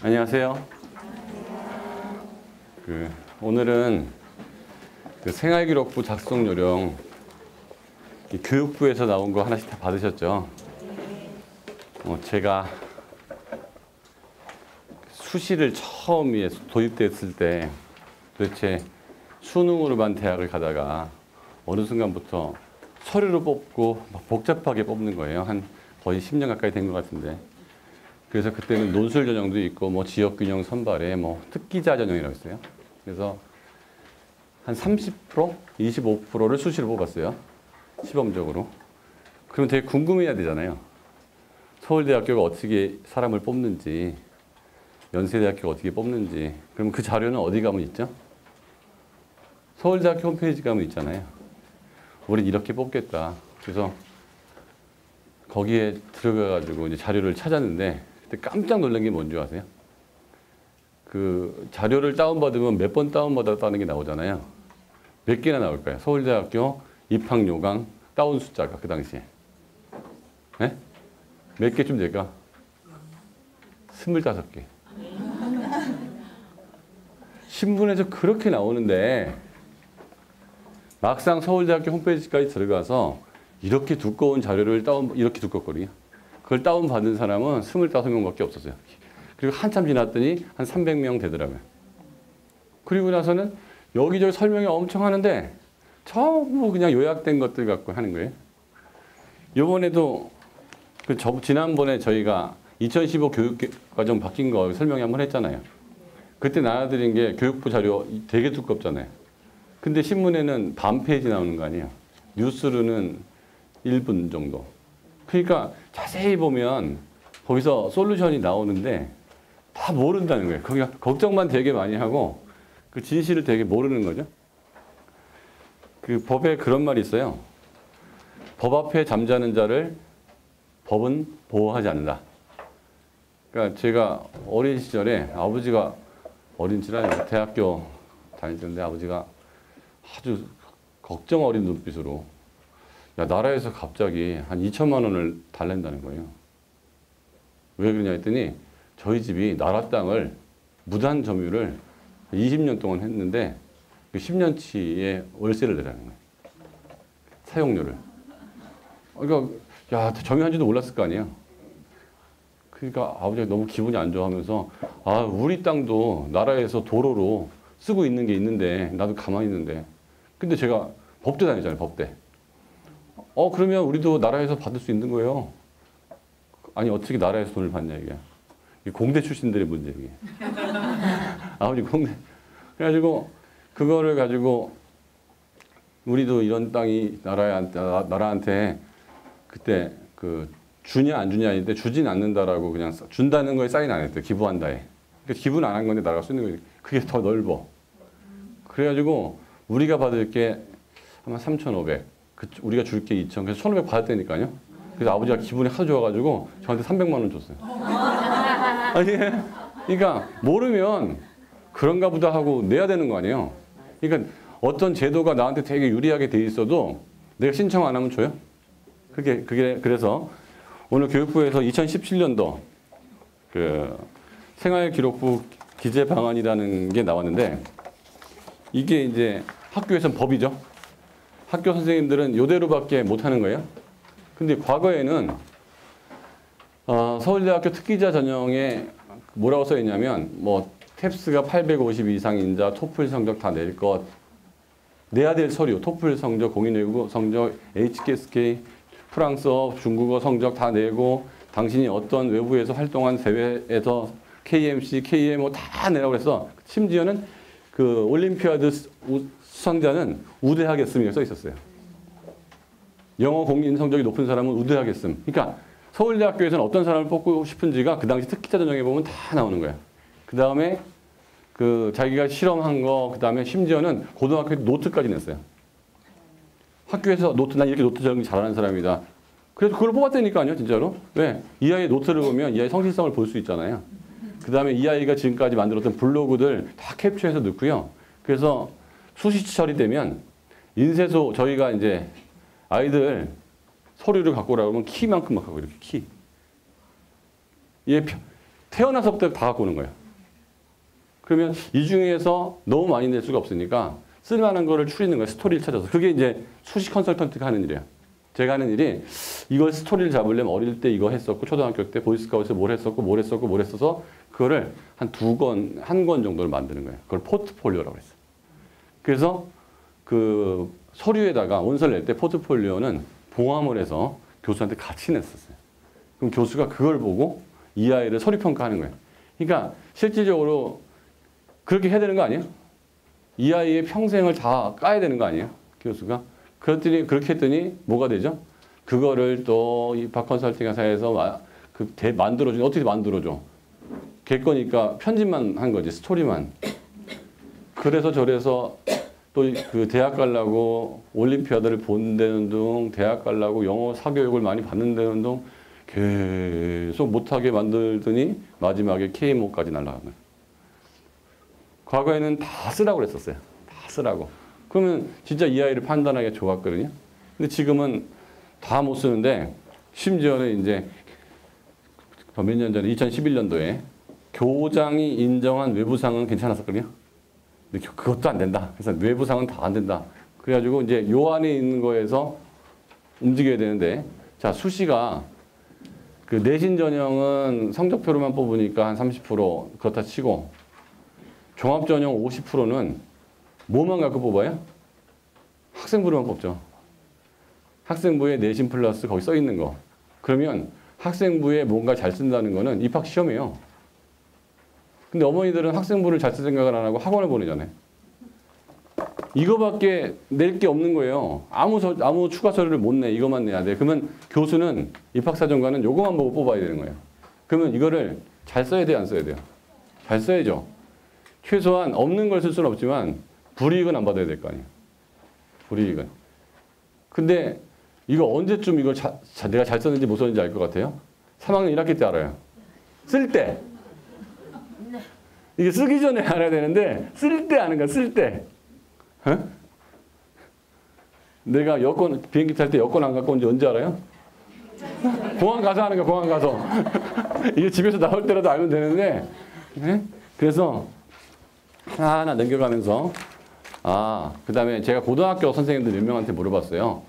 안녕하세요. 오늘은 생활기록부 작성 요령 교육부에서 나온 거 하나씩 다 받으셨죠? 제가 수시를 처음에 도입됐을 때 도대체 수능으로만 대학을 가다가 어느 순간부터 서류로 뽑고 막 복잡하게 뽑는 거예요. 한 거의 10년 가까이 된 것 같은데. 그래서 그때는 논술 전형도 있고 뭐 지역균형 선발에 뭐 특기자 전형이라고 했어요. 그래서 한 30%, 25%를 수시로 뽑았어요. 시범적으로. 그럼 되게 궁금해야 되잖아요. 서울대학교가 어떻게 사람을 뽑는지, 연세대학교가 어떻게 뽑는지. 그럼 그 자료는 어디 가면 있죠? 서울대학교 홈페이지 가면 있잖아요. 우린 이렇게 뽑겠다. 그래서 거기에 들어가가지고 이제 자료를 찾았는데 그때 깜짝 놀란 게 뭔지 아세요? 그 자료를 다운받으면 몇 번 다운받았다는 게 나오잖아요. 몇 개나 나올까요? 서울대학교 입학 요강 다운 숫자가 그 당시에. 네? 몇 개쯤 될까? 25개. 신문에서 그렇게 나오는데 막상 서울대학교 홈페이지까지 들어가서 이렇게 두꺼운 자료를 이렇게 두껍거든요. 그걸 다운받은 사람은 25명밖에 없었어요. 그리고 한참 지났더니 한 300명 되더라고요. 그리고 나서는 여기저기 설명이 엄청 하는데 전부 그냥 요약된 것들 갖고 하는 거예요. 이번에도 지난번에 저희가 2015 교육과정 바뀐 거 설명회 한번 했잖아요. 그때 나눠드린 게 교육부 자료 되게 두껍잖아요. 근데 신문에는 반 페이지 나오는 거 아니에요. 뉴스로는 1분 정도. 그러니까 자세히 보면 거기서 솔루션이 나오는데 다 모른다는 거예요. 거기가 걱정만 되게 많이 하고 그 진실을 되게 모르는 거죠. 그 법에 그런 말이 있어요. 법 앞에 잠자는 자를 법은 보호하지 않는다. 그러니까 제가 어린 시절에 아버지가 어린지라 대학교 다니는데 아버지가 아주 걱정 어린 눈빛으로 야, 나라에서 갑자기 한 2천만 원을 달랜다는 거예요. 왜 그러냐 했더니 저희 집이 나라 땅을 무단 점유를 20년 동안 했는데 그 10년치의 월세를 내라는 거예요. 사용료를. 그러니까 야, 점유한지도 몰랐을 거 아니에요. 그러니까 아버지가 너무 기분이 안 좋아하면서 아, 우리 땅도 나라에서 도로로 쓰고 있는 게 있는데 나도 가만히 있는데 근데 제가 법대 다니잖아요. 법대. 그러면 우리도 나라에서 받을 수 있는 거예요. 아니 어떻게 나라에서 돈을 받냐 이게. 공대 출신들의 문제 이게. 아버지 공대. 그래가지고 그거를 가지고 우리도 이런 땅이 나라한테 그때 그 주냐 안 주냐 했는데 주진 않는다라고 그냥 준다는 거에 사인 안 했대요. 기부한다에. 그러니까 기부는 안 한 건데 나라가 쓰는 거예요. 그게 더 넓어. 그래가지고 우리가 받을 게 아마 3,500. 우리가 줄 게 2,000. 그래서 1,500 받았다니까요. 그래서 아버지가 기분이 하도 좋아가지고 저한테 300만 원 줬어요. 아니, 그러니까 모르면 그런가 보다 하고 내야 되는 거 아니에요. 그러니까 어떤 제도가 나한테 되게 유리하게 돼 있어도 내가 신청 안 하면 줘요. 그게 그래서 오늘 교육부에서 2017년도 그 생활기록부 기재 방안이라는 게 나왔는데 이게 이제 학교에서는 법이죠. 학교 선생님들은 이대로밖에 못하는 거예요. 근데 과거에는 서울대학교 특기자 전형에 뭐라고 써 있냐면 뭐 탭스가 850 이상인 자, 토플 성적 다 낼 것, 내야 될 서류, 토플 성적, 공인외국어 성적, HSK, 프랑스어, 중국어 성적 다 내고 당신이 어떤 외부에서 활동한 대회에서 KMC, KM 뭐 다 내라고 그래서 심지어는 그 올림피아드 수상자는 우대하겠음이라고 써 있었어요. 영어 공인 성적이 높은 사람은 우대하겠음. 그러니까 서울대학교에서는 어떤 사람을 뽑고 싶은지가 그 당시 특기자 전형에 보면 다 나오는 거예요. 그 다음에 그 자기가 실험한 거, 그 다음에 심지어는 고등학교 노트까지 냈어요. 학교에서 노트, 난 이렇게 노트 적응 잘하는 사람이다. 그래서 그걸 뽑았다니까요, 진짜로. 왜? 이 아이의 노트를 보면 이 아이의 성실성을 볼 수 있잖아요. 그 다음에 이 아이가 지금까지 만들었던 블로그들 다 캡처해서 넣고요. 그래서 수시 처리되면 인쇄소 저희가 이제 아이들 서류를 갖고 오라고 하면 키만큼 막 하고 이렇게 키. 얘 태어나서부터 다 갖고 오는 거예요. 그러면 이 중에서 너무 많이 낼 수가 없으니까 쓸만한 거를 추리는 거예요. 스토리를 찾아서. 그게 이제 수시 컨설턴트가 하는 일이에요. 제가 하는 일이 이걸 스토리를 잡으려면 어릴 때 이거 했었고 초등학교 때 보이스카우트에서 뭘 했어서 그거를 한 2권, 1권 정도를 만드는 거예요. 그걸 포트폴리오라고 했어요. 그래서 그 서류에다가 원서를 낼 때 포트폴리오는 봉함을 해서 교수한테 같이 냈었어요. 그럼 교수가 그걸 보고 이 아이를 서류 평가하는 거예요. 그러니까 실질적으로 그렇게 해야 되는 거 아니에요? 이 아이의 평생을 다 까야 되는 거 아니에요? 교수가. 그랬더니 그렇게 했더니 뭐가 되죠? 그거를 또 입학 컨설팅 회사에서 만들어줘. 어떻게 만들어줘? 걔 거니까 편집만 한 거지. 스토리만. 그래서 저래서 또 그 대학 가려고 올림피아드를 본다는 둥, 대학 가려고 영어 사교육을 많이 받는다는 둥 계속 못하게 만들더니 마지막에 KMO까지 날아간 거예요. 과거에는 다 쓰라고 그랬었어요. 다 쓰라고. 그러면 진짜 이 아이를 판단하기가 좋았거든요. 근데 지금은 다 못 쓰는데 심지어는 이제 몇 년 전에 2011년도에 교장이 인정한 외부상은 괜찮았었거든요. 근데 그것도 안 된다. 그래서 외부상은 다 안 된다. 그래가지고 이제 요 안에 있는 거에서 움직여야 되는데 자 수시가 그 내신 전형은 성적표로만 뽑으니까 한 30% 그렇다 치고 종합 전형 50%는 뭐만 갖고 뽑아요? 학생부로만 뽑죠. 학생부에 내신 플러스 거기 써 있는 거. 그러면 학생부에 뭔가 잘 쓴다는 거는 입학 시험이에요. 근데 어머니들은 학생부를 잘 쓸 생각을 안 하고 학원을 보내잖아요. 이거밖에 낼 게 없는 거예요. 아무 추가 서류를 못 내. 이것만 내야 돼. 그러면 교수는 입학사정관은 요거만 보고 뽑아야 되는 거예요. 그러면 이거를 잘 써야 돼요? 안 써야 돼요? 잘 써야죠. 최소한 없는 걸 쓸 수는 없지만 불이익은 안 받아야 될 거 아니에요. 불이익은. 근데 이거 언제쯤 이걸 내가 잘 썼는지 못 썼는지 알 것 같아요? 3학년 1학기 때 알아요. 쓸 때. 이게 쓰기 전에 알아야 되는데 쓸 때 아는 거야. 쓸 때. 어? 내가 비행기 탈 때 여권 안 갖고 온지 언제 알아요? 공항 가서 하는 거야. 공항 가서. 이게 집에서 나올 때라도 알면 되는데 네? 그래서 하나 넘겨가면서 그 다음에 제가 고등학교 선생님들 몇 명한테 물어봤어요.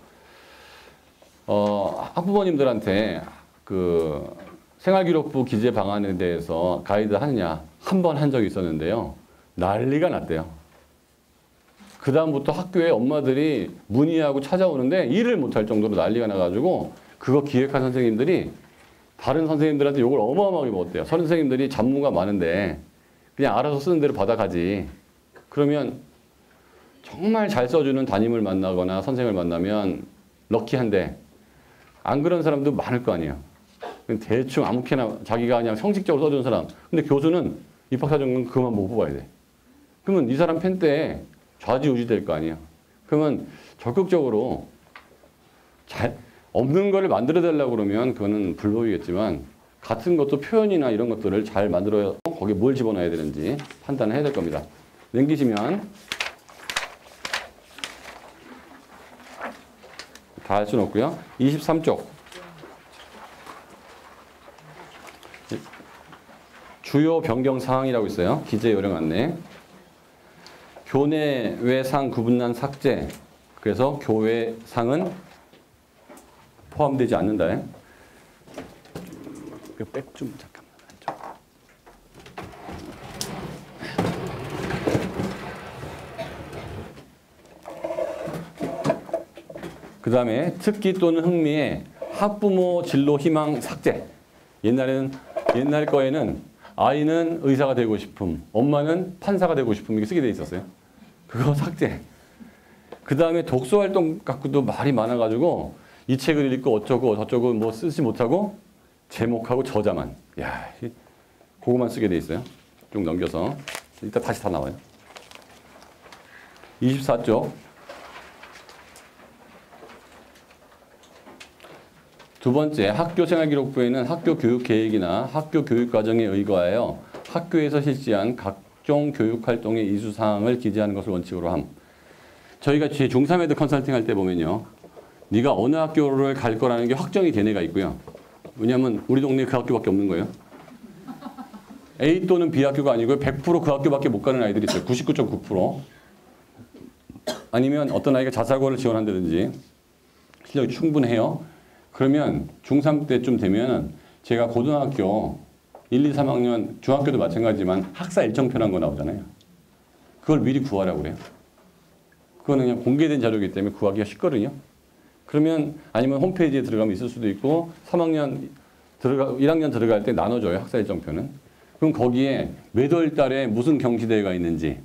학부모님들한테 그 생활기록부 기재 방안에 대해서 가이드 하느냐 한 번 한 적이 있었는데요. 난리가 났대요. 그 다음부터 학교에 엄마들이 문의하고 찾아오는데 일을 못할 정도로 난리가 나가지고 그거 기획한 선생님들이 다른 선생님들한테 욕을 어마어마하게 먹었대요. 선생님들이 잡무가 많은데 그냥 알아서 쓰는 대로 받아가지. 그러면 정말 잘 써주는 담임을 만나거나 선생을 만나면 럭키한데 안 그런 사람도 많을 거 아니에요. 대충 아무렇게나 자기가 그냥 형식적으로 써주는 사람. 근데 교수는 입학사정관 그것만 보고 뽑아야 돼. 그러면 이 사람 펜 때 좌지우지 될 거 아니에요. 그러면 적극적으로 없는 거를 만들어달라고 그러면 그거는 불법이겠지만 같은 것도 표현이나 이런 것들을 잘 만들어야 거기에 뭘 집어넣어야 되는지 판단을 해야 될 겁니다. 넘기시면 다 할 수는 없고요. 23쪽. 주요 변경 사항이라고 있어요. 기재 요령 안내. 교내 외상 구분란 삭제. 그래서 교외 상은 포함되지 않는다. 이거 백 좀 잠깐만. 그 다음에 특기 또는 흥미에 학부모 진로 희망 삭제. 옛날 거에는 아이는 의사가 되고 싶음, 엄마는 판사가 되고 싶음 이게 쓰게 돼 있었어요. 그거 삭제. 그 다음에 독서 활동 갖고도 말이 많아가지고 이 책을 읽고 어쩌고 저쩌고 뭐 쓰지 못하고 제목하고 저자만. 야, 그거만 쓰게 돼 있어요. 쭉 넘겨서. 이따 다시 다 나와요. 24쪽. 두 번째, 학교생활기록부에는 학교 교육계획이나 학교 교육과정에 의거하여 학교에서 실시한 각종 교육활동의 이수사항을 기재하는 것을 원칙으로 함. 저희가 제 중3 애들 컨설팅 할 때 보면요. 네가 어느 학교를 갈 거라는 게 확정이 된 애가 있고요. 왜냐하면 우리 동네에 그 학교밖에 없는 거예요. A 또는 B 학교가 아니고요. 100% 그 학교밖에 못 가는 아이들이 있어요. 99.9%. 아니면 어떤 아이가 자사고를 지원한다든지 실력이 충분해요. 그러면 중3 때쯤 되면 제가 고등학교 1, 2, 3학년 중학교도 마찬가지지만 학사 일정표란 거 나오잖아요. 그걸 미리 구하라고 그래요. 그거는 그냥 공개된 자료이기 때문에 구하기가 쉽거든요. 그러면 아니면 홈페이지에 들어가면 있을 수도 있고 1학년 들어갈 때 나눠줘요. 학사 일정표는. 그럼 거기에 몇 월 달에 무슨 경시대회가 있는지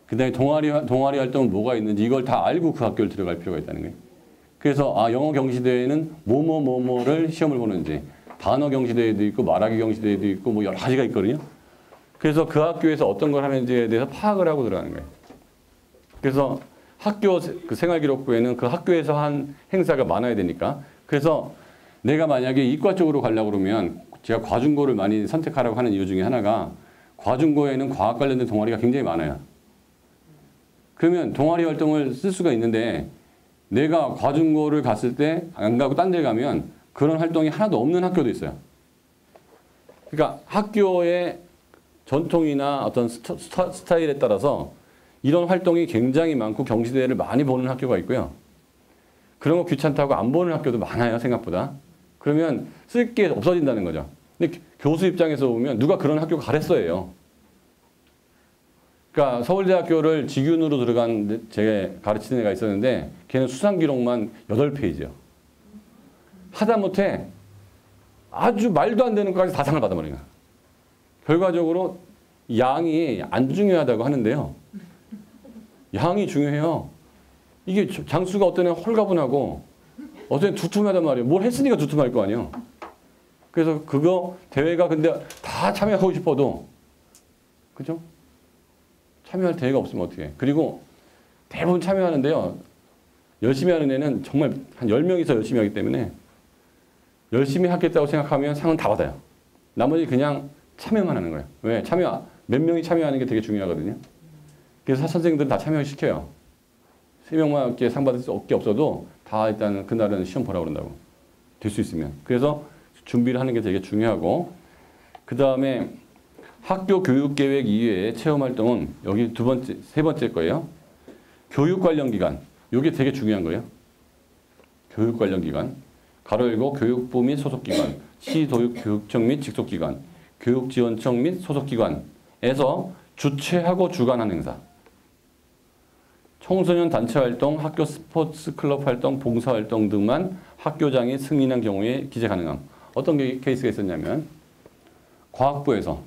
그다음에 동아리 활동은 뭐가 있는지 이걸 다 알고 그 학교를 들어갈 필요가 있다는 거예요. 그래서 영어 경시대회는 뭐를 시험을 보는지 단어 경시대회도 있고 말하기 경시대회도 있고 뭐 여러 가지가 있거든요. 그래서 그 학교에서 어떤 걸 하는지에 대해서 파악을 하고 들어가는 거예요. 그래서 학교 그 생활기록부에는 그 학교에서 한 행사가 많아야 되니까 그래서 내가 만약에 이과 쪽으로 가려고 그러면 제가 과중고를 많이 선택하라고 하는 이유 중에 하나가 과중고에는 과학 관련된 동아리가 굉장히 많아요. 그러면 동아리 활동을 쓸 수가 있는데 내가 과중고를 갔을 때 안 가고 딴 데 가면 그런 활동이 하나도 없는 학교도 있어요. 그러니까 학교의 전통이나 어떤 스타일에 따라서 이런 활동이 굉장히 많고 경시대회를 많이 보는 학교가 있고요. 그런 거 귀찮다고 안 보는 학교도 많아요, 생각보다. 그러면 쓸 게 없어진다는 거죠. 근데 교수 입장에서 보면 누가 그런 학교 가랬어요. 그러니까 서울대학교를 직윤으로 들어간 제 가르치는 애가 있었는데 걔는 수상 기록만 8페이지요. 하다못해 아주 말도 안 되는 것까지 다 상을 받아버린 거예요. 결과적으로 양이 안 중요하다고 하는데요. 양이 중요해요. 이게 장수가 어떤 애는 홀가분하고 어떤 애는 두툼하단 말이에요. 뭘 했으니까 두툼할 거 아니에요. 그래서 그거 대회가 근데 다 참여하고 싶어도 그죠? 참여할 대회가 없으면 어떻게 해. 그리고 대부분 참여하는데요. 열심히 하는 애는 정말 한 10명이서 열심히 하기 때문에 열심히 하겠다고 생각하면 상은 다 받아요. 나머지 그냥 참여만 하는 거예요. 왜? 몇 명이 참여하는 게 되게 중요하거든요. 그래서 선생님들은 다 참여시켜요. 3명밖에 상 받을 수 없어도 다 일단 그날은 시험 보라고 그런다고. 될 수 있으면. 그래서 준비를 하는 게 되게 중요하고 그 다음에 학교 교육계획 이외의 체험활동은 여기 세 번째 거예요. 교육 관련 기관. 이게 되게 중요한 거예요. 교육 관련 기관. 가로 열고 교육부 및 소속기관, 시도육교육청 및 직속기관, 교육지원청 및 소속기관에서 주최하고 주관한 행사. 청소년 단체 활동, 학교 스포츠 클럽 활동, 봉사 활동 등만 학교장이 승인한 경우에 기재 가능함. 어떤 케이스가 있었냐면 과학부에서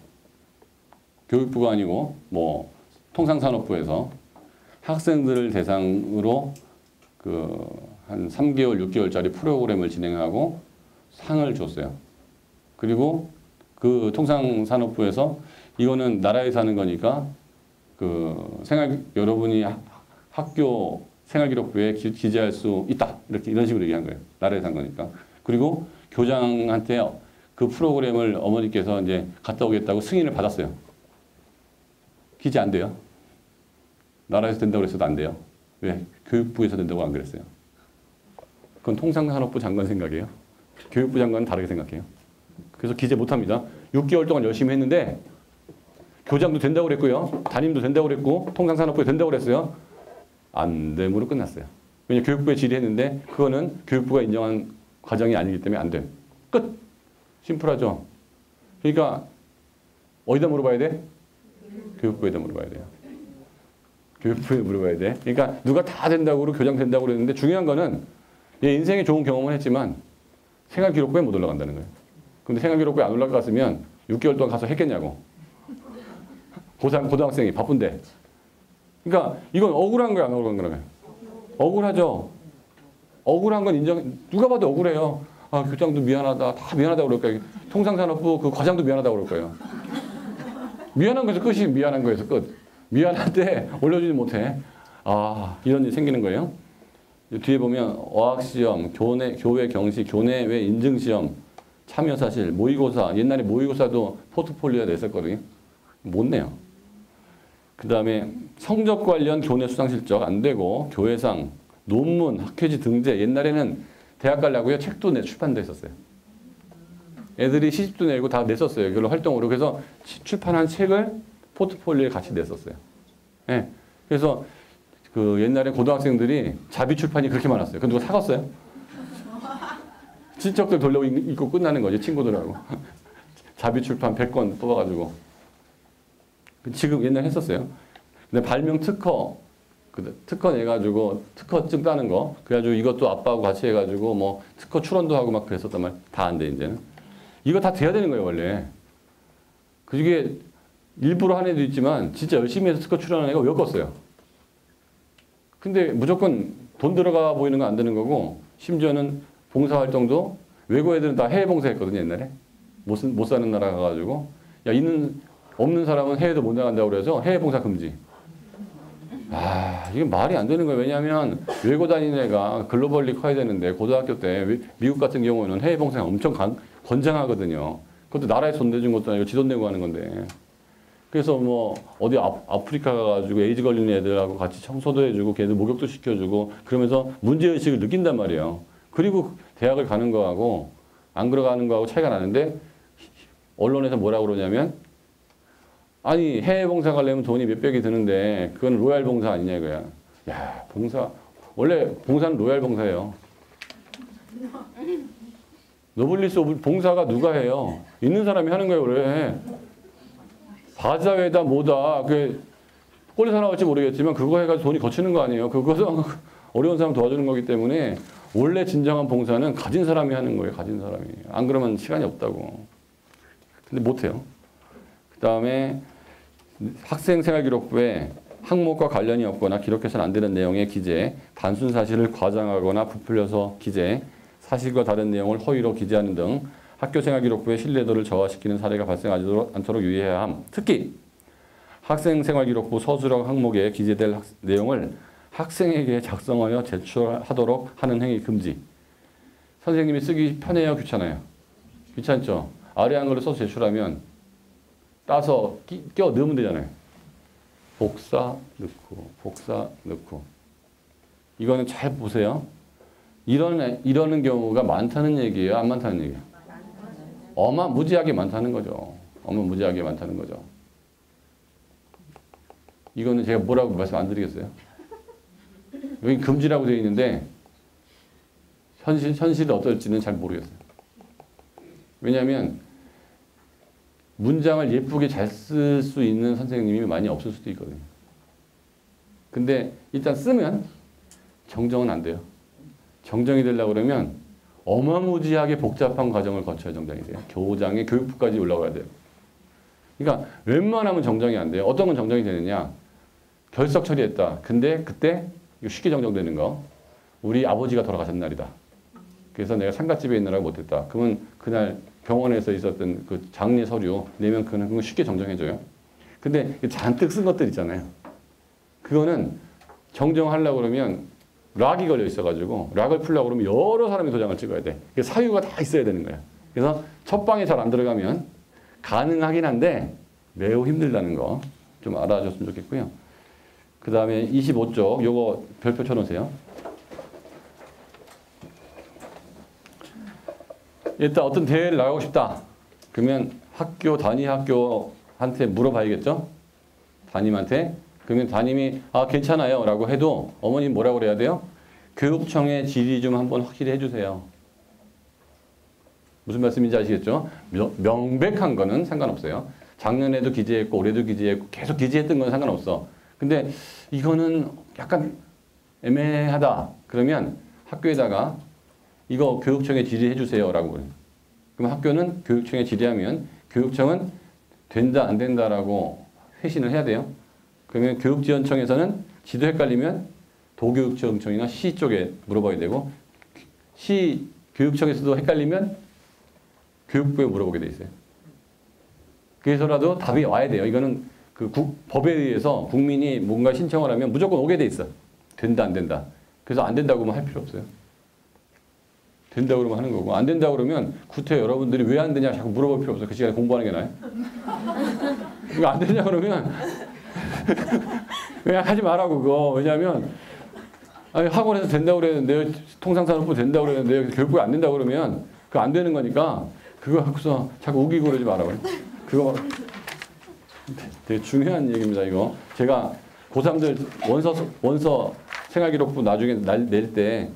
교육부가 아니고 뭐 통상산업부에서 학생들을 대상으로 한 3개월, 6개월짜리 프로그램을 진행하고 상을 줬어요. 그리고 그 통상산업부에서 이거는 나라에서 하는 거니까 여러분이 학교 생활기록부에 기재할 수 있다. 이런 식으로 얘기한 거예요. 나라에서 한 거니까. 그리고 교장한테 그 프로그램을 어머니께서 이제 갔다 오겠다고 승인을 받았어요. 기재 안 돼요. 나라에서 된다고 그랬어도 안 돼요. 왜? 교육부에서 된다고 안 그랬어요. 그건 통상산업부 장관 생각이에요. 교육부 장관은 다르게 생각해요. 그래서 기재 못합니다. 6개월 동안 열심히 했는데 교장도 된다고 그랬고요. 담임도 된다고 그랬고 통상산업부에 된다고 그랬어요. 안 됨으로 끝났어요. 왜냐하면 교육부에 질의했는데 그거는 교육부가 인정한 과정이 아니기 때문에 안 됨. 끝. 심플하죠. 그러니까 어디다 물어봐야 돼? 교육부에다 물어봐야 돼요. 교육부에 물어봐야 돼. 그러니까 누가 다 된다고 교장 된다고 그랬는데 중요한 거는 얘 인생에 좋은 경험을 했지만 생활기록부에 못 올라간다는 거예요. 근데 생활기록부에 안 올라갔으면 6개월 동안 가서 했겠냐고. 고등학생이 바쁜데. 그러니까 이건 억울한 거야, 안 억울한 거야? 억울하죠. 억울한 건 누가 봐도 억울해요. 아, 교장도 미안하다. 다 미안하다고 그럴 거예요. 통상산업부 그 과장도 미안하다고 그럴 거예요. 미안한 거에서 끝이 미안한 거에서 끝. 미안한데 올려주지 못해. 이런 일이 생기는 거예요. 뒤에 보면 어학시험, 교외 경시, 교내외 인증시험, 참여사실, 모의고사. 옛날에 모의고사도 포트폴리오에 냈었거든요. 못 내요. 그 다음에 성적 관련 교내 수상실적 안 되고 교회상, 논문, 학회지 등재. 옛날에는 대학 가려고요. 책도 출판돼 있었어요. 애들이 시집도 내고 다 냈었어요. 그걸로 활동으로. 그래서 출판한 책을 포트폴리오에 같이 냈었어요. 예. 그래서 그 옛날에 고등학생들이 자비 출판이 그렇게 많았어요. 그 누가 사갔어요? 친척들 돌려 읽고 끝나는 거죠. 친구들하고. 자비 출판 100권 뽑아가지고. 지금 옛날에 했었어요. 근데 발명 특허 내가지고 특허증 따는 거. 그래가지고 이것도 아빠하고 같이 해가지고 뭐 특허 출원도 하고 막 그랬었단 말이에요. 다 안 돼, 이제는. 이거 다 돼야 되는 거예요, 원래. 그게 일부러 한 애도 있지만 진짜 열심히 해서 특허 출원한 애가 왜 껐어요? 근데 무조건 돈 들어가 보이는 건 안 되는 거고, 심지어는 봉사활동도 외국 애들은 다 해외 봉사했거든요, 옛날에. 못 사는 나라 가가지고. 야, 없는 사람은 해외도 못 나간다고 그래서 해외 봉사 금지. 아, 이게 말이 안 되는 거예요. 왜냐하면 외고 다니는 애가 글로벌리 커야 되는데 고등학교 때 미국 같은 경우는 해외 봉사가 엄청 권장하거든요. 그것도 나라에서 돈 내준 것도 아니고 지 돈 내고 하는 건데. 그래서 뭐 어디 아프리카 가가지고 에이즈 걸린 애들하고 같이 청소도 해주고 걔들 목욕도 시켜주고 그러면서 문제의식을 느낀단 말이에요. 그리고 대학을 가는 거하고 안 들어가는 거하고 차이가 나는데 언론에서 뭐라고 그러냐면 아니 해외 봉사 가려면 돈이 몇백이 드는데 그건 로얄 봉사 아니냐 이거야. 야, 원래 봉사는 로얄 봉사예요. 노블리스 봉사가 누가 해요? 있는 사람이 하는 거예요, 그래. 바자회다 뭐다. 그게 꼴리사 나올지 모르겠지만 그거 해가지고 돈이 거치는 거 아니에요. 그거도 어려운 사람 도와주는 거기 때문에 원래 진정한 봉사는 가진 사람이 하는 거예요. 가진 사람이. 안 그러면 시간이 없다고. 근데 못해요. 그 다음에 학생생활기록부에 항목과 관련이 없거나 기록해서는 안 되는 내용의 기재, 단순 사실을 과장하거나 부풀려서 기재, 사실과 다른 내용을 허위로 기재하는 등 학교생활기록부의 신뢰도를 저하시키는 사례가 발생하지 않도록 유의해야 함. 특히 학생생활기록부 서술형 항목에 기재될 내용을 학생에게 작성하여 제출하도록 하는 행위 금지. 선생님이 쓰기 편해요? 귀찮아요? 귀찮죠? 아래 한글로 써서 제출하면 따서 끼워 넣으면 되잖아요. 복사 넣고. 이거는 잘 보세요. 이러는 경우가 많다는 얘기예요? 안 많다는 얘기예요? 어마무지하게 많다는 거죠. 어마무지하게 많다는 거죠. 이거는 제가 뭐라고 말씀 안 드리겠어요? 여기 금지라고 되어 있는데 현실이 어떨지는 잘 모르겠어요. 왜냐하면 문장을 예쁘게 잘 쓸 수 있는 선생님이 많이 없을 수도 있거든요. 근데 일단 쓰면 정정은 안 돼요. 정정이 되려고 그러면 어마무지하게 복잡한 과정을 거쳐야 정정이 돼요. 교장의 교육부까지 올라가야 돼요. 그러니까 웬만하면 정정이 안 돼요. 어떤 건 정정이 되느냐. 결석 처리했다. 근데 그때 쉽게 정정되는 거. 우리 아버지가 돌아가신 날이다. 그래서 내가 상갓집에 있느라고 못했다. 그러면 그날 병원에서 있었던 그 장례 서류 내면 그건 쉽게 정정해줘요. 근데 잔뜩 쓴 것들 있잖아요. 그거는 정정하려고 그러면 락이 걸려 있어가지고 락을 풀려고 그러면 여러 사람이 도장을 찍어야 돼. 사유가 다 있어야 되는 거야. 그래서 첫 방에 잘 안 들어가면 가능하긴 한데 매우 힘들다는 거 좀 알아줬으면 좋겠고요. 그 다음에 25쪽 요거 별표 쳐놓으세요. 일단 어떤 대회를 나가고 싶다. 그러면 단위 학교한테 물어봐야겠죠? 담임한테. 그러면 담임이 괜찮아요 라고 해도 어머님 뭐라고 그래야 돼요? 교육청의 질의 좀 한번 확실히 해주세요. 무슨 말씀인지 아시겠죠? 명백한 거는 상관없어요. 작년에도 기재했고 올해도 기재했고 계속 기재했던 건 상관없어. 근데 이거는 약간 애매하다. 그러면 학교에다가 이거 교육청에 질의해 주세요 라고 그래요. 그럼 학교는 교육청에 질의하면 교육청은 된다 안 된다라고 회신을 해야 돼요. 그러면 교육지원청에서는 지도 헷갈리면 도교육청이나 시 쪽에 물어봐야 되고 시 교육청에서도 헷갈리면 교육부에 물어보게 돼 있어요. 그래서라도 답이 와야 돼요. 이거는 그 법에 의해서 국민이 뭔가 신청을 하면 무조건 오게 돼 있어. 된다 안 된다. 그래서 안 된다고만 할 필요 없어요. 된다고 그러면 하는 거고 안 된다고 그러면 구태 여러분들이 왜 안 되냐 자꾸 물어볼 필요 없어요. 그 시간에 공부하는 게 나아요. 이거 안 되냐 그러면 그냥 하지 말라고 그거. 왜냐하면 학원에서 된다고 그랬는데 통상산업부 된다고 그랬는데 교육부에 안 된다고 그러면 그거 안 되는 거니까 그거 갖고서 자꾸 우기고 그러지 말아요. 그거 되게 중요한 얘기입니다, 이거. 제가 고3들 원서 생활기록부 나중에 낼 때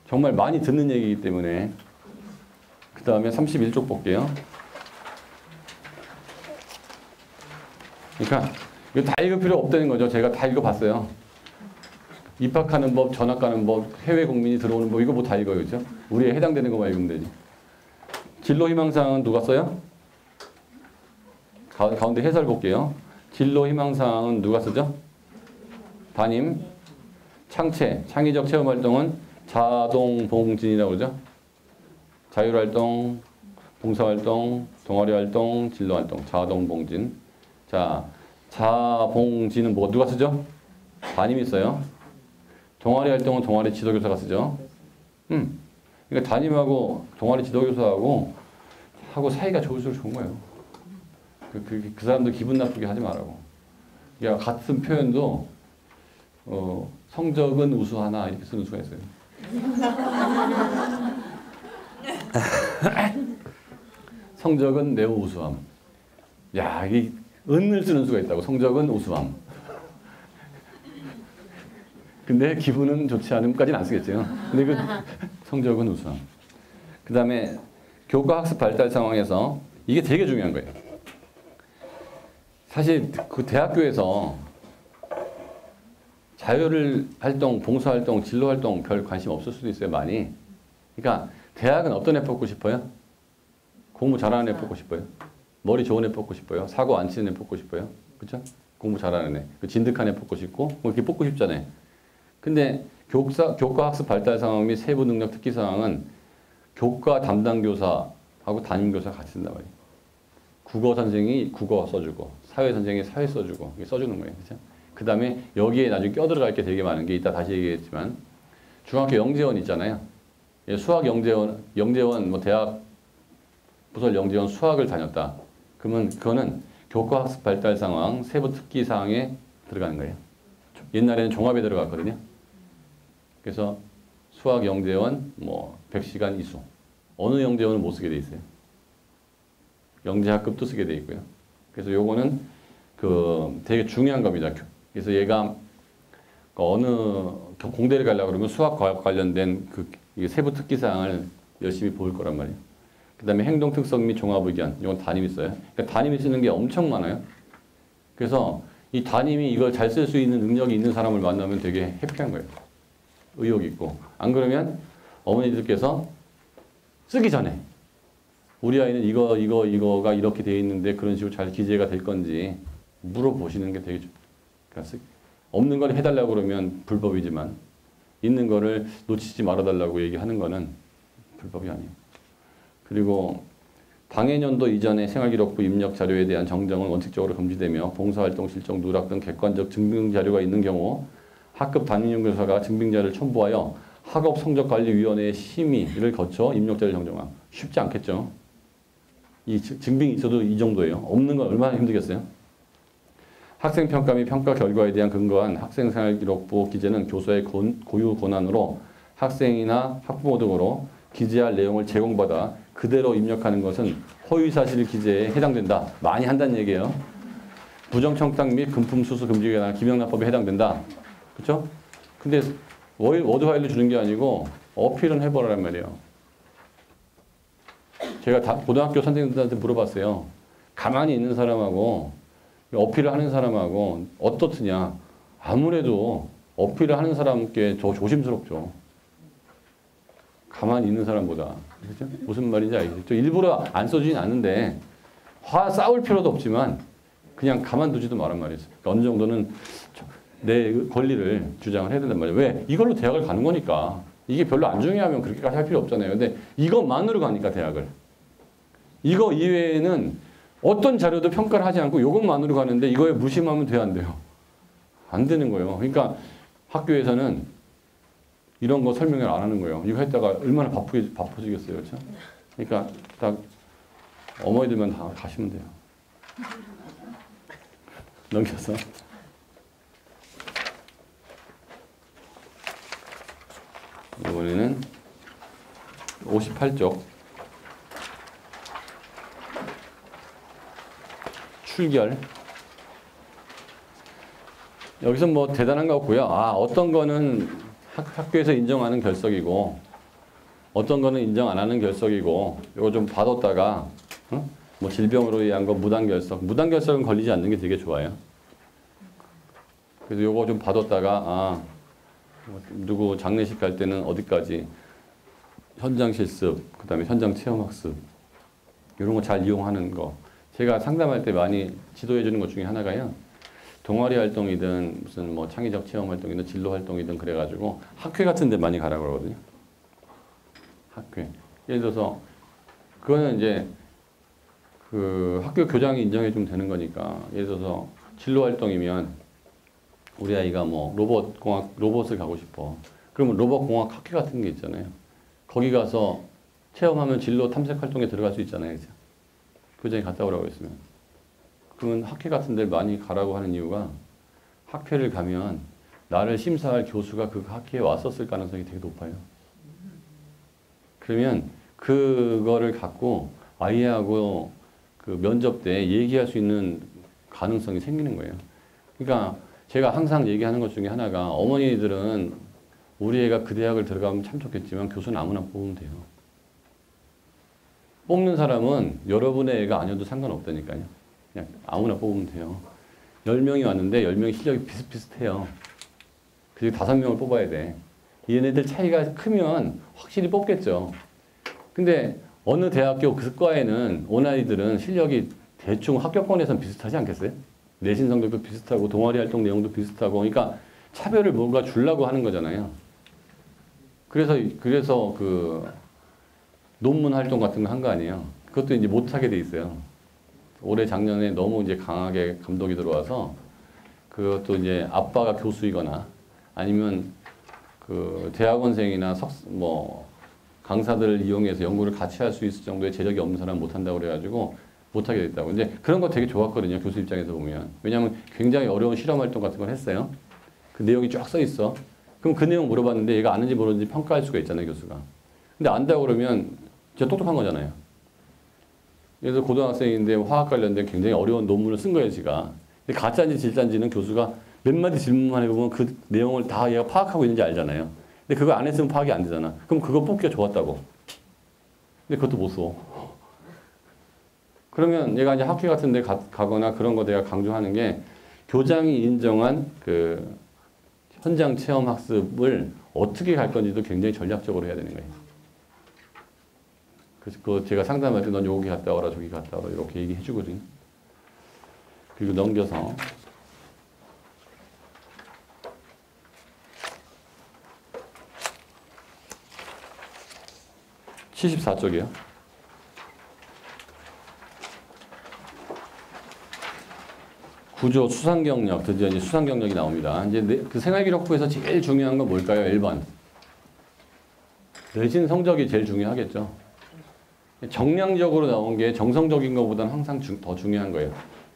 정말 많이 듣는 얘기이기 때문에. 그 다음에 31쪽 볼게요. 그러니까 이거 다 읽을 필요 없다는 거죠. 제가 다 읽어봤어요. 입학하는 법, 전학 가는 법, 해외 국민이 들어오는 법, 이거 뭐 다 읽어요. 그죠? 우리에 해당되는 것만 읽으면 되지. 진로 희망사항은 누가 써요? 가운데 해설 볼게요. 진로 희망사항은 누가 쓰죠? 담임, 창체, 창의적 체험활동은 자동봉진이라고 그러죠? 자율활동, 봉사활동, 동아리활동, 진로활동, 자동봉진. 자, 자봉진은 뭐 누가 쓰죠? 담임이 써요. 동아리 활동은 동아리 지도교사가 쓰죠. 그러니까 담임하고 동아리 지도교사하고 사이가 좋을수록 좋은 거예요. 그 사람들 기분 나쁘게 하지 말라고. 그러니까 같은 표현도 성적은 우수하나 이렇게 쓰는 수가 있어요. 성적은 매우 우수함. 야, 이게 은을 쓰는 수가 있다고. 성적은 우수함. 근데 기분은 좋지 않음까지는 안 쓰겠죠. 근데 그 성적은 우수함. 그 다음에 교과 학습 발달 상황에서 이게 되게 중요한 거예요. 사실 그 대학교에서 자율활동, 봉사활동, 진로활동 별 관심 없을 수도 있어요, 많이. 그러니까 대학은 어떤 애 뽑고 싶어요? 공부 잘하는 애 뽑고 싶어요. 머리 좋은 애 뽑고 싶어요. 사고 안 치는 애 뽑고 싶어요. 그렇죠? 공부 잘하는 애. 그 진득한 애 뽑고 싶고 뭐 이렇게 뽑고 싶잖아요. 근데 교과 학습 발달 상황 및 세부 능력 특기 상황은 교과 담당 교사하고 담임 교사 같이 쓴단 말이에요. 국어 선생이 국어 써주고 사회 선생이 사회 써주고 써주는 거예요. 그렇죠? 그 다음에 여기에 나중에 껴들어갈 게 되게 많은 게 이따 다시 얘기했지만 중학교 영재원 있잖아요. 수학 영재원 뭐 대학 부설 영재원 수학을 다녔다. 그러면 그거는 교과 학습 발달 상황 세부 특기 사항에 들어가는 거예요. 옛날에는 종합에 들어갔거든요. 그래서 수학 영재원 뭐 100시간 이수. 어느 영재원은 못 쓰게 돼 있어요. 영재학급도 쓰게 돼 있고요. 그래서 요거는 그 되게 중요한 겁니다. 그래서 얘가 어느 공대를 가려고 그러면 수학 관련된 그 세부 특기 사항을 열심히 볼 거란 말이에요. 그 다음에 행동 특성 및 종합 의견. 이건 담임이 써요. 그러니까 담임이 쓰는 게 엄청 많아요. 그래서 이 담임이 이걸 잘 쓸 수 있는 능력이 있는 사람을 만나면 되게 해피한 거예요. 의욕 있고. 안 그러면 어머니들께서 쓰기 전에 우리 아이는 이거가 이렇게 돼 있는데 그런 식으로 잘 기재가 될 건지 물어보시는 게 되게 그러니까 없는 걸 해달라고 그러면 불법이지만 있는 거를 놓치지 말아달라고 얘기하는 거는 불법이 아니에요. 그리고 당해년도 이전의 생활기록부 입력 자료에 대한 정정은 원칙적으로 금지되며 봉사활동 실적 누락 등 객관적 증빙자료가 있는 경우 학급 담임교사가 증빙자료를 첨부하여 학업성적관리위원회의 심의를 거쳐 입력자를 정정함. 쉽지 않겠죠. 이 증빙이 있어도 이 정도예요. 없는 건 얼마나 힘들겠어요. 학생평가 및 평가 결과에 대한 근거한 학생생활기록부 기재는 교사의 고유 권한으로 학생이나 학부모 등으로 기재할 내용을 제공받아 그대로 입력하는 것은 허위사실 기재에 해당된다. 많이 한다는 얘기예요. 부정청탁 및 금품 수수 금지에 관한 김영란법에 해당된다. 그렇죠? 근데 워드 파일로 주는 게 아니고 어필은 해보라란 말이에요. 제가 고등학교 선생님들한테 물어봤어요. 가만히 있는 사람하고 어필을 하는 사람하고 어떻느냐. 아무래도 어필을 하는 사람께 더 조심스럽죠. 가만히 있는 사람보다. 그렇죠? 무슨 말인지 알겠죠? 일부러 안 써주진 않는데 싸울 필요도 없지만 그냥 가만두지도 말란 말이에요. 그러니까 어느 정도는 내 권리를 주장을 해야 된단 말이에요. 왜? 이걸로 대학을 가는 거니까. 이게 별로 안 중요하면 그렇게까지 할 필요 없잖아요. 근데 이것만으로 가니까 대학을. 이거 이외에는 어떤 자료도 평가를 하지 않고 이것만으로 가는데 이거에 무심하면 돼요, 안 돼요? 안 되는 거예요. 그러니까 학교에서는 이런 거 설명을 안 하는 거예요. 이거 했다가 얼마나 바쁘지겠어요. 그렇죠? 그러니까 딱 어머니들만 다 가시면 돼요. 넘겨서. 이번에는 58쪽. 출결. 여기서 뭐 대단한 거 없고요. 어떤 거는 학교에서 인정하는 결석이고 어떤 거는 인정 안 하는 결석이고 이거 좀 봐뒀다가 뭐 질병으로 의한 거 무단결석. 무단결석은 걸리지 않는 게 되게 좋아요. 그래서 요거 좀 봐뒀다가 누구 장례식 갈 때는 어디까지 현장 실습, 그 다음에 현장 체험학습 이런 거 잘 이용하는 거. 제가 상담할 때 많이 지도해 주는 것 중에 하나가요. 동아리 활동이든 무슨 뭐 창의적 체험 활동이든 진로 활동이든 그래가지고 학회 같은 데 많이 가라고 그러거든요. 학회. 예를 들어서 그거는 이제 그 학교 교장이 인정해 주면 되는 거니까 예를 들어서 진로 활동이면 우리 아이가 뭐 로봇을 가고 싶어. 그러면 로봇공학 학회 같은 게 있잖아요. 거기 가서 체험하면 진로 탐색 활동에 들어갈 수 있잖아요. 그죠? 교장이 갔다 오라고 했으면. 그러면 학회 같은 데를 많이 가라고 하는 이유가 학회를 가면 나를 심사할 교수가 그 학회에 왔었을 가능성이 되게 높아요. 그러면 그거를 갖고 아이하고 그 면접 때 얘기할 수 있는 가능성이 생기는 거예요. 그러니까 제가 항상 얘기하는 것 중에 하나가 어머니들은 우리 애가 그 대학을 들어가면 참 좋겠지만 교수는 아무나 뽑으면 돼요. 뽑는 사람은 여러분의 애가 아니어도 상관없다니까요. 그냥 아무나 뽑으면 돼요. 10명이 왔는데 10명이 실력이 비슷비슷해요. 그리고 5명을 뽑아야 돼. 얘네들 차이가 크면 확실히 뽑겠죠. 근데 어느 대학교 그 과에는 온 아이들은 실력이 대충 합격권에선 비슷하지 않겠어요? 내신 성적도 비슷하고 동아리 활동 내용도 비슷하고 그러니까 차별을 뭔가 주려고 하는 거잖아요. 그래서 그 논문 활동 같은 거 한 거 아니에요. 그것도 이제 못하게 돼 있어요. 올해 작년에 너무 이제 강하게 감독이 들어와서 그것도 이제 아빠가 교수이거나 아니면 그 대학원생이나 강사들을 이용해서 연구를 같이 할 수 있을 정도의 재력이 없는 사람 못 한다고 그래가지고 못하게 됐다고. 근데 그런 거 되게 좋았거든요. 교수 입장에서 보면. 왜냐하면 굉장히 어려운 실험 활동 같은 걸 했어요. 그 내용이 쫙 써 있어. 그럼 그 내용 물어봤는데 얘가 아는지 모르는지 평가할 수가 있잖아요. 교수가. 근데 안다고 그러면 진짜 똑똑한 거잖아요. 예를 들어 고등학생인데 화학 관련된 굉장히 어려운 논문을 쓴 거예요. 지가. 근데 가짜인지 진짜인지는 교수가 몇 마디 질문만 해보면 그 내용을 다 얘가 파악하고 있는지 알잖아요. 근데 그거 안 했으면 파악이 안 되잖아. 그럼 그거 뽑기가 좋았다고. 근데 그것도 못 써. 그러면 얘가 이제 학회 같은 데 가거나 그런 거 내가 강조하는 게 교장이 인정한 그 현장 체험 학습을 어떻게 갈 건지도 굉장히 전략적으로 해야 되는 거예요. 그래서 그 제가 상담할 때 넌 여기 갔다 와라 저기 갔다 와라 이렇게 얘기해 주거든요. 그리고 넘겨서 74쪽이요. 구조 수상 경력, 드디어 이제 수상 경력이 나옵니다. 이제 그 생활기록부에서 제일 중요한 건 뭘까요? 1번. 내신 성적이 제일 중요하겠죠. 정량적으로 나온 게 정성적인 것보다는 항상 더 중요한 거예요.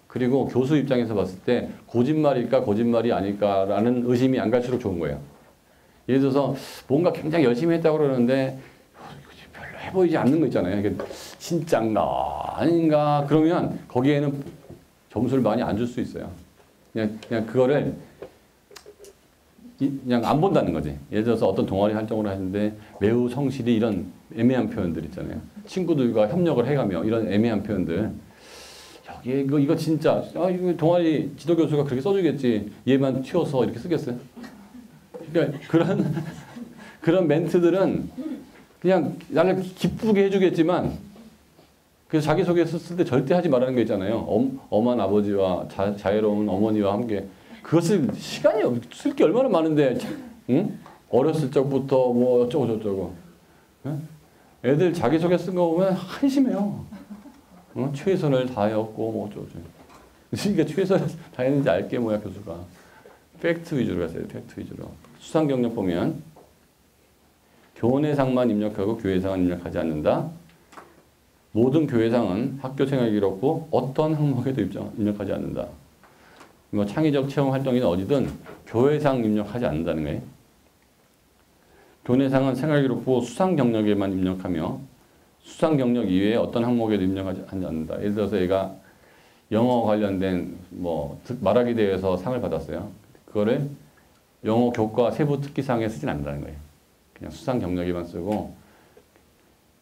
그리고 교수 입장에서 봤을 때 거짓말일까 거짓말이 아닐까라는 의심이 안 갈수록 좋은 거예요. 예를 들어서 뭔가 굉장히 열심히 했다고 그러는데 별로 해보이지 않는 거 있잖아요. 이게 진짠가 아닌가 그러면 거기에는 점수를 많이 안 줄 수 있어요. 그냥 그거를 그냥 안 본다는 거지. 예를 들어서 어떤 동아리 활동을 하는데 매우 성실히 이런 애매한 표현들 있잖아요. 친구들과 협력을 해가며 이런 애매한 표현들. 여기 이거 진짜 이거 동아리 지도교수가 그렇게 써주겠지. 얘만 튀어서 이렇게 쓰겠어요. 그러니까 그런 멘트들은 그냥 나를 기쁘게 해주겠지만 그래서 자기소개서 쓸 때 절대 하지 말라는 거 있잖아요. 엄한 아버지와 자애로운 어머니와 함께. 그것을 시간이 쓸 게 얼마나 많은데, 응? 어렸을 적부터 뭐 어쩌고 저쩌고. 응? 애들 자기소개 쓴 거 보면 한심해요. 응? 최선을 다하였고 뭐 어쩌고 저쩌고. 그러니까 최선을 다했는지 알게 뭐야 교수가. 팩트 위주로 갔어요. 팩트 위주로. 수상 경력 보면 교내상만 입력하고 교회상은 입력하지 않는다. 모든 교회상은 학교 생활기록부 어떤 항목에도 입력하지 않는다. 뭐 창의적 체험 활동이나 어디든 교회상 입력하지 않는다는 거예요. 교내상은 생활기록부 수상 경력에만 입력하며 수상 경력 이외에 어떤 항목에도 입력하지 않는다. 예를 들어서 얘가 영어 관련된 말하기 대회에서 상을 받았어요. 그거를 영어 교과 세부 특기상에 쓰진 않는다는 거예요. 그냥 수상 경력에만 쓰고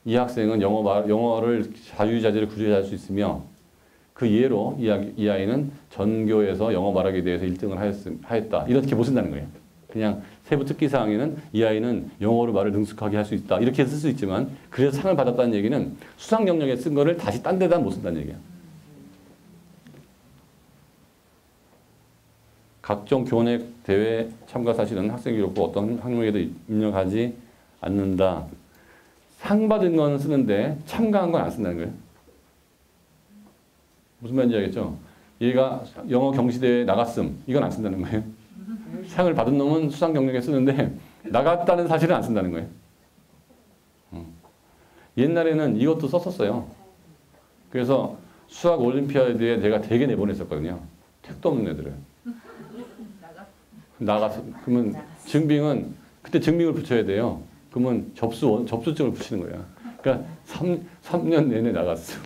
이 학생은 영어를 자유자재로 구제할 수 있으며 그 예로 이 아이는 전교에서 영어 말하기 대회에서 1등을 하였다. 이렇게 못 쓴다는 거예요. 그냥 세부 특기사항에는 이 아이는 영어로 말을 능숙하게 할 수 있다. 이렇게 쓸 수 있지만 그래서 상을 받았다는 얘기는 수상 경력에 쓴 거를 다시 딴 데다 못 쓴다는 얘기예요. 각종 교내 대회 참가 사실은 학생 기록부 어떤 항목에도 입력하지 않는다. 상 받은 건 쓰는데 참가한 건 안 쓴다는 거예요. 무슨 말인지 알겠죠? 얘가 영어 경시대회에 나갔음. 이건 안 쓴다는 거예요. 상을 받은 놈은 수상 경력에 쓰는데 나갔다는 사실은 안 쓴다는 거예요. 옛날에는 이것도 썼었어요. 그래서 수학 올림피아드에 내가 되게 내보냈었거든요. 택도 없는 애들을. 나가서 그러면 증빙은 그때 증빙을 붙여야 돼요. 그러면 접수증을 붙이는 거야. 그러니까 3년 내내 나갔어.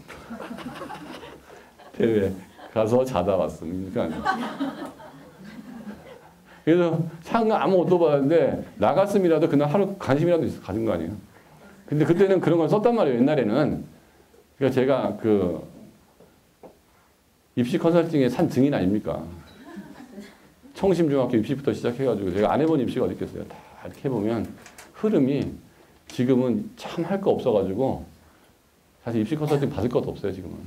대회 가서 자다 왔음. 그러니까 그래서 상 아무것도 받았는데 나갔음이라도 그날 하루 관심이라도 있어 가진 거 아니에요. 근데 그때는 그런 걸 썼단 말이에요. 옛날에는. 그러니까 제가 그 입시 컨설팅에 산 증인 아닙니까? 청심중학교 입시부터 시작해가지고 제가 안 해본 입시가 어디 있겠어요. 다 이렇게 해보면 흐름이 지금은 참 할 거 없어가지고 사실 입시 컨설팅 받을 것도 없어요. 지금은.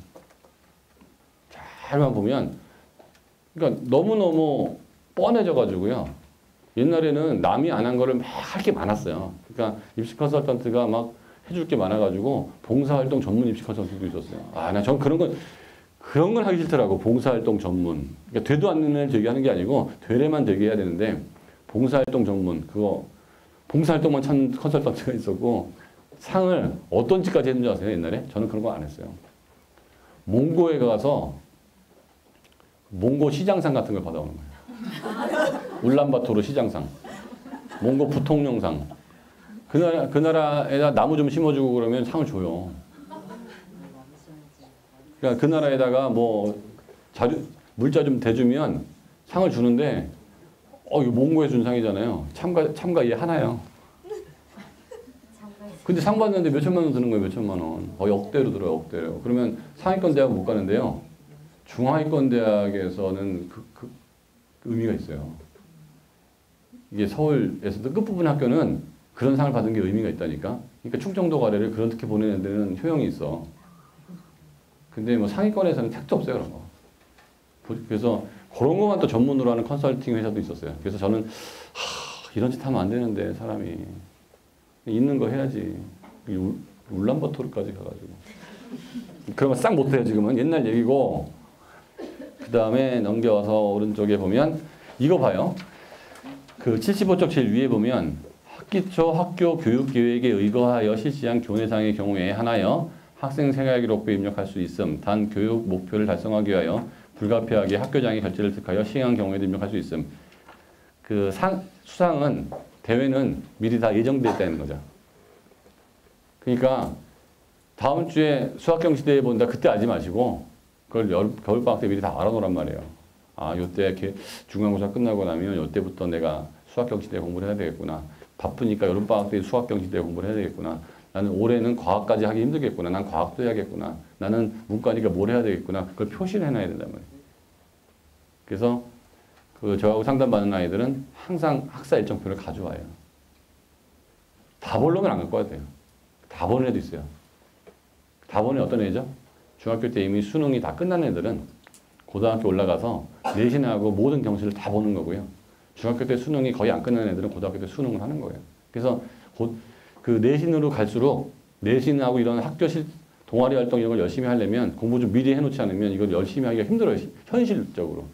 잘만 보면 그러니까 너무너무 뻔해져가지고요. 옛날에는 남이 안 한 거를 막 할 게 많았어요. 그러니까 입시 컨설턴트가 막 해줄 게 많아가지고 봉사활동 전문 입시 컨설팅도 있었어요. 전 그런 건 하기 싫더라고. 봉사활동 전문. 그러니까 되도 않는 애 되게 하는 게 아니고 되래만 되게 해야 되는데 봉사활동 전문 그거 봉사활동만 찾는 컨설턴트가 있었고 상을 어떤 짓까지 했는지 아세요? 옛날에? 저는 그런 거 안 했어요. 몽고에 가서 몽고 시장상 같은 걸 받아오는 거예요. 울란바토르 시장상. 몽고 부통령상. 그 나라에다 나무 좀 심어주고 그러면 상을 줘요. 그러니까 그 나라에다가 물자 좀 대주면 상을 주는데 이거 몽고에 준 상이잖아요. 참가 얘 하나요. 근데 상 받는데 몇 천만 원 드는 거예요. 몇 천만 원. 억대로 들어요. 억대로. 그러면 상위권 대학 못 가는데요. 중하위권 대학에서는 그 의미가 있어요. 이게 서울에서도 끝부분 학교는 그런 상을 받은 게 의미가 있다니까. 그러니까 충청도 가래를 그렇게 보내는 데는 효용이 있어. 근데 상위권에서는 택도 없어요. 그런 거. 그래서 그런 것만 또 전문으로 하는 컨설팅 회사도 있었어요. 그래서 저는 이런 짓 하면 안 되는데 사람이 있는 거 해야지. 울란바토르까지 가가지고 그런 거 싹 못해요. 지금은 옛날 얘기고. 그 다음에 넘겨와서 오른쪽에 보면 이거 봐요. 그 75쪽 제일 위에 보면 학기초 학교 교육계획에 의거하여 실시한 교내상의 경우에 하나여 학생 생활기록부에 입력할 수 있음. 단 교육 목표를 달성하기 위하여 불가피하게 학교장의 결재를 득하여 시행한 경우에도 입력할 수 있음. 그 수상은 대회는 미리 다 예정되어 있다는 거죠. 그러니까 다음 주에 수학경시대회 본다 그때 알지 마시고 그걸 겨울방학 때 미리 다 알아놓으란 말이에요. 요때 중간고사 끝나고 나면 요때부터 내가 수학경시대회 공부를 해야 되겠구나. 바쁘니까 여름방학 때 수학경시대회 공부를 해야 되겠구나. 나는 올해는 과학까지 하기 힘들겠구나. 난 과학도 해야겠구나. 나는 문과니까 뭘 해야 되겠구나. 그걸 표시를 해놔야 된단 말이에요. 그래서 저하고 상담받는 아이들은 항상 학사 일정표를 가져와요. 다 보려면 안 갖고 와도 돼요. 다 보는 애도 있어요. 다 보는 애 어떤 애죠? 중학교 때 이미 수능이 다 끝난 애들은 고등학교 올라가서 내신하고 모든 경시를 다 보는 거고요. 중학교 때 수능이 거의 안 끝난 애들은 고등학교 때 수능을 하는 거예요. 그래서 그 내신으로 갈수록 내신하고 이런 동아리 활동 이런 걸 열심히 하려면 공부 좀 미리 해놓지 않으면 이걸 열심히 하기가 힘들어요. 현실적으로.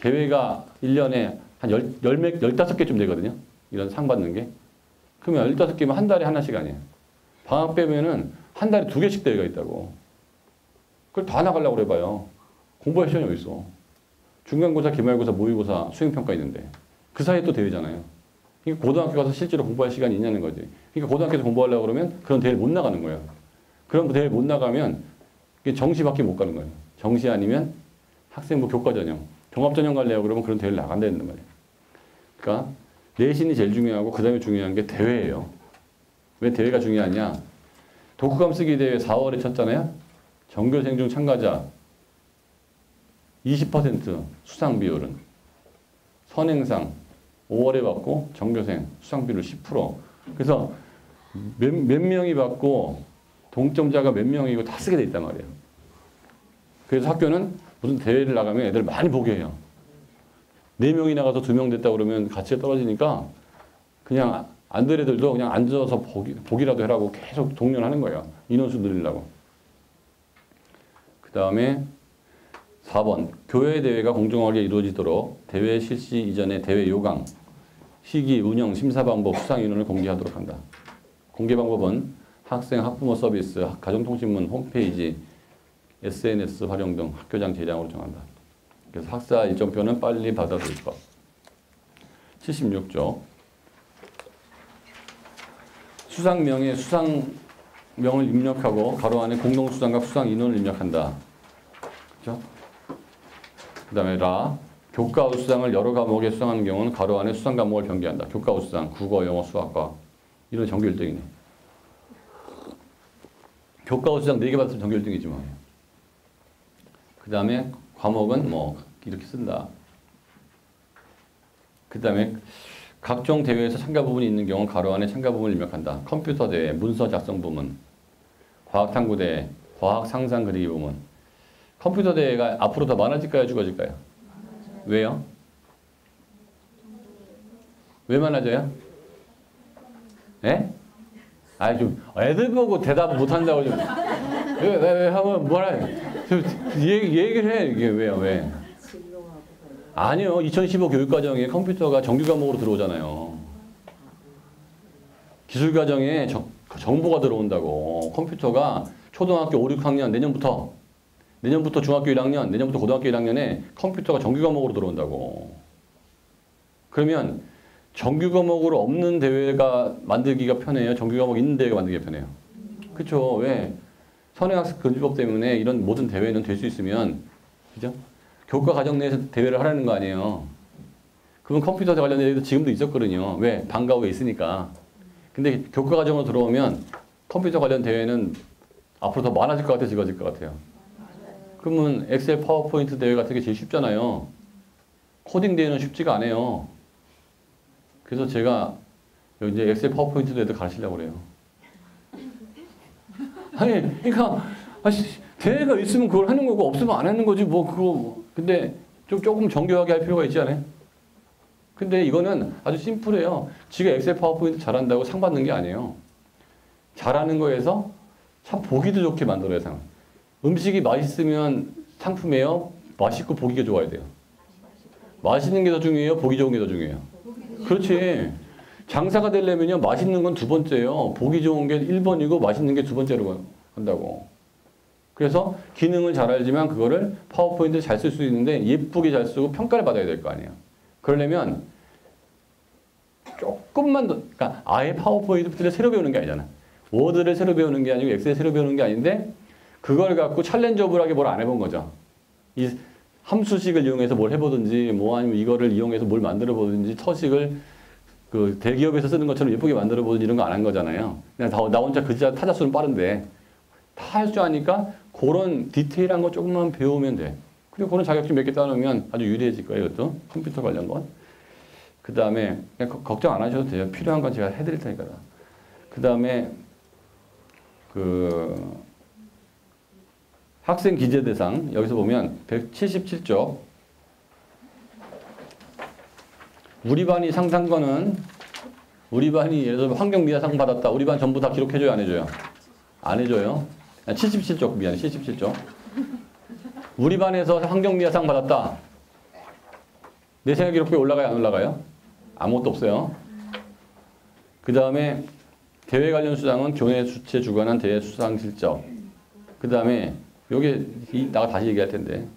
대회가 1년에 한 15개쯤 되거든요. 이런 상 받는 게. 그러면 15개면 한 달에 하나씩 아니에요. 방학 빼면은 한 달에 2개씩 대회가 있다고. 그걸 다 나가려고 해봐요. 공부할 시간이 어디 있어. 중간고사, 기말고사, 모의고사, 수행평가 있는데. 그 사이에 또 대회잖아요. 그러니까 고등학교 가서 실제로 공부할 시간이 있냐는 거지. 그러니까 고등학교에서 공부하려고 그러면 그런 대회를 못 나가는 거예요. 그런 대회를 못 나가면 정시밖에 못 가는 거예요. 정시 아니면 학생부 교과전형, 종합전형 가려고 그러면 그런 대회를 나간다 했단 말이에요. 그러니까 내신이 제일 중요하고 그 다음에 중요한 게 대회예요. 왜 대회가 중요하냐? 독후감 쓰기 대회 4월에 쳤잖아요. 전교생 중 참가자 20% 수상 비율은 선행상 5월에 받고 전교생 수상 비율 10%. 그래서 몇 명이 받고 동점자가 몇 명이고 다 쓰게 돼 있단 말이에요. 그래서 학교는 무슨 대회를 나가면 애들 많이 보게 해요. 4명이 나가서 2명 됐다 그러면 가치가 떨어지니까 그냥 안 될 애들도 그냥 앉아서 보기라도 해라고 계속 독려하는 거예요. 인원수 늘리려고. 그 다음에 4번. 교회 대회가 공정하게 이루어지도록 대회 실시 이전에 대회 요강, 시기, 운영, 심사 방법, 수상 인원을 공개하도록 한다. 공개 방법은 학생, 학부모 서비스, 가정통신문, 홈페이지, SNS 활용 등 학교장 대장으로 정한다. 그래서 학사 일정표는 빨리 받아들 것. 76조. 수상명에 수상명을 입력하고 가로 안에 공동수상과 수상 인원을 입력한다. 그렇죠? 그 다음에 라. 교과 우수상을 여러 과목에 수상하는 경우는 가로 안에 수상 과목을 변경한다. 교과 우수상, 국어, 영어, 수학과 이런 전교 1등이네. 교과 우수상 4개 받았으면 전교 1등이지 뭐. 그 다음에 과목은 뭐 이렇게 쓴다. 그 다음에 각종 대회에서 참가 부분이 있는 경우 가로 안에 참가 부분을 입력한다. 컴퓨터 대회, 문서 작성 부문, 과학 탐구 대회, 과학 상상 그리기 부문. 컴퓨터 대회가 앞으로 더 많아질까요? 적어질까요? 왜요? 왜 많아져요? 예? 아니 좀 애들 보고 대답 못 한다고 좀 왜 하면 뭐라 좀 얘기를 해. 이게 왜요? 왜? 아니요. 2015 교육과정에 컴퓨터가 정규 과목으로 들어오잖아요. 기술과정에 정보가 들어온다고. 컴퓨터가 초등학교 5, 6학년 내년부터 중학교 1학년, 내년부터 고등학교 1학년에 컴퓨터가 정규 과목으로 들어온다고. 그러면 정규 과목으로 없는 대회가 만들기가 편해요? 정규 과목 있는 대회가 만들기가 편해요? 그렇죠. 왜? 선행학습 금지법 때문에 이런 모든 대회는 될 수 있으면, 그죠? 교과 과정 내에서 대회를 하라는 거 아니에요. 그건 컴퓨터 관련 대회도 지금도 있었거든요. 왜? 방과 후에 있으니까. 근데 교과 과정으로 들어오면 컴퓨터 관련 대회는 앞으로 더 많아질 것 같아요? 적어질 것 같아요? 그러면 엑셀 파워포인트 대회 같은 게 제일 쉽잖아요. 코딩 대회는 쉽지가 않아요. 그래서 제가 이제 엑셀 파워포인트 대회도 가르치려고 그래요. 아니, 그러니까 대회가 있으면 그걸 하는 거고 없으면 안 하는 거지 뭐 그거. 근데 조금 정교하게 할 필요가 있지 않아요? 근데 이거는 아주 심플해요. 지가 엑셀 파워포인트 잘한다고 상 받는 게 아니에요. 잘하는 거에서 참 보기도 좋게 만들어야 상. 음식이 맛있으면 상품이에요? 맛있고 보기가 좋아야 돼요. 맛있는 게 더 중요해요? 보기 좋은 게 더 중요해요? 그렇지. 장사가 되려면요, 맛있는 건 2번째예요. 보기 좋은 게 1번이고 맛있는 게 2번째로 간다고. 그래서 기능을 잘 알지만 그거를 파워포인트 잘 쓸 수 있는데 예쁘게 잘 쓰고 평가를 받아야 될 거 아니에요. 그러려면 조금만 더, 그러니까 아예 파워포인트를 새로 배우는 게 아니잖아. 워드를 새로 배우는 게 아니고 엑셀 새로 배우는 게 아닌데 그걸 갖고 챌린저블하게 뭘 안 해본 거죠. 이 함수식을 이용해서 뭘 해보든지 뭐 아니면 이거를 이용해서 뭘 만들어 보든지 서식을 그 대기업에서 쓰는 것처럼 예쁘게 만들어 보든지 이런 거 안 한 거잖아요. 그냥 나 혼자 글자 타자수는 빠른데 다 할 줄 아니까 그런 디테일한 거 조금만 배우면 돼. 그리고 그런 자격증 몇 개 따놓으면 아주 유리해질 거예요. 이것도 컴퓨터 관련 건. 그 다음에 그냥 걱정 안 하셔도 돼요. 필요한 건 제가 해드릴 테니까. 그 다음에 학생 기재 대상 여기서 보면 177쪽 우리 반이 상상권은 우리 반이 예를 들어 환경미화상 받았다. 우리 반 전부 다 기록해줘요? 안 해줘요? 안 해줘요. 77쪽 미안해. 77쪽 우리 반에서 환경미화상 받았다. 내 생각 기록부에 올라가요? 안 올라가요? 아무것도 없어요. 그 다음에 대회 관련 수상은 교내 주최 주관한 대회 수상 실적. 그 다음에 요게 나가 다시 얘기할 텐데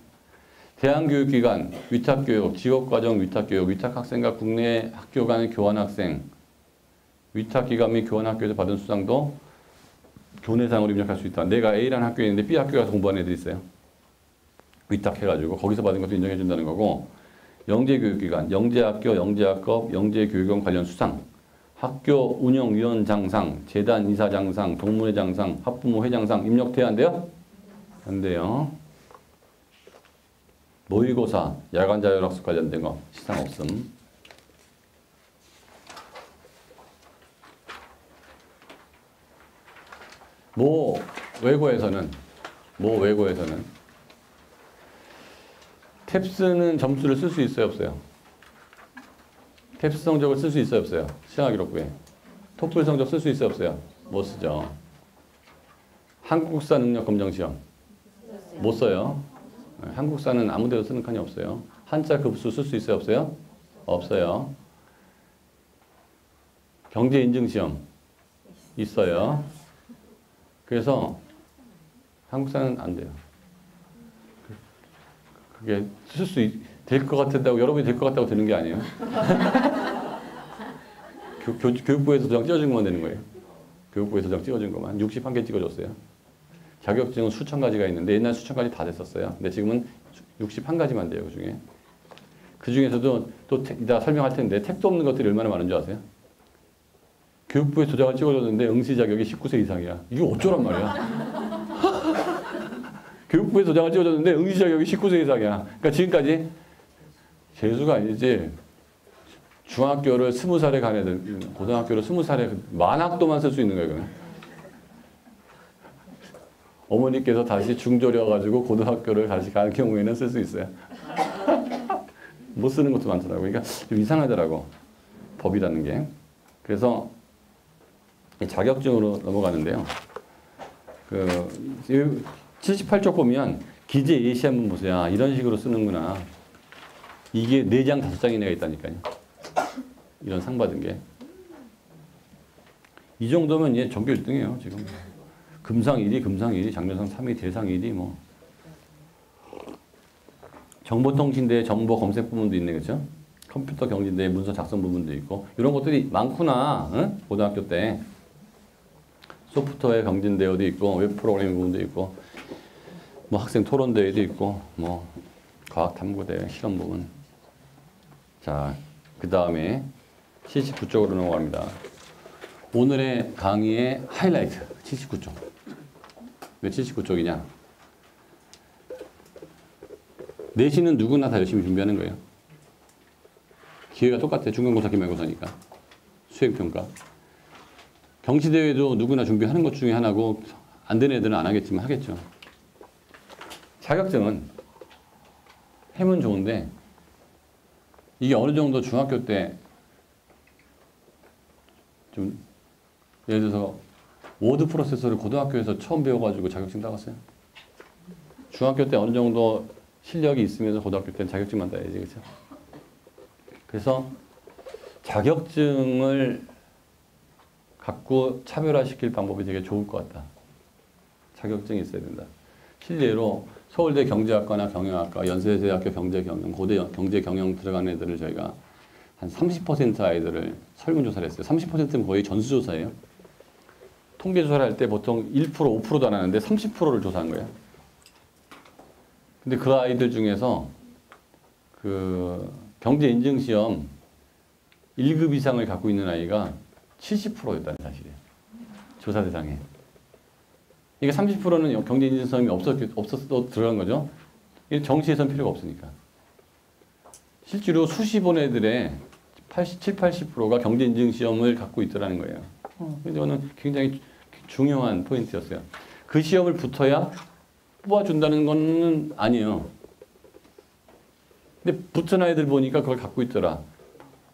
대한교육기관, 위탁교육, 직업과정 위탁교육, 위탁학생과 국내 학교 간 교환학생, 위탁기관 및 교환학교에서 받은 수상도 교내상으로 입력할 수 있다. 내가 A라는 학교에 있는데 B 학교 가서 공부하는 애들이 있어요. 위탁해가지고 거기서 받은 것도 인정해준다는 거고 영재교육기관, 영재학교, 영재학급, 영재교육원 관련 수상, 학교 운영위원장상, 재단 이사장상, 동문회장상, 학부모 회장상 입력돼야 안 돼요? 안 돼요. 모의고사, 야간 자율학습 관련된 거 시상 없음. 모 외고에서는 탭스는 점수를 쓸 수 있어요, 없어요? 탭스 성적을 쓸 수 있어요, 없어요? 시험화 기록부에. 토플 성적 쓸 수 있어요, 없어요? 못 쓰죠. 한국사 능력 검정 시험 못 써요. 한국사는 아무 데도 쓰는 칸이 없어요. 한자 급수 쓸 수 있어요, 없어요? 없어요. 경제 인증 시험 있어요. 그래서 한국사는 안 돼요. 그게 쓸 수 될 것 같다고 여러분이 될 것 같다고 되는 게 아니에요. 교육부에서 도장 찍어준 것만 되는 거예요. 교육부에서 도장 찍어준 것만 61개 찍어줬어요. 자격증은 수천 가지가 있는데 옛날 수천 가지 다 됐었어요. 근데 지금은 61가지만 돼요. 그중에. 그중에서도 또 이따 설명할 텐데 택도 없는 것들이 얼마나 많은 줄 아세요? 교육부에 도장을 찍어줬는데 응시 자격이 19세 이상이야. 이게 어쩌란 말이야. 교육부에 도장을 찍어줬는데 응시 자격이 19세 이상이야. 그러니까 지금까지 재수가 아니지. 중학교를 20살에 간 애들, 고등학교를 20살에 만학도만 쓸 수 있는 거예요. 그러면. 어머니께서 다시 중졸이어가지고 고등학교를 다시 갈 경우에는 쓸 수 있어요. 못 쓰는 것도 많더라고요. 그러니까 좀 이상하더라고. 법이라는 게. 그래서 자격증으로 넘어가는데요. 78쪽 보면 기재 예시 한번 보세요. 이런 식으로 쓰는구나. 이게 4장 5장이나 있다니까요. 이런 상 받은 게. 이 정도면 얘 전교 1등이에요. 지금. 금상 1위, 금상 2위, 장려상 3위, 대상 1위 뭐. 정보통신대 정보 검색 부분도 있네. 그렇죠? 컴퓨터 경진대 문서 작성 부분도 있고 이런 것들이 많구나. 응? 고등학교 때. 소프트웨어 경진대회도 있고 웹 프로그래밍 부분도 있고 뭐 학생 토론대회도 있고 뭐 과학 탐구대회 실험 부분. 자, 그 다음에 79쪽으로 넘어갑니다. 오늘의 강의의 하이라이트 79쪽. 왜 79쪽이냐? 내신은 누구나 다 열심히 준비하는 거예요. 기회가 똑같아요. 중간고사, 기말고사니까. 수행평가. 경시대회도 누구나 준비하는 것 중에 하나고 안 되는 애들은 안 하겠지만 하겠죠. 자격증은 하면 좋은데 이게 어느 정도 중학교 때 좀 예를 들어서 워드 프로세서를 고등학교에서 처음 배워가지고 자격증 따갔어요. 중학교 때 어느 정도 실력이 있으면서 고등학교 때는 자격증만 따야지. 그렇죠? 그래서 자격증을 갖고 차별화시킬 방법이 되게 좋을 것 같다. 자격증이 있어야 된다. 실례로 서울대 경제학과나 경영학과, 연세대학교 경제경영, 고대 경제경영 들어가는 애들을 저희가 한 30% 아이들을 설문조사를 했어요. 30%는 거의 전수조사예요. 통계조사를 할 때 보통 1%, 5%도 안 하는데 30%를 조사한 거예요. 근데 그 아이들 중에서 그 경제인증시험 1급 이상을 갖고 있는 아이가 70%였다는 사실이에요. 조사 대상에. 이게 30%는 경제인증시험이 없었어도 들어간 거죠. 이게 정시에선 필요가 없으니까. 실제로 수시본 애들의 70, 80%가 경제인증시험을 갖고 있더라는 거예요. 이거는 굉장히 중요한 포인트였어요. 그 시험을 붙어야 뽑아준다는 건 아니에요. 근데 붙은 아이들 보니까 그걸 갖고 있더라.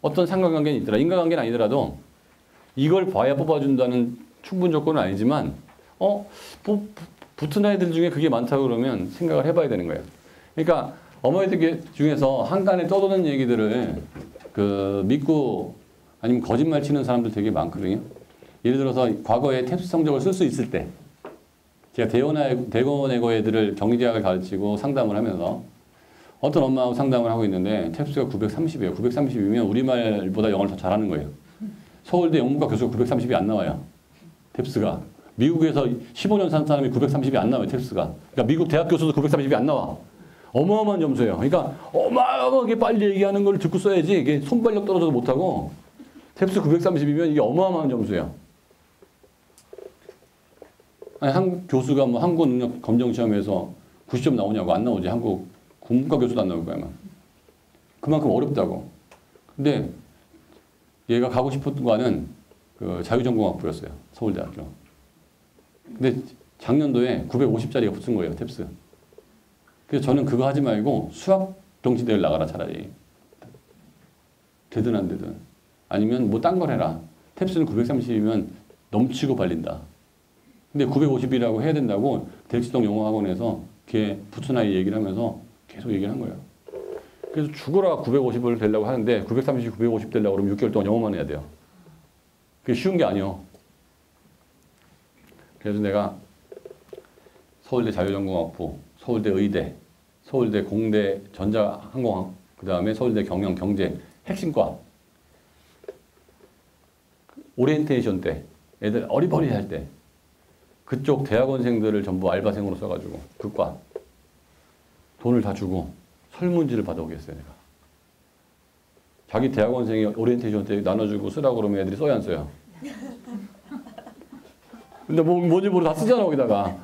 어떤 상관관계는 있더라. 인과관계는 아니더라도 이걸 봐야 뽑아준다는 충분 조건은 아니지만 붙은 아이들 중에 그게 많다고 그러면 생각을 해봐야 되는 거예요. 그러니까 어머니들 중에서 한간에 떠도는 얘기들을 믿고 아니면 거짓말 치는 사람들 되게 많거든요. 예를 들어서 과거에 탭스 성적을 쓸 수 있을 때 제가 대원외고 애들을 경제학을 가르치고 상담을 하면서 어떤 엄마하고 상담을 하고 있는데 탭스가 930이에요. 930이면 우리말보다 영어를 더 잘하는 거예요. 서울대 영문과 교수가 930이 안 나와요. 탭스가. 미국에서 15년 산 사람이 930이 안 나와요. 탭스가. 그러니까 미국 대학 교수도 930이 안 나와. 어마어마한 점수예요. 그러니까 어마어마하게 빨리 얘기하는 걸 듣고 써야지 이게 손발력 떨어져도 못하고 탭스 930이면 이게 어마어마한 점수예요. 아니, 한국 교수가 뭐 한국 능력 검정 시험에서 90점 나오냐고 안 나오지. 한국 국문과 교수도 안 나올 거야 아마. 그만큼 어렵다고. 근데 얘가 가고 싶었던 과는 그 자유전공학부였어요. 서울대학교. 근데 작년도에 950짜리가 붙은 거예요. 탭스. 그래서 저는 그거 하지 말고 수학 경시대회를 나가라 차라리. 되든 안 되든. 아니면 뭐 딴 걸 해라. 탭스는 930이면 넘치고 발린다. 근데 950이라고 해야 된다고 대치동 영어학원에서 걔 붙은 아이 얘기를 하면서 계속 얘기를 한 거예요. 그래서 죽어라 950을 되려고 하는데 930, 950 되려고 그러면 6개월 동안 영어만 해야 돼요. 그게 쉬운 게 아니에요. 그래서 내가 서울대 자유전공학부, 서울대 의대, 서울대 공대 전자항공학, 그 다음에 서울대 경영 경제 핵심과 오리엔테이션 때 애들 어리버리할 때 그쪽 대학원생들을 전부 알바생으로 써가지고 그과 돈을 다 주고 설문지를 받아오겠어요. 내가. 자기 대학원생이 오리엔테이션 때 나눠주고 쓰라고 그러면 애들이 써야 안 써요. 근데 뭔지 모르고 다 쓰잖아 거기다가.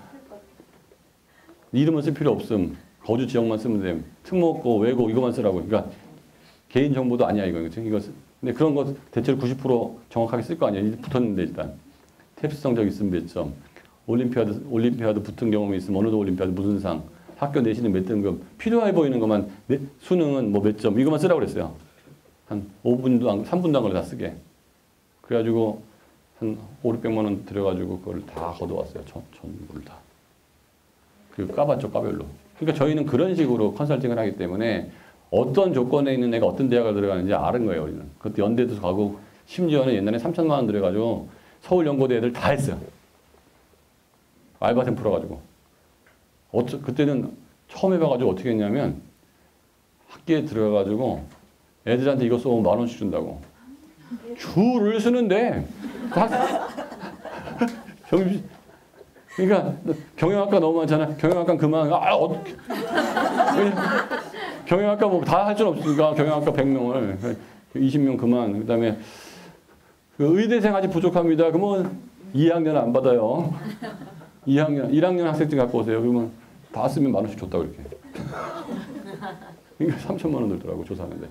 이름은 쓸 필요 없음. 거주 지역만 쓰면 됨. 특목고, 외고 이거만 쓰라고. 그러니까 개인 정보도 아니야 이거. 이거 근데 그런 거 대체로 90% 정확하게 쓸 거 아니야. 붙었는데 일단 탭스 성적 있으면 몇 점. 올림피아드 붙은 경험이 있으면 어느 도 올림피아드 무슨 상. 학교 내신은 몇 등급. 필요해 보이는 것만 수능은 뭐 몇 점. 이거만 쓰라고 그랬어요. 한 5분도 3분도 안 걸려 다 쓰게. 그래가지고 한 5, 600만 원 들여가지고 그걸 다 걷어왔어요. 전부를 다. 그리고 까봤죠, 까별로. 그러니까 저희는 그런 식으로 컨설팅을 하기 때문에 어떤 조건에 있는 애가 어떤 대학을 들어가는지 아는 거예요, 우리는. 그것도 연대도 가고, 심지어는 옛날에 3천만 원 들여가지고 서울연고대 애들 다 했어요. 알바생 풀어가지고. 그때는 처음 해봐가지고 어떻게 했냐면 학기에 들어가가지고 애들한테 이거 써보면 10,000원씩 준다고. 줄을 쓰는데 그러니까 경영학과 너무 많잖아. 경영학과 그만. 경영학과 뭐 다 할 수는 없으니까 경영학과 100명을 20명 그만. 그다음에 그 의대생 아직 부족합니다. 그러면 2학년 안 받아요. 1학년 학생증 갖고 오세요. 그러면 다 쓰면 10,000원씩 줬다고 이렇게. 그러니까 3천만 원 들더라고 조사하는데.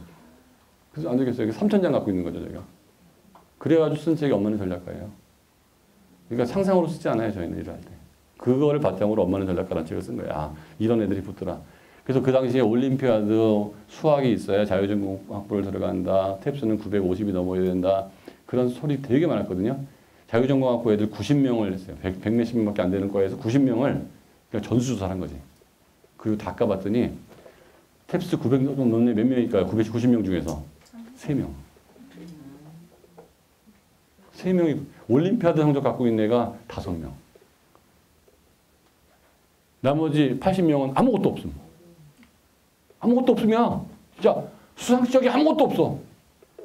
그래서 안 되겠어요. 3,000장 갖고 있는 거죠 저희가. 그래가지고 쓴 책이 엄마는 전략가예요. 그러니까 상상으로 쓰지 않아요 저희는 일을 할 때. 그거를 바탕으로 엄마는 전략가라는 책을 쓴 거야. 아, 이런 애들이 붙더라. 그래서 그 당시에 올림피아드 수학이 있어야 자유전공학부를 들어간다. 탭스는 950이 넘어야 된다. 그런 소리 되게 많았거든요. 자유전공학부 애들 90명을 했어요. 100 몇십 명밖에 안 되는 거에서 90명을 그냥 전수조사를 한 거지. 그리고 다 까봤더니 탭스 900 넘는 몇 명일까요? 990명 중에서 3명. 3명이 올림피아드 성적 갖고 있는 애가 5명. 나머지 80명은 아무것도 없음. 아무것도 없으면 진짜 수상 시작이 아무것도 없어.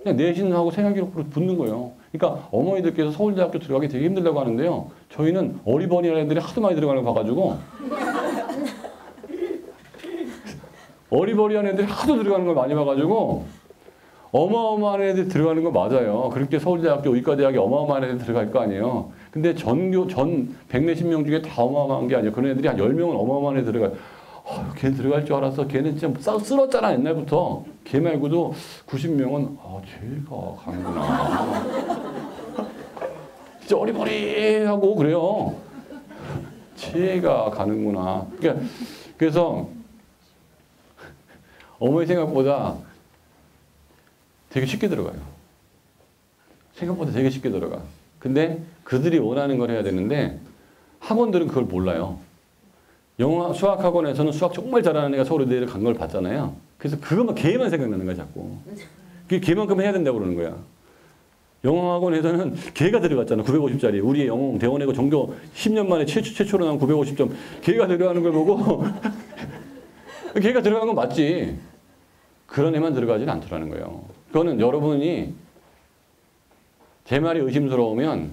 그냥 내신하고 생활기록부로 붙는 거예요. 그러니까 어머니들께서 서울대학교 들어가기 되게 힘들다고 하는데요. 저희는 어리버리한 애들이 하도 많이 들어가는 거 봐가지고 어리버리한 애들이 하도 들어가는 걸 많이 봐가지고 어마어마한 애들이 들어가는 거 맞아요. 그렇게 서울대학교 의과대학에 어마어마한 애들이 들어갈 거 아니에요. 근데 전 100몇십 명 중에 다 어마어마한 게 아니에요. 그런 애들이 한 10명은 어마어마한 애들 들어가요. 걔 들어갈 줄 알아서 걔는 진짜 쓸었잖아 옛날부터. 걔 말고도 90명은 쟤가 가는구나. 진짜 어리버리하고 그래요. 쟤가 가는구나. 그래서 어머니 생각보다 되게 쉽게 들어가요. 생각보다 되게 쉽게 들어가. 근데 그들이 원하는 걸 해야 되는데 학원들은 그걸 몰라요. 영어 수학 학원에서는 수학 정말 잘하는 애가 서울대를 간 걸 봤잖아요. 그래서 걔만 생각나는 거야 자꾸. 걔만큼 해야 된다고 그러는 거야. 영어 학원에서는 걔가 들어갔잖아. 950짜리. 우리 영어 대원외고 전교 10년 만에 최초로 나온 950점. 걔가 들어가는 걸 보고 걔가 들어간 건 맞지. 그런 애만 들어가지는 않더라는 거예요. 그거는 여러분이 제 말이 의심스러우면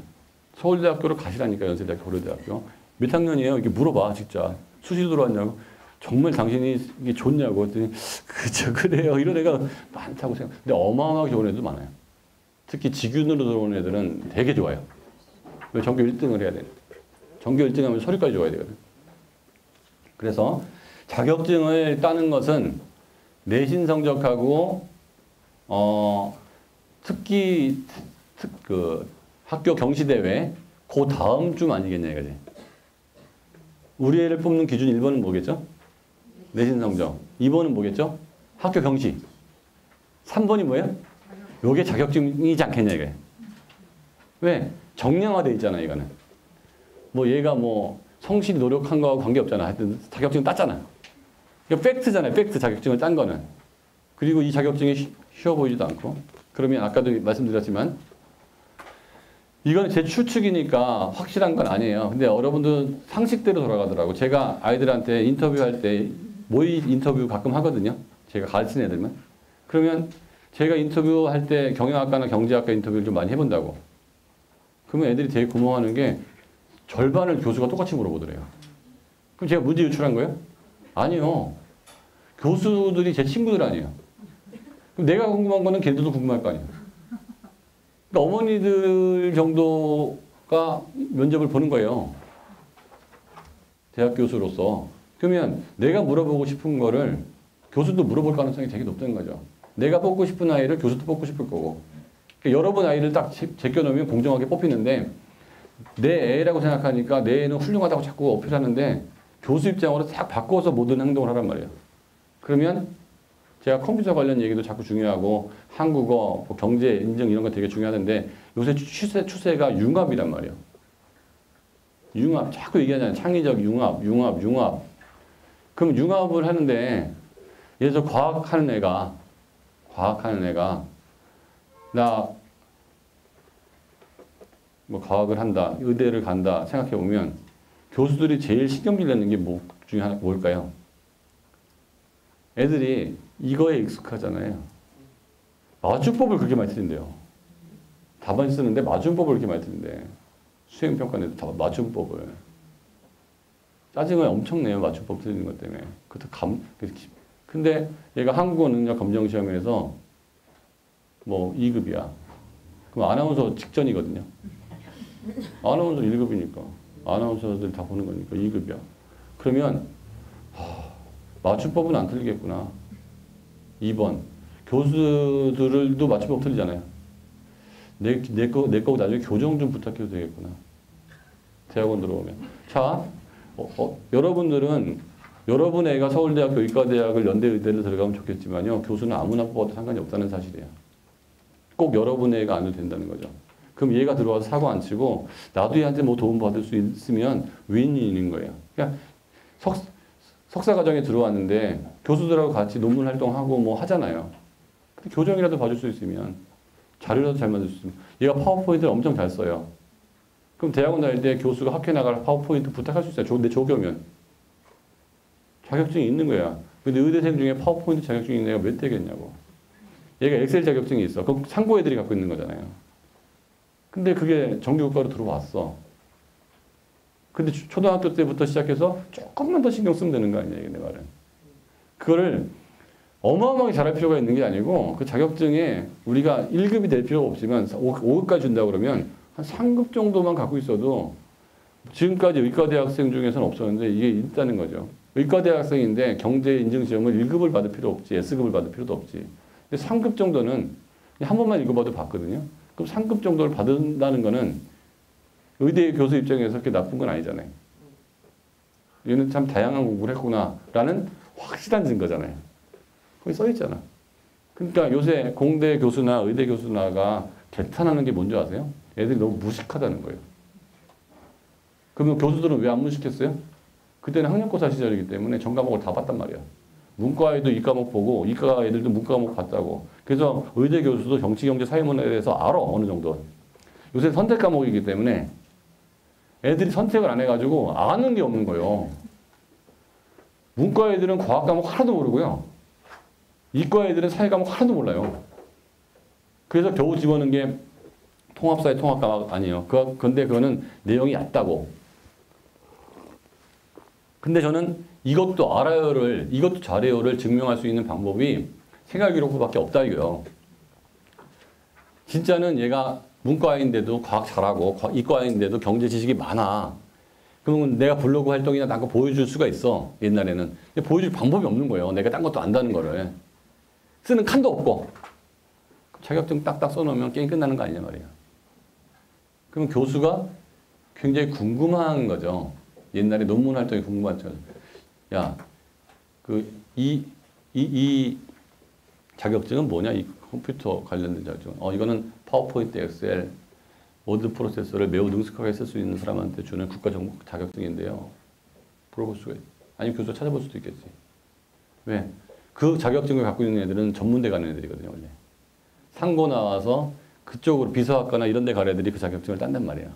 서울대학교로 가시라니까. 연세대학교, 고려대학교. 몇 학년이에요? 이렇게 물어봐 진짜. 수시 들어왔냐고. 정말 당신이 이게 좋냐고 그랬더니 그래요. 이런 애가 많다고 생각. 근데 어마어마하게 좋은 애도 많아요. 특히 직윤으로 들어오는 애들은 되게 좋아요. 왜 전교 1등을 해야 돼? 전교 1등 하면 서류까지 줘야 되거든. 그래서 자격증을 따는 것은 내신 성적하고 특기 그 학교 경시대회 그 다음 주 아니겠냐 이거지. 우리 애를 뽑는 기준 1번은 뭐겠죠? 내신 성적. 2번은 뭐겠죠? 학교 경시. 3번이 뭐예요? 요게 자격증이지 않겠냐 이거예요. 왜? 정량화돼 있잖아 이거는. 뭐 얘가 뭐 성실히 노력한 거하고 관계없잖아. 하여튼 자격증 땄잖아. 이거 팩트잖아요. 팩트 자격증을 딴 거는. 그리고 이 자격증이 쉬워 보이지도 않고. 그러면 아까도 말씀드렸지만 이건 제 추측이니까 확실한 건 아니에요. 근데 여러분들 상식대로 돌아가더라고. 제가 아이들한테 인터뷰할 때 모의 인터뷰 가끔 하거든요. 제가 가르치는 애들만. 그러면 제가 인터뷰할 때 경영학과나 경제학과 인터뷰를 좀 많이 해본다고. 그러면 애들이 되게 고마워하는 게 절반을 교수가 똑같이 물어보더래요. 그럼 제가 문제 유출한 거예요? 아니요. 교수들이 제 친구들 아니에요. 그럼 내가 궁금한 거는 걔들도 궁금할 거 아니에요. 그러니까 어머니들 정도가 면접을 보는 거예요. 대학 교수로서. 그러면 내가 물어보고 싶은 거를 교수도 물어볼 가능성이 되게 높다는 거죠. 내가 뽑고 싶은 아이를 교수도 뽑고 싶을 거고. 그러니까 여러 번 아이를 딱 제껴놓으면 공정하게 뽑히는데 내 애라고 생각하니까 내 애는 훌륭하다고 자꾸 어필하는데 교수 입장으로 싹 바꿔서 모든 행동을 하란 말이에요. 그러면 제가 컴퓨터 관련 얘기도 자꾸 중요하고 한국어, 뭐 경제, 인증 이런 거 되게 중요하는데 요새 추세가 융합이란 말이에요. 융합. 자꾸 얘기하잖아요. 창의적 융합. 그럼 융합을 하는데 예를 들어 과학하는 애가 나 뭐 과학을 한다, 의대를 간다 생각해 보면 교수들이 제일 신경질 내는 게 뭐 중에 하나 뭘까요? 애들이 이거에 익숙하잖아요. 마주법을 그렇게 많이 틀린대요. 답안 쓰는데 마주법을 그렇게 많이 틀린대. 수행평가에도 다 마주법을. 짜증을 엄청 내요. 마주법 틀리는 것 때문에. 근데 얘가 한국어 능력 검정 시험에서 뭐 2급이야. 그럼 아나운서 직전이거든요. 아나운서 1급이니까. 아나운서들 다 보는 거니까 2급이야. 그러면 맞춤법은 안 틀리겠구나. 2번. 교수들도 맞춤법 틀리잖아요. 내 거 나중에 교정 좀 부탁해도 되겠구나. 대학원 들어오면. 자, 여러분들은 여러분 애가 서울대학교 의과대학을 연대의대를 들어가면 좋겠지만요. 교수는 아무나 뽑아도 상관이 없다는 사실이에요. 꼭 여러분 애가 안 해도 된다는 거죠. 그럼 얘가 들어와서 사고 안 치고 나도 얘한테 뭐 도움 받을 수 있으면 윈윈인 거예요. 그러니까 석사 과정에 들어왔는데 교수들하고 같이 논문 활동하고 뭐 하잖아요. 근데 교정이라도 봐줄 수 있으면 자료라도 잘 만들 수 있으면 얘가 파워포인트를 엄청 잘 써요. 그럼 대학원 다닐 때 교수가 학회 나갈 파워포인트 부탁할 수 있어요. 내 조교면. 자격증이 있는 거야. 근데 의대생 중에 파워포인트 자격증이 있는 애가 몇 대겠냐고. 얘가 엑셀 자격증이 있어. 그럼 상고 애들이 갖고 있는 거잖아요. 근데 그게 정규국가로 들어왔어. 근데 초등학교 때부터 시작해서 조금만 더 신경 쓰면 되는 거 아니야, 내 말은. 그거를 어마어마하게 잘할 필요가 있는 게 아니고 그 자격증에 우리가 1급이 될 필요가 없지만 5급까지 준다고 그러면 한 3급 정도만 갖고 있어도 지금까지 의과대학생 중에서는 없었는데 이게 있다는 거죠. 의과대학생인데 경제인증시험을 1급을 받을 필요 없지, S급을 받을 필요도 없지. 근데 3급 정도는 한 번만 읽어봐도 봤거든요. 그럼 3급 정도를 받는다는 거는 의대 교수 입장에서 그렇게 나쁜 건 아니잖아요. 얘는 참 다양한 공부를 했구나라는 확실한 증거잖아요. 거기 써 있잖아. 그러니까 요새 공대 교수나 의대 교수나가 개탄하는 게 뭔지 아세요? 애들이 너무 무식하다는 거예요. 그러면 교수들은 왜 안 무식했어요? 그때는 학력고사 시절이기 때문에 전 과목을 다 봤단 말이야. 문과에도 이 과목 보고 이과 애들도 문과 과목 봤다고. 그래서 의대 교수도 정치, 경제, 사회문화에 대해서 알아. 어느 정도. 요새 선택 과목이기 때문에 애들이 선택을 안 해가지고 아는 게 없는 거예요. 문과 애들은 과학 과목 하나도 모르고요. 이과 애들은 사회 과목 하나도 몰라요. 그래서 겨우 집어넣은 게 통합사회 통합 과목 아니에요. 근데 그거는 내용이 얕다고. 근데 저는 이것도 알아요를, 이것도 잘해요를 증명할 수 있는 방법이 생활기록부밖에 없다 이거요. 진짜는 얘가 문과인데도 과학 잘하고 이과인데도 경제 지식이 많아. 그러면 내가 블로그 활동이나 딴 거 보여줄 수가 있어. 옛날에는. 근데 보여줄 방법이 없는 거예요. 내가 딴 것도 안다는 거를. 쓰는 칸도 없고. 자격증 딱딱 써놓으면 게임 끝나는 거 아니냐 말이야. 그럼 교수가 굉장히 궁금한 거죠. 옛날에 논문 활동이 궁금한 거죠. 야, 이 자격증은 뭐냐? 이 컴퓨터 관련된 자격증. 이거는 파워포인트, 엑셀, 워드 프로세서를 매우 능숙하게 쓸 수 있는 사람한테 주는 국가정보 자격증인데요. 물어볼 수가 있어. 아니면 교수가 찾아볼 수도 있겠지. 왜? 그 자격증을 갖고 있는 애들은 전문대 가는 애들이거든요, 원래. 상고 나와서 그쪽으로 비서학과나 이런 데 가는 애들이 그 자격증을 딴단 말이야.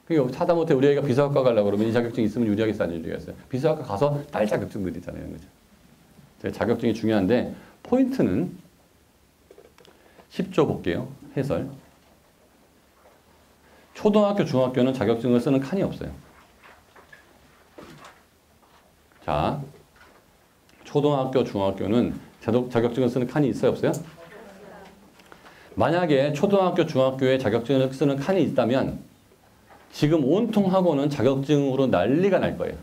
그러니까 하다못해 우리 애가 비서학과 가려고 그러면 이 자격증 있으면 유리하겠어, 안 유리하겠어요? 비서학과 가서 딸 자격증들 있잖아요, 그죠? 자격증이 중요한데 포인트는 10조 볼게요. 해설. 초등학교, 중학교는 자격증을 쓰는 칸이 없어요. 자, 초등학교, 중학교는 자격증을 쓰는 칸이 있어요, 없어요? 만약에 초등학교, 중학교에 자격증을 쓰는 칸이 있다면 지금 온통 학원은 자격증으로 난리가 날 거예요.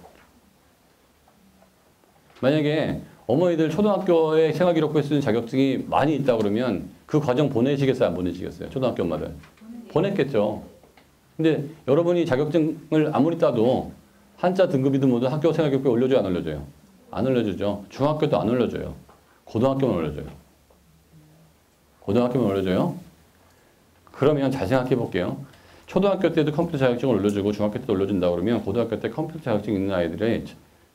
만약에 어머니들 초등학교에 생활기록부에 쓰는 자격증이 많이 있다 그러면 그 과정 보내시겠어요? 안 보내시겠어요? 초등학교 엄마들. 보냈겠죠. 근데 여러분이 자격증을 아무리 따도 한자 등급이든 뭐든 학교 생활기록부에 올려줘요? 안 올려줘요? 안 올려주죠. 중학교도 안 올려줘요. 고등학교만 올려줘요. 고등학교만 올려줘요. 그러면 잘 생각해 볼게요. 초등학교 때도 컴퓨터 자격증을 올려주고 중학교 때도 올려준다 그러면 고등학교 때 컴퓨터 자격증 있는 아이들이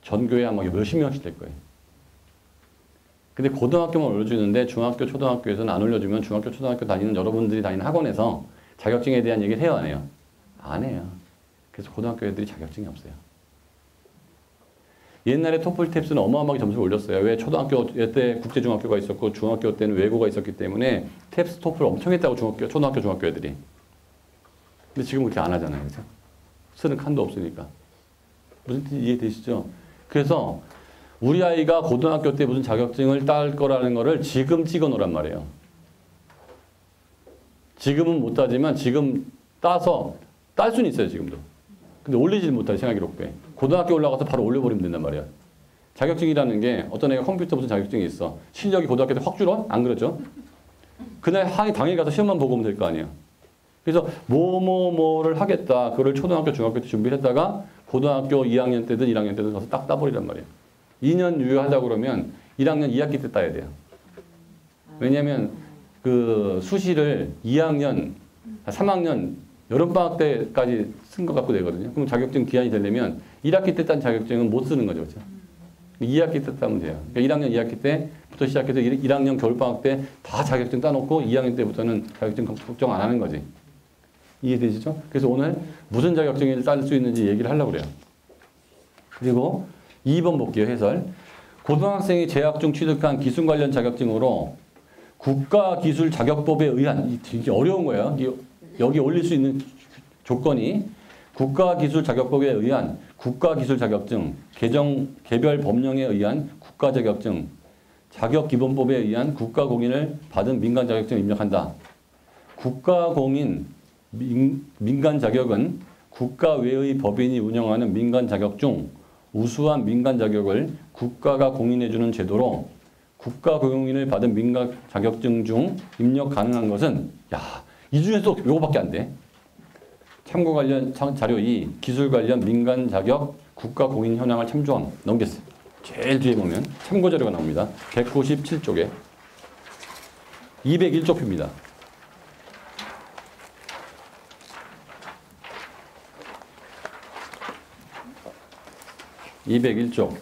전교에 아마 몇십 명씩 될 거예요. 근데 고등학교만 올려주는데 중학교, 초등학교에서는 안 올려주면 중학교, 초등학교 다니는 여러분들이 다니는 학원에서 자격증에 대한 얘기를 해요, 안 해요? 안 해요. 그래서 고등학교 애들이 자격증이 없어요. 옛날에 토플 탭스는 어마어마하게 점수를 올렸어요. 왜? 초등학교 때 국제중학교가 있었고 중학교 때는 외고가 있었기 때문에 탭스 토플 엄청 했다고 초등학교, 중학교 애들이. 근데 지금 그렇게 안 하잖아요. 그죠? 쓰는 칸도 없으니까. 무슨 뜻인지 이해되시죠? 그래서 우리 아이가 고등학교 때 무슨 자격증을 딸 거라는 거를 지금 찍어 놓으란 말이에요. 지금은 못 따지만 지금 따서 딸 수는 있어요, 지금도. 근데 올리질 못할 생활기록부에. 고등학교 올라가서 바로 올려버리면 된단 말이야. 자격증이라는 게 어떤 애가 컴퓨터 무슨 자격증이 있어. 실력이 고등학교 때 확 줄어? 안 그렇죠? 그날 당일 가서 시험만 보고 오면 될 거 아니에요. 그래서 뭐를 하겠다. 그걸 초등학교, 중학교 때 준비를 했다가 고등학교 2학년 때든 1학년 때든 가서 딱 따버리란 말이에요. 2년 유효하다 그러면 1학년 2학기 때 따야 돼요. 왜냐하면 그 수시를 2학년, 3학년 여름방학 때까지 쓴 것 갖고 되거든요. 그럼 자격증 기한이 되려면 1학기 때 딴 자격증은 못 쓰는 거죠. 그렇죠? 2학기 때 따면 돼요. 그러니까 1학년 2학기 때부터 시작해서 1학년 겨울방학 때 다 자격증 따놓고 2학년 때부터는 자격증 걱정 안 하는 거지. 이해되시죠? 그래서 오늘 무슨 자격증을 딸 수 있는지 얘기를 하려고 그래요. 그리고 2번 볼게요. 해설. 고등학생이 재학 중 취득한 기술 관련 자격증으로 국가기술자격법에 의한, 되게 어려운 거예요. 여기 올릴 수 있는 조건이 국가기술자격법에 의한 국가기술자격증, 개별 법령에 의한 국가자격증, 자격기본법에 의한 국가공인을 받은 민간자격증을 입력한다. 국가공인, 민간자격은 국가 외의 법인이 운영하는 민간자격 중 우수한 민간자격을 국가가 공인해주는 제도로 국가공인을 받은 민간자격증 중 입력 가능한 것은, 이 중에서 요거밖에 안 돼. 참고 관련 자료 2, 기술 관련 민간 자격 국가 공인 현황을 참조함. 넘겼어요. 제일 뒤에 보면 참고 자료가 나옵니다. 197쪽에 201쪽 표입니다. (201쪽)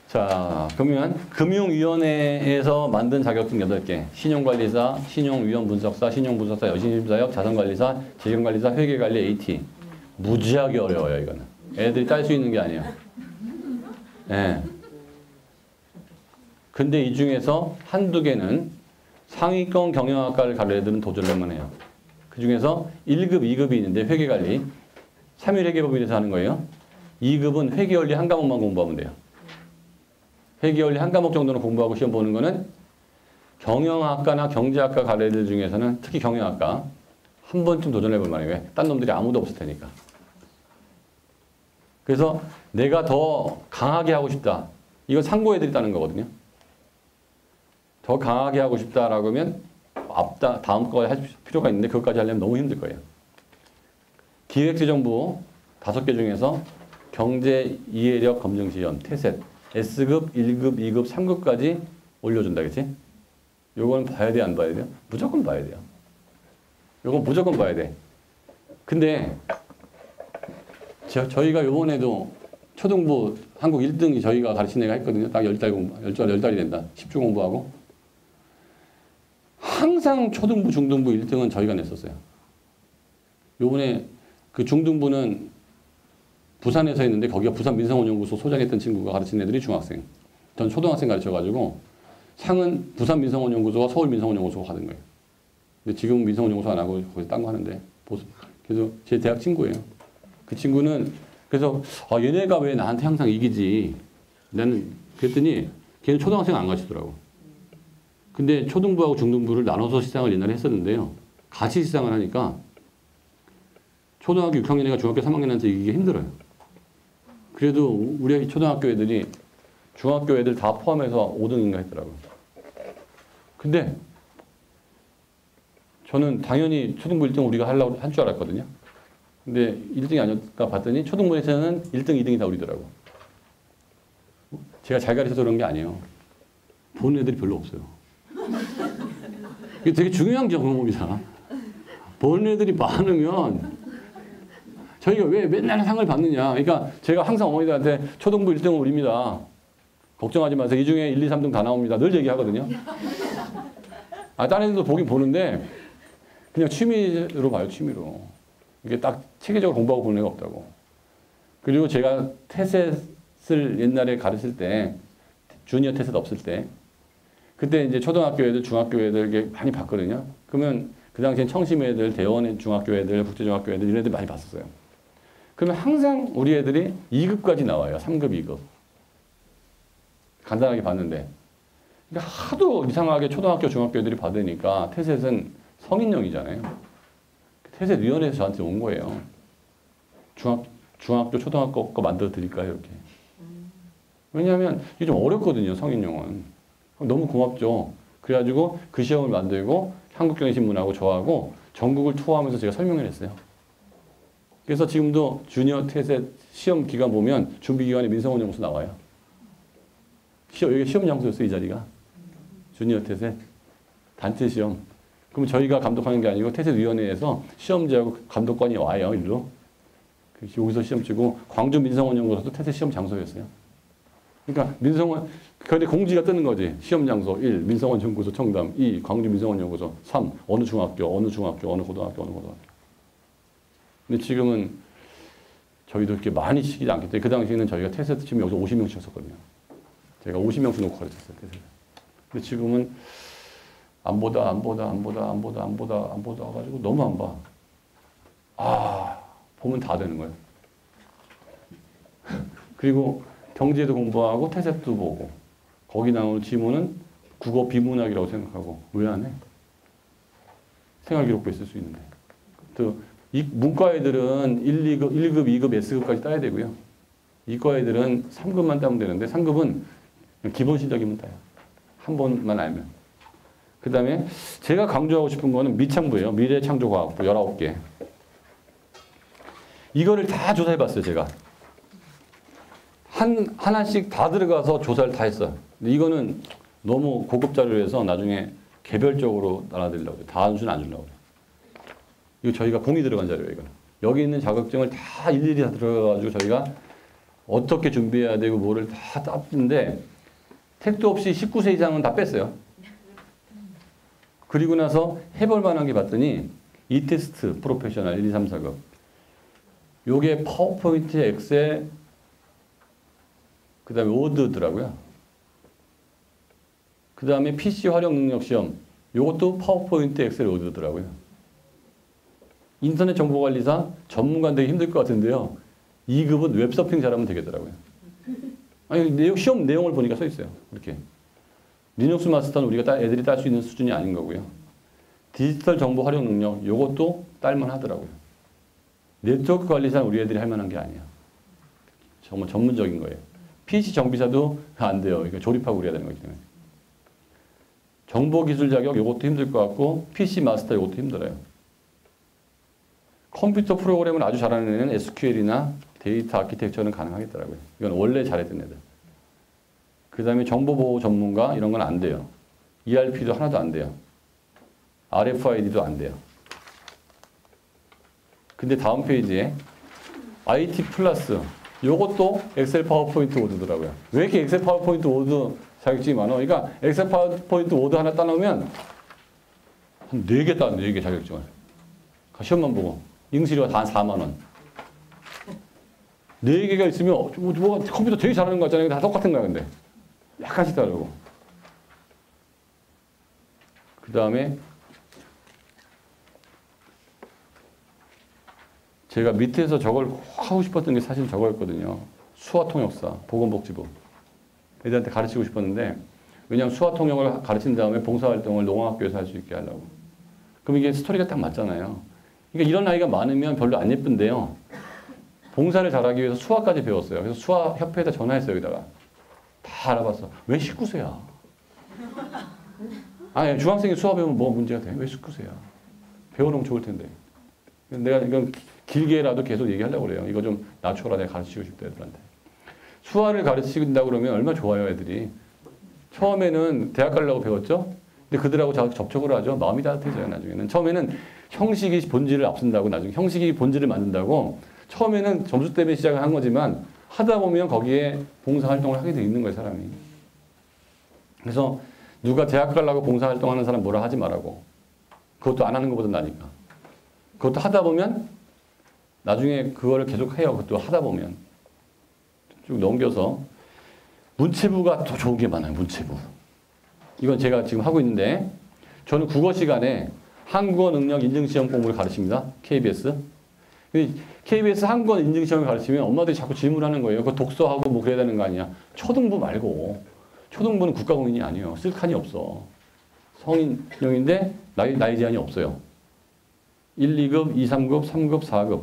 자, 그러면 금융위원회에서 만든 자격증 8개. 신용관리사, 신용위험분석사, 신용분석사, 여신심사역, 자산관리사, 재경관리사, 회계관리, AT. 무지하게 어려워요, 이거는. 애들이 딸 수 있는 게 아니에요. 예. 근데 이 중에서 한두 개는 상위권 경영학과를 가는 애들은 도전을만 해요. 그 중에서 1급, 2급이 있는데 회계관리. 3일 회계법인에서 하는 거예요. 2급은 회계원리 한 과목만 공부하면 돼요. 회계원리 한 과목 정도는 공부하고 시험 보는 거는 경영학과나 경제학과 가는 애들 중에서는 특히 경영학과 한 번쯤 도전해 볼 만해요. 왜? 딴 놈들이 아무도 없을 테니까. 그래서 내가 더 강하게 하고 싶다. 이거 참고해드리다는 거거든요. 더 강하게 하고 싶다라고 하면 다음 거에 할 필요가 있는데 그것까지 하려면 너무 힘들 거예요. 기획재정부 5개 중에서 경제 이해력 검증 시험, 태셋, S급, 1급, 2급, 3급까지 올려준다, 그치? 요거는 봐야 돼, 안 봐야 돼요? 무조건 봐야 돼요. 요건 무조건 봐야 돼. 근데 저희가 요번에도 초등부 한국 1등이 저희가 가르친 애가 했거든요. 딱 10달이 된다. 10주 공부하고. 항상 초등부, 중등부 1등은 저희가 냈었어요. 요번에 그 중등부는 부산에서 했는데 거기가 부산 민성원연구소 소장했던 친구가 가르친 애들이 중학생. 전 초등학생 가르쳐가지고 상은 부산 민성원연구소와 서울 민성원연구소가 받은 거예요. 근데 지금 민성원연구소 안 하고 거기서 딴 거 하는데. 그래서 제 대학 친구예요. 그 친구는 그래서 얘네가 왜 나한테 항상 이기지? 나는 그랬더니 걔는 초등학생 안 가르치더라고. 근데 초등부하고 중등부를 나눠서 시상을 옛날에 했었는데요. 같이 시상을 하니까 초등학교 6학년 애가 중학교 3학년한테 이기기 힘들어요. 그래도 우리 초등학교 애들이 중학교 애들 다 포함해서 5등인가 했더라고요. 근데 저는 당연히 초등부 1등 우리가 하려고 할 줄 알았거든요. 근데 1등이 아닐까 봤더니 초등부에서는 1등, 2등이 다 우리더라고. 제가 잘 가르쳐서 그런 게 아니에요. 보는 애들이 별로 없어요. 이게 되게 중요한 경험입니다. 보는 애들이 많으면 저희가 왜 맨날 상을 받느냐. 그러니까 제가 항상 어머니들한테 초등부 1등은 우리입니다. 걱정하지 마세요. 이 중에 1, 2, 3등 다 나옵니다. 늘 얘기하거든요. 다른 애들도 보긴 보는데 그냥 취미로 봐요. 취미로. 이게 딱 체계적으로 공부하고 보는 애가 없다고. 그리고 제가 태셋을 옛날에 가르칠 때 주니어 태셋 없을 때 그때 이제 초등학교 애들, 중학교 애들 이게 많이 봤거든요. 그러면 그 당시엔 청심 애들, 대원 중학교 애들, 국제중학교 애들 이런 애들 많이 봤었어요. 그러면 항상 우리 애들이 2급까지 나와요. 3급, 2급. 간단하게 봤는데. 그러니까 하도 이상하게 초등학교, 중학교 애들이 받으니까 태셋은 성인용이잖아요. 태셋위원회에서 저한테 온 거예요. 중학교, 초등학교 거 만들어 드릴까요? 이렇게. 왜냐하면 이게 좀 어렵거든요. 성인용은. 너무 고맙죠. 그래가지고 그 시험을 만들고 한국경제신문하고 저하고 전국을 투어하면서 제가 설명을 했어요. 그래서 지금도 주니어 태셋 시험 기간 보면 준비기간에 민성원연구소 나와요. 여기 시험 장소였어요. 이 자리가. 주니어 태셋 단체 시험. 그럼 저희가 감독하는 게 아니고 태셋위원회에서 시험지하고 감독관이 와요. 일로. 여기서 시험 치고 광주 민성원연구소도 태셋 시험 장소였어요. 그러니까 그런데 공지가 뜨는 거지. 시험 장소 1, 민성원연구소 청담 2, 광주 민성원연구소 3, 어느 중학교, 어느 중학교, 어느 고등학교, 어느 고등학교. 근데 지금은 저희도 이렇게 많이 치지 않기 때문에 그 당시에는 저희가 태셋 치면 여기서 50명 쳤었거든요. 제가 50명씩 놓고 가르쳤어요. 태셋. 근데 지금은 안 보다 가지고 너무 안 봐. 보면 다 되는 거예요. 그리고 경제도 공부하고 태셋도 보고 거기 나오는 지문은 국어 비문학이라고 생각하고 왜 안 해? 생활기록부에 쓸 수 있는데. 또 문과 애들은 1급, 2급, S급까지 따야 되고요. 이과 애들은 3급만 따면 되는데 3급은 기본 실력이면 따요. 한 번만 알면. 그 다음에 제가 강조하고 싶은 거는 미창부예요. 미래창조과학부 19개. 이거를 다 조사해봤어요. 제가. 하나씩 다 들어가서 조사를 다 했어요. 근데 이거는 너무 고급 자료라서 나중에 개별적으로 알아드리려고 해요. 다 안 주려고 해요. 이거 저희가 공이 들어간 자료예요. 이거는. 여기 있는 자격증을 다 일일이 다 들어가가지고 저희가 어떻게 준비해야 되고 뭐를 다 땄는데 택도 없이 19세 이상은 다 뺐어요. 그리고 나서 해볼 만한 게 봤더니 이 테스트, 프로페셔널 1, 2, 3, 4급. 요게 파워포인트, 엑셀, 그 다음에 워드더라고요. 그 다음에 PC 활용 능력 시험. 요것도 파워포인트, 엑셀, 워드더라고요. 인터넷 정보관리사 전문가 되기 힘들 것 같은데요. 2급은 웹서핑 잘하면 되겠더라고요. 아니, 시험 내용을 보니까 써 있어요. 이렇게. 리눅스 마스터는 우리가 애들이 딸 수 있는 수준이 아닌 거고요. 디지털 정보 활용 능력, 요것도 딸만 하더라고요. 네트워크 관리사는 우리 애들이 할 만한 게 아니야. 정말 전문적인 거예요. PC 정비사도 안 돼요. 이거 조립하고 그래야 되는 거기 때문에. 정보기술 자격, 요것도 힘들 것 같고, PC 마스터 요것도 힘들어요. 컴퓨터 프로그램을 아주 잘하는 애는 SQL이나 데이터 아키텍처는 가능하겠더라고요. 이건 원래 잘했던 애들. 그 다음에 정보보호 전문가 이런 건 안 돼요. ERP도 하나도 안 돼요. RFID도 안 돼요. 근데 다음 페이지에 IT 플러스 요것도 엑셀 파워포인트 워드더라고요. 왜 이렇게 엑셀 파워포인트 워드 자격증이 많아? 그러니까 엑셀 파워포인트 워드 하나 따놓으면 한 4개 따, 4개 자격증을. 시험만 보고. 응시료가 다 한 4만 원. 4개가 있으면 뭐가 컴퓨터 되게 잘하는 거 같잖아요. 다 똑같은 거야, 근데. 약간씩 다르고. 그 다음에 제가 밑에서 저걸 하고 싶었던 게 사실 저거였거든요. 수화통역사, 보건복지부. 애들한테 가르치고 싶었는데 왜냐하면 수화통역을 가르친 다음에 봉사활동을 농업학교에서 할 수 있게 하려고. 그럼 이게 스토리가 딱 맞잖아요. 그러니까 이런 아이가 많으면 별로 안 예쁜데요. 봉사를 잘하기 위해서 수화까지 배웠어요. 그래서 수화협회에다 전화했어요. 여기다가. 다 알아봤어. 왜 19세야? 아니, 중학생이 수화 배우면 뭐 문제가 돼? 왜 19세야? 배워놓으면 좋을 텐데. 내가 이건 길게라도 계속 얘기하려고 그래요. 이거 좀 낮춰라. 내가 가르치고 싶다, 애들한테. 수화를 가르친다고 그러면 얼마나 좋아요, 애들이. 처음에는 대학 가려고 배웠죠? 근데 그들하고 접촉을 하죠. 마음이 따뜻해져요, 나중에는. 처음에는 형식이 본질을 앞선다고, 나중에 형식이 본질을 만든다고, 처음에는 점수 때문에 시작을 한 거지만, 하다 보면 거기에 봉사활동을 하게 돼 있는 거예요, 사람이. 그래서 누가 대학 가려고 봉사활동하는 사람 뭐라 하지 말라고. 그것도 안 하는 것보다 나니까. 그것도 하다 보면 나중에 그거를 계속 해요. 그것도 하다 보면. 쭉 넘겨서 문체부가 더 좋은 게 많아요. 문체부. 이건 제가 지금 하고 있는데 저는 국어 시간에 한국어 능력 인증시험 공부를 가르칩니다. KBS. KBS 한국어 인증시험을 가르치면 엄마들이 자꾸 질문하는 거예요. 그거 독서하고 뭐 그래야 되는 거 아니야. 초등부 말고. 초등부는 국가공인이 아니에요. 쓸 칸이 없어. 성인용인데 나이 제한이 없어요. 1, 2급, 2, 3급, 3급, 4급.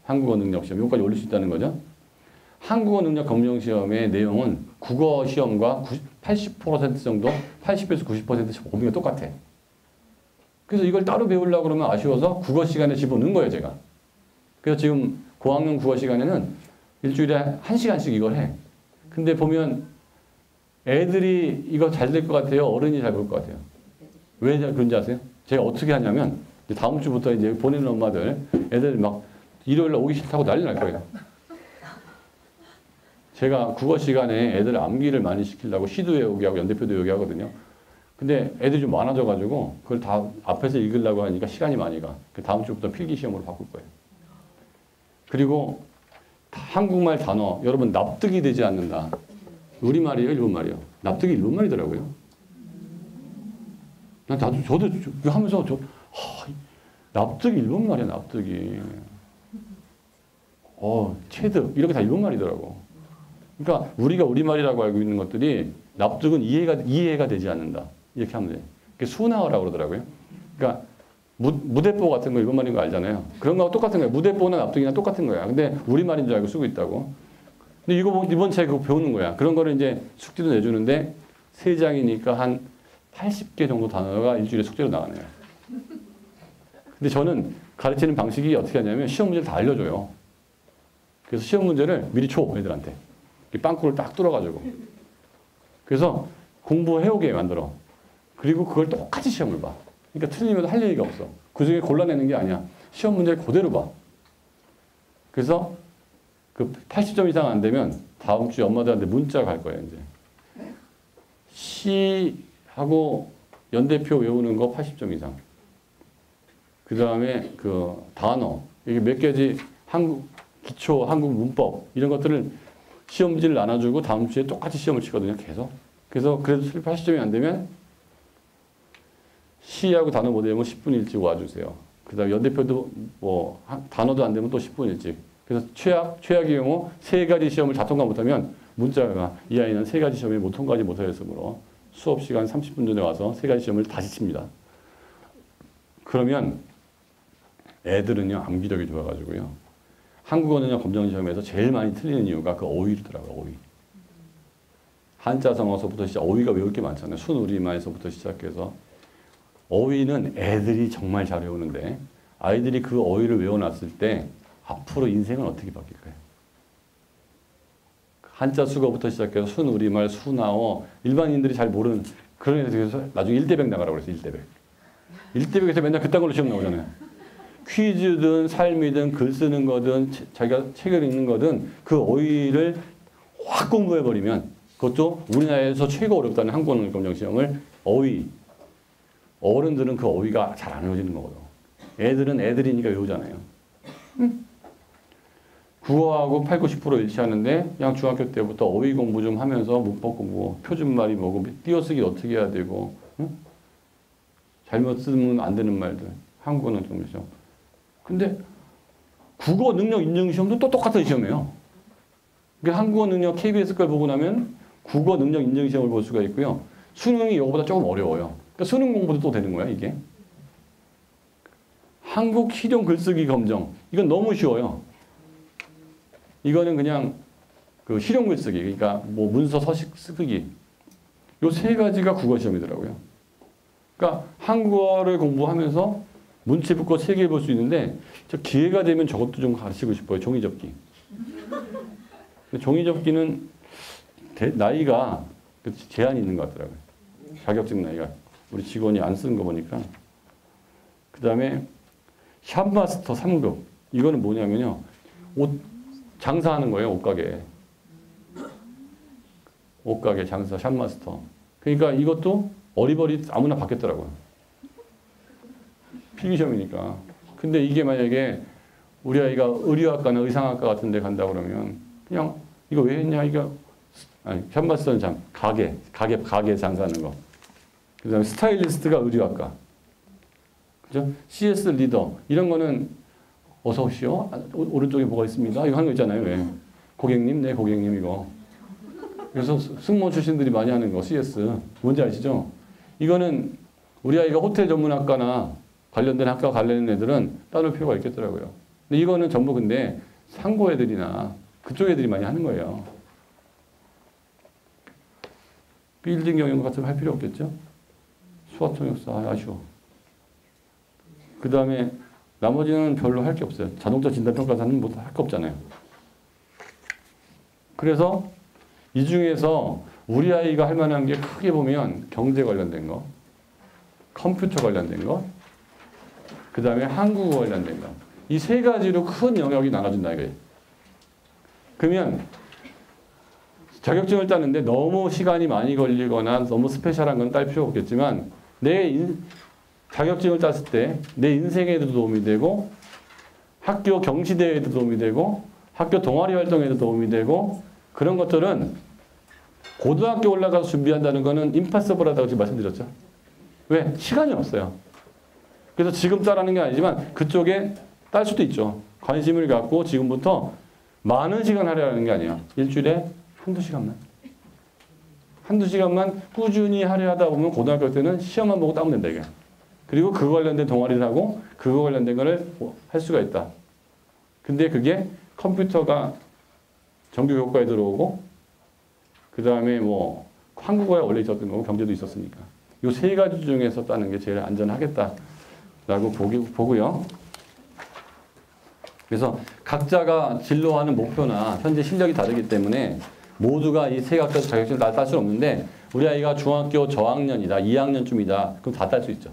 한국어 능력 시험. 여기까지 올릴 수 있다는 거죠. 한국어 능력 검정 시험의 내용은 국어 시험과 80% 정도, 80에서 90% 범위가 똑같아. 그래서 이걸 따로 배우려고 그러면 아쉬워서 국어 시간에 집어넣은 거예요, 제가. 그래서 지금 고학년 국어 시간에는 일주일에 1시간씩 이걸 해. 근데 보면 애들이 이거 잘 될 것 같아요? 어른이 잘 볼 것 같아요? 왜 그런지 아세요? 제가 어떻게 하냐면 다음 주부터 이제 보내는 엄마들 애들 막 일요일날 오기 싫다고 난리 날 거예요. 제가 국어 시간에 애들 암기를 많이 시키려고 시도 외우기 하고 연대표도 외우기 하거든요. 근데 애들이 좀 많아져가지고 그걸 다 앞에서 읽으려고 하니까 시간이 많이 가. 다음 주부터 필기 시험으로 바꿀 거예요. 그리고 한국말 단어 여러분 납득이 되지 않는다. 우리말이에요, 일본말이에요? 납득이 일본말이더라고요. 저도 하면서 납득이 일본말이야, 납득이. 체득 이렇게 다 일본말이더라고. 그러니까 우리가 우리말이라고 알고 있는 것들이 납득은 이해가 되지 않는다. 이렇게 하면 돼. 그게 순화어라고 그러더라고요. 그러니까 무대뽀 같은 거 일본말인 거 알잖아요. 그런 거하고 똑같은 거예요. 무대뽀나 납득이나 똑같은 거야. 근데 우리말인 줄 알고 쓰고 있다고. 근데 이거 이번 책에 그거 배우는 거야. 그런 거를 이제 숙제도 내주는데 3장이니까 한 80개 정도 단어가 일주일에 숙제로 나가네요. 근데 저는 가르치는 방식이 어떻게 하냐면 시험 문제를 다 알려줘요. 그래서 시험 문제를 미리 줘, 애들한테. 빵꾸를 딱 뚫어가지고. 그래서 공부해오게 만들어. 그리고 그걸 똑같이 시험을 봐. 그러니까 틀리면 할 얘기가 없어. 그 중에 골라내는 게 아니야. 시험 문제를 그대로 봐. 그래서 그 80점 이상 안 되면 다음 주에 엄마들한테 문자 갈 거예요, 이제. 시하고 연대표 외우는 거 80점 이상. 그 다음에 그 단어. 이게 몇 개지 기초 한국 문법 이런 것들을 시험 문제를 나눠주고 다음 주에 똑같이 시험을 치거든요, 계속. 그래서 그래도 80점이 안 되면 시하고 단어 못 외우면 10분 일찍 와주세요. 그 다음에 연대표도 뭐 단어도 안 되면 또 10분 일찍. 그래서 최악의 경우 세 가지 시험을 다 통과 못하면 문자가 이 아이는 세 가지 시험에 못 통과하지 못하였으므로 수업 시간 30분 전에 와서 세 가지 시험을 다시 칩니다. 그러면 애들은요 암기력이 좋아가지고요 한국어는요 검정시험에서 제일 많이 틀리는 이유가 그 어휘더라고요. 어휘. 한자성어서부터 시작 어휘가 외울 게 많잖아요. 순우리말에서부터 시작해서 어휘는 애들이 정말 잘 외우는데 아이들이 그 어휘를 외워놨을 때 앞으로 인생은 어떻게 바뀔까요? 한자 수거부터 시작해서 순우리말, 순하어 일반인들이 잘 모르는 그런 애들에서 나중에 1대백 나가라고 그랬어요. 1대백. 1대백에서 맨날 그딴 걸로 시험 나오잖아요. 퀴즈든 삶이든 글 쓰는 거든 자기가 책을 읽는 거든 그 어휘를 확 공부해버리면 그것도 우리나라에서 최고 어렵다는 한국어 검정시험을 어휘 어른들은 그 어휘가 잘 안 외워지는 거거든. 애들은 애들이니까 외우잖아요. 국어하고 8, 90% 일치하는데 그냥 중학교 때부터 어휘 공부 좀 하면서 문법 공부, 표준말이 뭐고 띄어쓰기 어떻게 해야 되고 잘못 쓰면 안 되는 말들 한국어는 좀 시험. 근데 국어 능력 인증 시험도 또 똑같은 시험이에요. 그러니까 한국어 능력 KBS 걸 보고 나면 국어 능력 인증 시험을 볼 수가 있고요. 수능이 이거보다 조금 어려워요. 그러니까 수능 공부도 또 되는 거야 이게. 한국 실용 글쓰기 검정 이건 너무 쉬워요. 이거는 그냥 그 실용 글쓰기 그러니까 뭐 문서 서식 쓰기 요 세 가지가 국어 시험이더라고요. 그러니까 한국어를 공부하면서 문체부과 3개 볼 수 있는데 저 기회가 되면 저것도 좀 가르치고 싶어요. 종이접기. 종이접기는 나이가 제한이 있는 것 같더라고요. 자격증 나이가. 우리 직원이 안 쓰는 거 보니까. 그 다음에 샵마스터 3급. 이거는 뭐냐면요. 옷 장사하는 거예요. 옷가게. 옷가게 장사 샵마스터. 그러니까 이것도 어리버리 아무나 받겠더라고요. 필기시험이니까. 근데 이게 만약에 우리 아이가 의류학과나 의상학과 같은 데 간다 그러면 그냥 이거 왜 했냐 이거 아니 샵마스터는 참 가게 장사하는 거. 그 다음에 스타일리스트가 의류학과. 그죠? CS 리더 이런 거는 어서 오시오. 오른쪽에 뭐가 있습니다. 이거 하는 거 있잖아요. 왜? 고객님, 네 고객님 이거. 그래서 승무원 출신들이 많이 하는 거 CS. 뭔지 아시죠? 이거는 우리 아이가 호텔 전문학과나 관련된 학과 관련된 애들은 따로 필요가 있겠더라고요. 근데 이거는 전부 근데 상고 애들이나 그쪽 애들이 많이 하는 거예요. 빌딩 경영 같은 거 할 필요 없겠죠? 수학 통역사 아쉬워. 그 다음에 나머지는 별로 할 게 없어요. 자동차 진단평가사는 뭐 할 거 없잖아요. 그래서 이 중에서 우리 아이가 할 만한 게 크게 보면 경제 관련된 거, 컴퓨터 관련된 거, 그 다음에 한국어 관련된 거. 이 세 가지로 큰 영역이 나눠진다 이거예요. 그러면 자격증을 따는데 너무 시간이 많이 걸리거나 너무 스페셜한 건 딸 필요 없겠지만 자격증을 땄을 때 내 인생에도 도움이 되고 학교 경시대회에도 도움이 되고 학교 동아리 활동에도 도움이 되고 그런 것들은 고등학교 올라가서 준비한다는 거는 임파서블하다고 지금 말씀드렸죠. 왜? 시간이 없어요. 그래서 지금 따라하는 게 아니지만 그쪽에 딸 수도 있죠. 관심을 갖고 지금부터 많은 시간 하려는 게 아니야. 일주일에 한두 시간만. 한두 시간만 꾸준히 하려 하다 보면 고등학교 때는 시험만 보고 따면 된다 이게. 그리고 그거 관련된 동아리를 하고 그거 관련된 거를 할 수가 있다. 근데 그게 컴퓨터가 정규교과에 들어오고 그 다음에 뭐 한국어에 원래 있었던 거고 경제도 있었으니까 이 세 가지 중에서 따는 게 제일 안전하겠다라고 보고요. 그래서 각자가 진로하는 목표나 현재 실력이 다르기 때문에 모두가 이 세 가지 자격증을 다 딸 수는 없는데 우리 아이가 중학교 저학년이다, 2학년쯤이다 그럼 다 딸 수 있죠.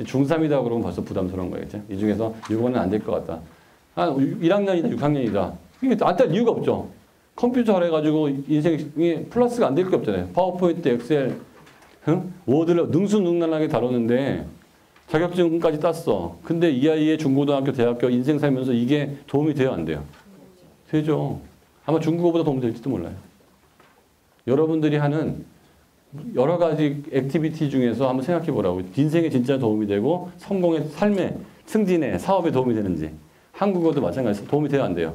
중3이다 그러면 벌써 부담스러운 거겠죠. 이 중에서 이거는 안 될 것 같다. 1학년이다, 6학년이다. 이게 안 딸 이유가 없죠. 컴퓨터 하래가지고 인생이 플러스가 안 될 게 없잖아요. 파워포인트, 엑셀, 워드를 능수능란하게 다루는데 자격증까지 땄어. 근데 이 아이의 중고등학교, 대학교 인생 살면서 이게 도움이 돼요, 안 돼요? 되죠. 아마 중국어보다 도움이 될지도 몰라요. 여러분들이 하는 여러 가지 액티비티 중에서 한번 생각해 보라고. 인생에 진짜 도움이 되고 성공의 삶에, 승진에, 사업에 도움이 되는지. 한국어도 마찬가지. 도움이 돼요, 안 돼요?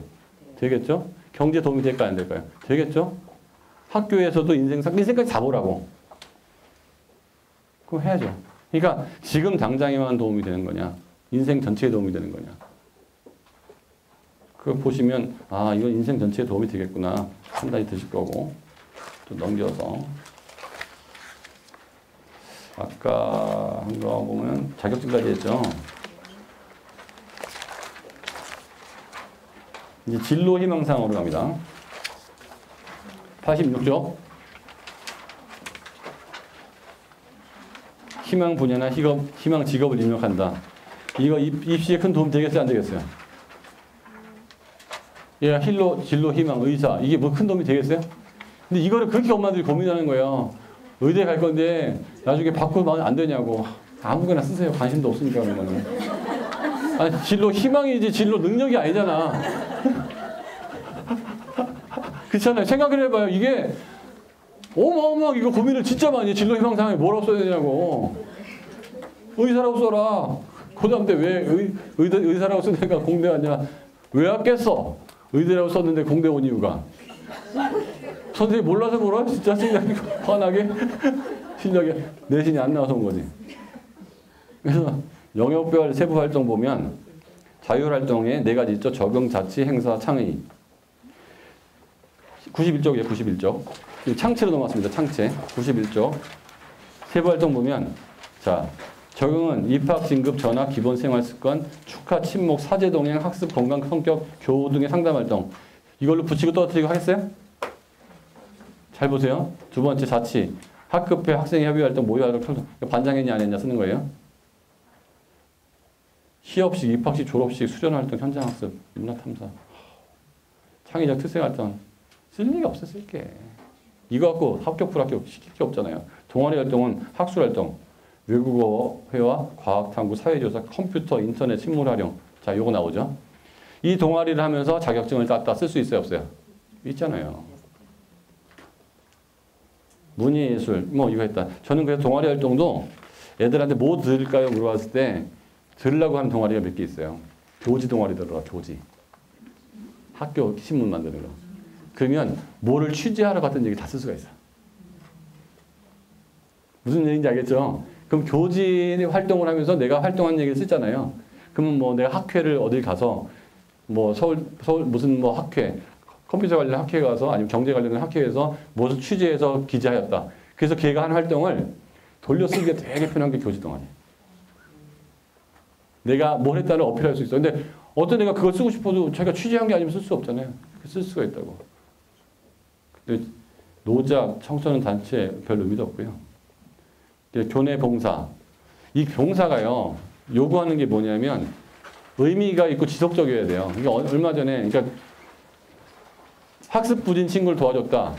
되겠죠? 경제 도움이 될까요, 안 될까요? 되겠죠? 학교에서도 인생까지 다 보라고. 그럼 해야죠. 그러니까 지금 당장에만 도움이 되는 거냐? 인생 전체에 도움이 되는 거냐? 그걸 보시면 아, 이건 인생 전체에 도움이 되겠구나 판단이 드실 거고. 또 넘겨서 아까 한 거 보면 자격증까지 했죠. 이제 진로 희망사항으로 갑니다. 86쪽. 희망 분야나 희망 직업을 입력한다. 이거 입시에 큰 도움 되겠어요, 안 되겠어요? 예, 진로 희망 의사 이게 뭐 큰 도움이 되겠어요? 근데 이거를 그렇게 엄마들이 고민하는 거예요. 의대 갈 건데 나중에 바꾸면 안 되냐고. 아무거나 쓰세요. 관심도 없으니까 그러면은. 아니, 진로 희망이지 진로 능력이 아니잖아. 그렇잖아요. 생각을 해봐요. 이게 어마어마하게 이거 고민을 진짜 많이 해. 진로 희망 상황에 뭐라고 써야 되냐고. 의사라고 써라. 고등학교 때 왜 의사라고 쓰니까 공대 왔냐. 왜 왔겠어. 의대라고 썼는데 공대 온 이유가. 선생님이 몰라서 물어? 진짜 실력이 환하게? 실력이 내신이 안 나와서 온 거지. 그래서 영역별 세부 활동 보면 자율활동에 4가지 있죠. 적응, 자치, 행사, 창의. 91쪽이에요. 91쪽. 창체로 넘어왔습니다. 창체. 91쪽. 세부 활동 보면 자 적응은 입학, 진급, 전학, 기본 생활습관, 축하, 친목, 사제, 동행, 학습, 건강, 성격, 교우 등의 상담 활동. 이걸로 붙이고 떨어뜨리고 하겠어요? 잘 보세요. 두 번째 자치. 학급회, 학생 협의 활동, 모의 활동, 반장했냐 안 했냐 쓰는 거예요. 시업식, 입학식, 졸업식, 수련 활동, 현장 학습, 문화 탐사. 창의적 특색 활동. 쓸 일이 없어, 쓸 게. 이거 갖고 합격, 불합격 시킬 게 없잖아요. 동아리 활동은 학술 활동, 외국어 회화, 과학 탐구, 사회조사, 컴퓨터, 인터넷, 식물 활용. 자, 요거 나오죠. 이 동아리를 하면서 자격증을 땄다 쓸 수 있어요, 없어요? 있잖아요. 문예예술, 뭐 이거 했다. 저는 그래서 동아리 활동도 애들한테 뭐 들을까요? 물어봤을 때 들으려고 하는 동아리가 몇 개 있어요. 교지 동아리 들어라, 교지. 학교 신문 만드는 거. 그러면 뭐를 취재하러 갔던 얘기 다 쓸 수가 있어. 무슨 얘기인지 알겠죠? 그럼 교지 활동을 하면서 내가 활동한 얘기를 쓰잖아요. 그러면 뭐 내가 학회를 어딜 가서 뭐 서울 무슨 뭐 학회, 컴퓨터 관련 학회에 가서 아니면 경제 관련 학회에서 무엇을 취재해서 기재하였다. 그래서 걔가 한 활동을 돌려쓰기가 되게 편한 게 교지 동아리. 내가 뭘 했다는 어필할 수 있어. 근데 어떤 애가 그걸 쓰고 싶어도 자기가 취재한 게 아니면 쓸 수 없잖아요. 쓸 수가 있다고. 근데 노자, 청소년 단체 별 의미도 없고요. 교내 봉사. 이 봉사가요, 요구하는 게 뭐냐면 의미가 있고 지속적이어야 돼요. 이게 얼마 전에, 그러니까 학습 부진 친구를 도와줬다.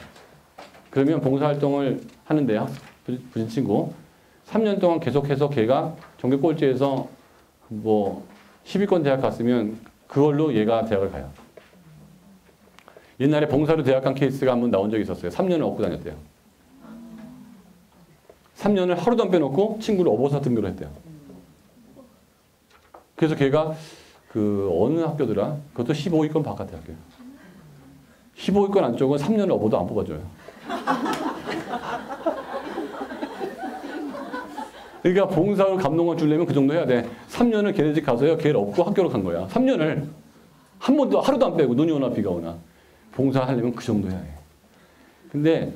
그러면 봉사활동을 하는데 학습 부진 친구 3년 동안 계속해서 걔가 전교 꼴찌에서 뭐 10위권 대학 갔으면 그걸로 얘가 대학을 가요. 옛날에 봉사로 대학 간 케이스가 한번 나온 적이 있었어요. 3년을 업고 다녔대요. 3년을 하루도 안 빼놓고 친구를 업어서 등교를 했대요. 그래서 걔가 그 어느 학교더라? 그것도 15위권 바깥의 학교예요. 15위권 안쪽은 3년을 업어도 안 뽑아줘요. 그러니까 봉사를 감동을 주려면 그 정도 해야 돼. 3년을 걔네 집 가서요. 걔를 업고 학교로 간 거야. 3년을. 한 번도 하루도 안 빼고 눈이 오나 비가 오나. 봉사하려면 그 정도 해야 해. 근데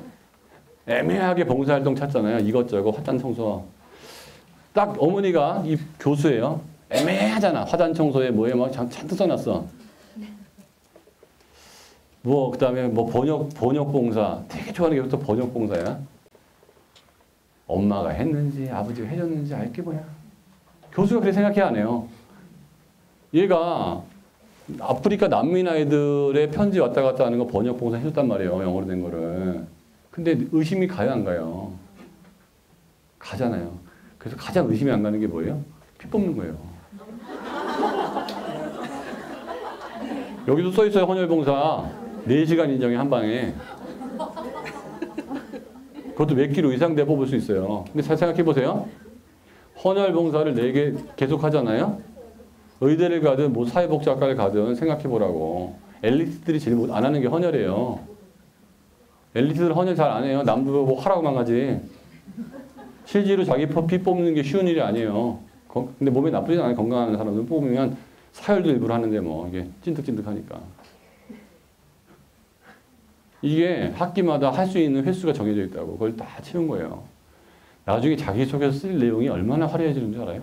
애매하게 봉사활동 찾잖아요. 이것저것 화단 청소. 딱 어머니가 이 교수예요. 애매하잖아. 화단 청소에 뭐에 막 잔뜩 써놨어. 뭐 그다음에 뭐 번역 봉사. 되게 좋아하는 게 또 번역 봉사야. 엄마가 했는지 아버지가 해줬는지 알 게 뭐야. 교수가 그렇게 생각해 안 해요. 얘가 아프리카 난민 아이들의 편지 왔다 갔다 하는 거 번역 봉사 해줬단 말이에요. 영어로 된 거를. 근데 의심이 가요 안 가요? 가잖아요. 그래서 가장 의심이 안 가는 게 뭐예요? 피 뽑는 거예요. 여기도 써 있어요. 헌혈봉사 4시간 인정에 한 방에. 그것도 몇 킬로 이상 돼 뽑을 수 있어요. 근데 잘 생각해 보세요. 헌혈봉사를 4개 계속 하잖아요. 의대를 가든 뭐 사회복지학과를 가든 생각해보라고. 엘리트들이 제일 안 하는 게 헌혈이에요. 엘리트들 헌혈 잘 안 해요. 남도 뭐 하라고만 하지. 실제로 자기 피 뽑는 게 쉬운 일이 아니에요. 근데 몸에 나쁘지 않아요. 건강한 사람들 뽑으면 사혈도 일부러 하는데 뭐 이게 찐득찐득하니까. 이게 학기마다 할 수 있는 횟수가 정해져 있다고. 그걸 다 채운 거예요. 나중에 자기소개서 쓸 내용이 얼마나 화려해지는 줄 알아요?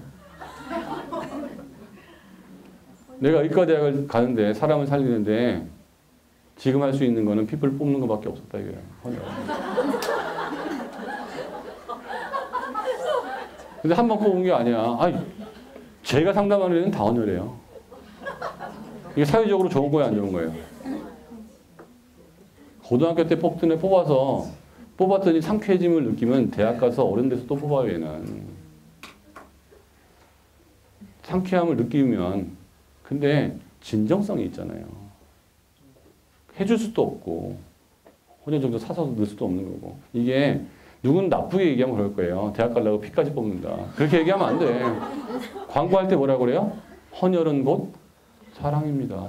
내가 의과대학을 가는데 사람을 살리는데 지금 할 수 있는 거는 피부를 뽑는 것밖에 없었다 이거예요. 근데 한 번 뽑은 게 아니야. 아니, 제가 상담하는 애는 다 헌혈이에요. 이게 사회적으로 좋은 거예요, 안 좋은 거예요? 고등학교 때 뽑던 애 뽑았더니 상쾌해짐을 느끼면 대학 가서 어른 돼서 또 뽑아요, 얘는. 상쾌함을 느끼면. 근데 진정성이 있잖아요. 해줄 수도 없고 혼혈 정도 사서 넣을 수도 없는 거고. 이게 누군 나쁘게 얘기하면 그럴 거예요. 대학 가려고 피까지 뽑는다. 그렇게 얘기하면 안 돼. 광고할 때 뭐라 그래요? 헌혈은 곧 사랑입니다.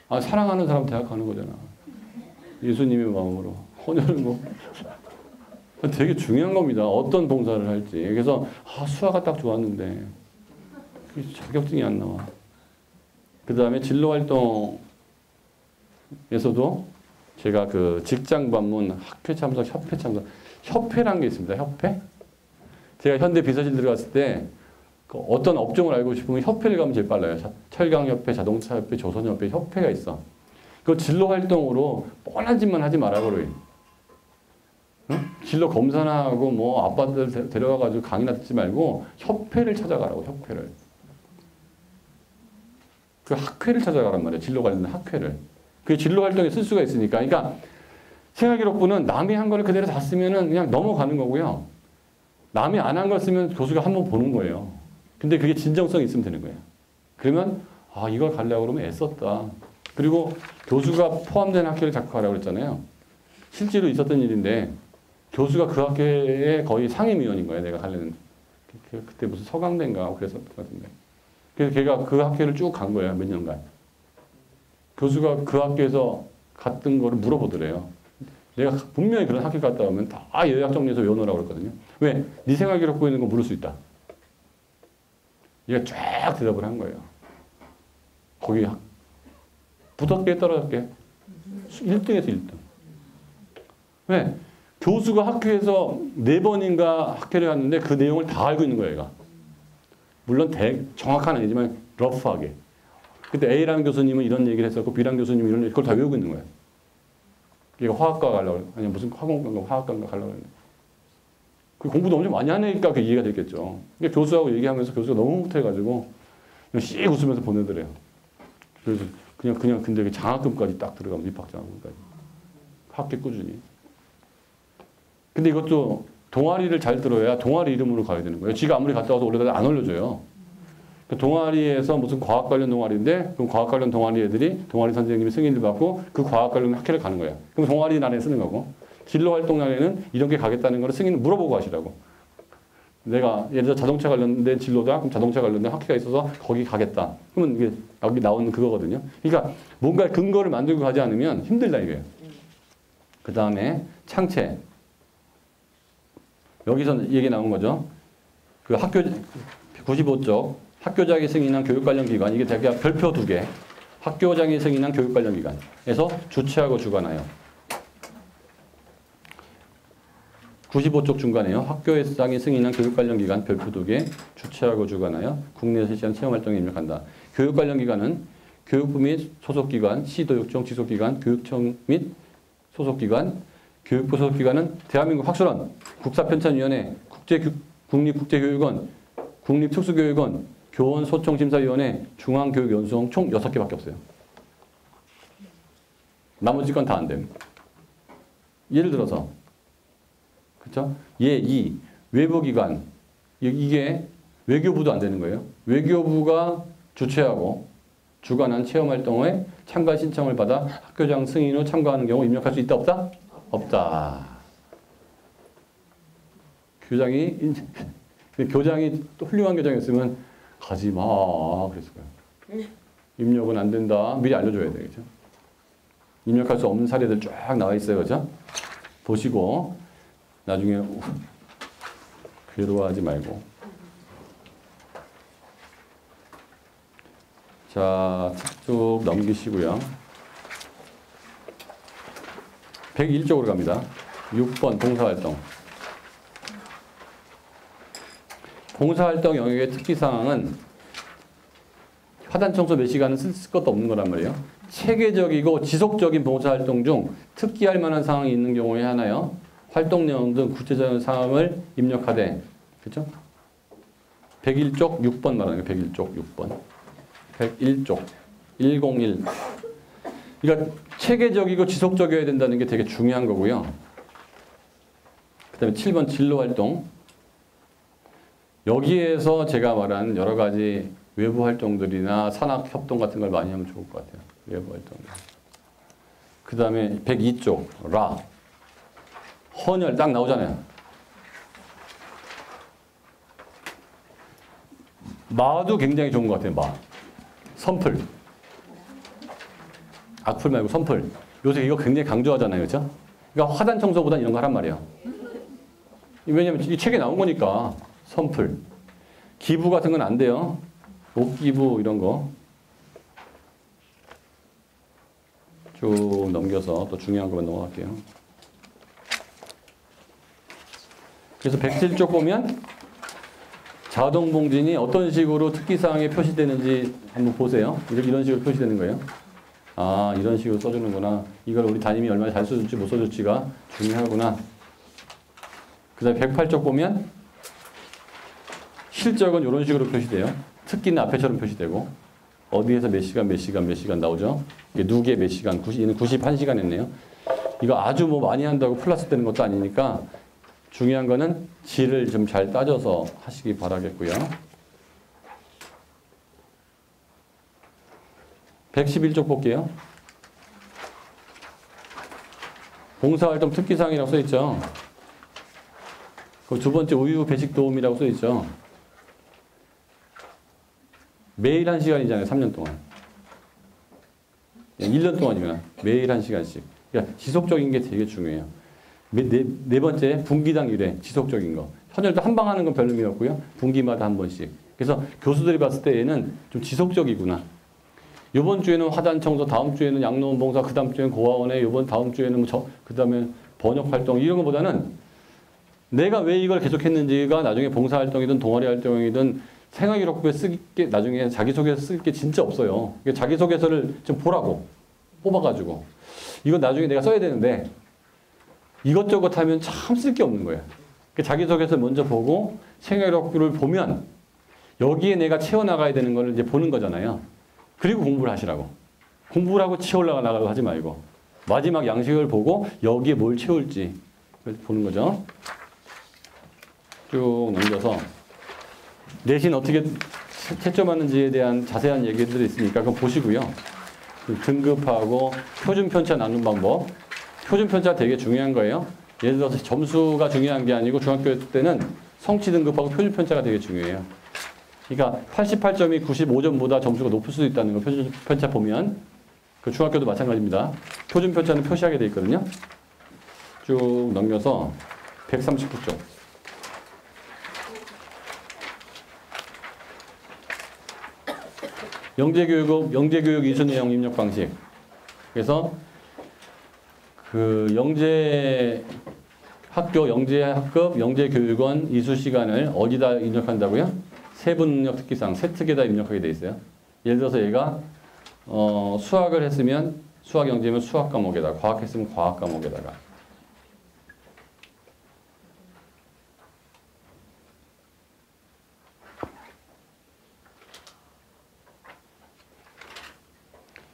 아, 사랑하는 사람 대학 가는 거잖아. 예수님의 마음으로. 헌혈은 뭐 되게 중요한 겁니다. 어떤 봉사를 할지. 그래서 수화가 딱 좋았는데 자격증이 안 나와. 그 다음에 진로활동에서도 제가 그 직장 방문, 학회 참석, 협회 참석, 협회란 게 있습니다. 협회? 제가 현대 비서실 들어갔을 때 그 어떤 업종을 알고 싶으면 협회를 가면 제일 빨라요. 철강협회, 자동차협회, 조선협회, 협회가 있어. 그 진로활동으로 뻔한 짓만 하지 말라고 그래요. 응? 진로 검사나 하고 뭐 아빠들 데려가가지고 강의나 듣지 말고 협회를 찾아가라고, 협회를. 그 학회를 찾아가란 말이에요. 진로 관련된 학회를. 그게 진로 활동에 쓸 수가 있으니까. 그러니까 생활기록부는 남이 한 거를 그대로 다 쓰면은 그냥 넘어가는 거고요. 남이 안 한 걸 쓰면 교수가 한번 보는 거예요. 근데 그게 진정성이 있으면 되는 거예요. 그러면 이걸 가려고 그러면 애썼다. 그리고 교수가 포함된 학회를 자꾸 가라고 그랬잖아요. 실제로 있었던 일인데 교수가 그 학회의 거의 상임위원인 거예요. 내가 가려는. 그때 무슨 서강대인가 그랬었던 것 같은데. 그래서 걔가 그 학회를 쭉 간 거예요. 몇 년간. 교수가 그 학교에서 갔던 거를 물어보더래요. 내가 분명히 그런 학교 갔다 오면 다 예약 정리해서 외워놓으라고 그랬거든요. 왜? 네 생활기록부에 있는 거 물을 수 있다. 얘가 쫙 대답을 한 거예요. 거기 붙었게 떨어졌게 1등에서 1등. 왜? 교수가 학교에서 4번인가 학회를 갔는데 그 내용을 다 알고 있는 거예요. 얘가. 물론 정확한 아니지만 러프하게. 그때 A라는 교수님은 이런 얘기를 했었고 B라는 교수님은 이런 얘기, 그걸 다 외우고 있는 거예요. 얘가 화학과 가려고, 아니 무슨 화공과인가 화학과인가 가려고 했는데. 그 공부도 엄청 많이 하니까 그 이해가 됐겠죠. 그러니까 교수하고 얘기하면서 교수가 너무 못해가지고 그냥 씩 웃으면서 보내더래요. 그래서 그냥 근데 장학금까지 딱 들어가면 입학장학금까지. 학기 꾸준히. 근데 이것도 동아리를 잘 들어야 동아리 이름으로 가야 되는 거예요. 지가 아무리 갔다 와서 올려다 안 올려줘요. 동아리에서 무슨 과학 관련 동아리인데 그럼 과학 관련 동아리 애들이 동아리 선생님이 승인을 받고 그 과학 관련 학회를 가는 거예요. 그럼 동아리 날에 쓰는 거고 진로 활동 날에는 이렇게 가겠다는 거를 승인을 물어보고 하시라고. 내가 예를 들어 자동차 관련된 진로다. 그럼 자동차 관련된 학회가 있어서 거기 가겠다. 그러면 이게 여기 나오는 그거거든요. 그러니까 뭔가 근거를 만들고 가지 않으면 힘들다 이거예요. 그 다음에 창체. 여기서 얘기 나온 거죠. 그 학교 95쪽 학교장이 승인한 교육 관련 기관 이게 대략 별표 2개. 학교장이 승인한 교육 관련 기관에서 주최하고 주관하여. 95쪽 중간에요. 학교장이 승인한 교육 관련 기관 별표 2개 주최하고 주관하여 국내에서 실시한 체험 활동에 입력한다. 교육 관련 기관은 교육부 및 소속기관, 시도육청 지속기관, 교육청 및 소속기관, 교육부 소속기관은 대한민국 학술원, 국사편찬위원회, 국립국제교육원, 국립특수교육원, 교원소총심사위원회, 중앙교육연수원 총 6개밖에 없어요. 나머지 건 다 안 됩니다. 예를 들어서 그렇죠? 외부기관 이게 외교부도 안 되는 거예요. 외교부가 주최하고 주관한 체험활동에 참가 신청을 받아 학교장 승인 후 참가하는 경우 입력할 수 있다 없다? 없다. 교장이 또 훌륭한 교장이었으면 가지 마. 그랬을 거예요. 입력은 안 된다. 미리 알려줘야 되겠죠. 입력할 수 없는 사례들 쫙 나와 있어요. 그죠? 보시고 나중에 괴로워하지 말고. 자, 쭉 넘기시고요. 101쪽으로 갑니다. 6번 봉사활동. 봉사활동 영역의 특기사항은 화단 청소 몇 시간은 쓸 것도 없는 거란 말이에요. 체계적이고 지속적인 봉사활동 중 특기할 만한 사항이 있는 경우에 하나요. 활동 내용 등 구체적인 사항을 입력하되. 그렇죠? 101쪽 6번 말하는 거예요. 101쪽 6번. 101쪽 101. 그러니까 체계적이고 지속적이어야 된다는 게 되게 중요한 거고요. 그 다음에 7번 진로활동. 여기에서 제가 말한 여러 가지 외부 활동들이나 산학협동 같은 걸 많이 하면 좋을 것 같아요. 외부 활동. 그 다음에 102쪽 라. 헌혈 딱 나오잖아요. 마도 굉장히 좋은 것 같아요. 마. 선풀. 악플 말고 선풀. 요새 이거 굉장히 강조하잖아요. 그렇죠? 그러니까 화단 청소보다 이런 거 하란 말이에요. 왜냐면 이 책에 나온 거니까. 선풀. 기부 같은 건 안 돼요. 옷 기부 이런 거. 쭉 넘겨서 또 중요한 것만 넘어갈게요. 그래서 107쪽 보면 자동봉진이 어떤 식으로 특기사항에 표시되는지 한번 보세요. 이런 식으로 표시되는 거예요. 아, 이런 식으로 써주는구나. 이걸 우리 담임이 얼마나 잘 써줄지 못 써줄지가 중요하구나. 그 다음에 108쪽 보면 실적은 이런 식으로 표시돼요. 특기는 앞에처럼 표시되고 어디에서 몇 시간 나오죠. 이게 누계 몇 시간, 얘는 91시간 했네요. 이거 아주 뭐 많이 한다고 플러스 되는 것도 아니니까 중요한 거는 질을 좀 잘 따져서 하시기 바라겠고요. 111쪽 볼게요. 봉사활동 특기사항이라고 써있죠. 그 두 번째 우유 배식 도움이라고 써있죠. 매일 1시간이잖아요. 3년 동안. 1년 동안이면 매일 1시간씩. 그러니까 지속적인 게 되게 중요해요. 네 번째 분기당 1회 지속적인 거. 헌혈도 한 방 하는 건 별로 의미 없고요. 분기마다 한 번씩. 그래서 교수들이 봤을 때 얘는 좀 지속적이구나. 이번 주에는 화단 청소, 다음 주에는 양로원 봉사, 그 다음 주에는 고아원에, 다음 주에는 그 다음에 번역 활동 이런 것보다는 내가 왜 이걸 계속했는지가 나중에 봉사 활동이든 동아리 활동이든 생활기록부에 쓰게 나중에 자기소개서 쓸 게 진짜 없어요. 자기소개서를 좀 보라고 뽑아가지고 이건 나중에 내가 써야 되는데 이것저것 하면 참 쓸 게 없는 거예요. 자기소개서 먼저 보고 생활기록부를 보면 여기에 내가 채워나가야 되는 거를 이제 보는 거잖아요. 그리고 공부를 하시라고. 공부를 하고 채워나가라고 하지 말고 마지막 양식을 보고 여기에 뭘 채울지 보는 거죠. 쭉 넘겨서 내신 어떻게 채점하는지에 대한 자세한 얘기들이 있으니까 그거 보시고요. 등급하고 표준 편차 나눈 방법. 표준 편차 되게 중요한 거예요. 예를 들어서 점수가 중요한 게 아니고 중학교 때는 성취 등급하고 표준 편차가 되게 중요해요. 그러니까 88점이 95점보다 점수가 높을 수도 있다는 거 표준 편차 보면 그 중학교도 마찬가지입니다. 표준 편차는 표시하게 돼 있거든요. 쭉 넘겨서 139쪽. 영재교육 이수 내용 입력 방식. 그래서 그 영재학교, 영재학급, 영재교육원 이수 시간을 어디다 입력한다고요? 세분 능력 특기사항, 세특에다 입력하게 돼 있어요. 예를 들어서 얘가 수학을 했으면 수학 영재면 수학 과목에다가, 과학 했으면 과학 과목에다가.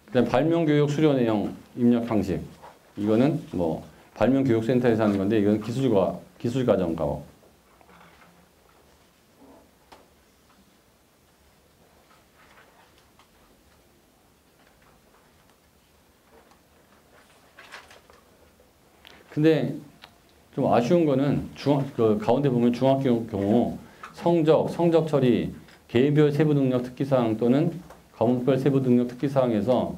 그다음 발명교육 수료 내용 입력 방식. 이거는 뭐 발명교육센터에서 하는 건데 이건 기술과정 과목. 근데 좀 아쉬운 거는 가운데 보면 중학교 경우 성적 처리, 개인별 세부능력 특기사항 또는 과목별 세부능력 특기사항에서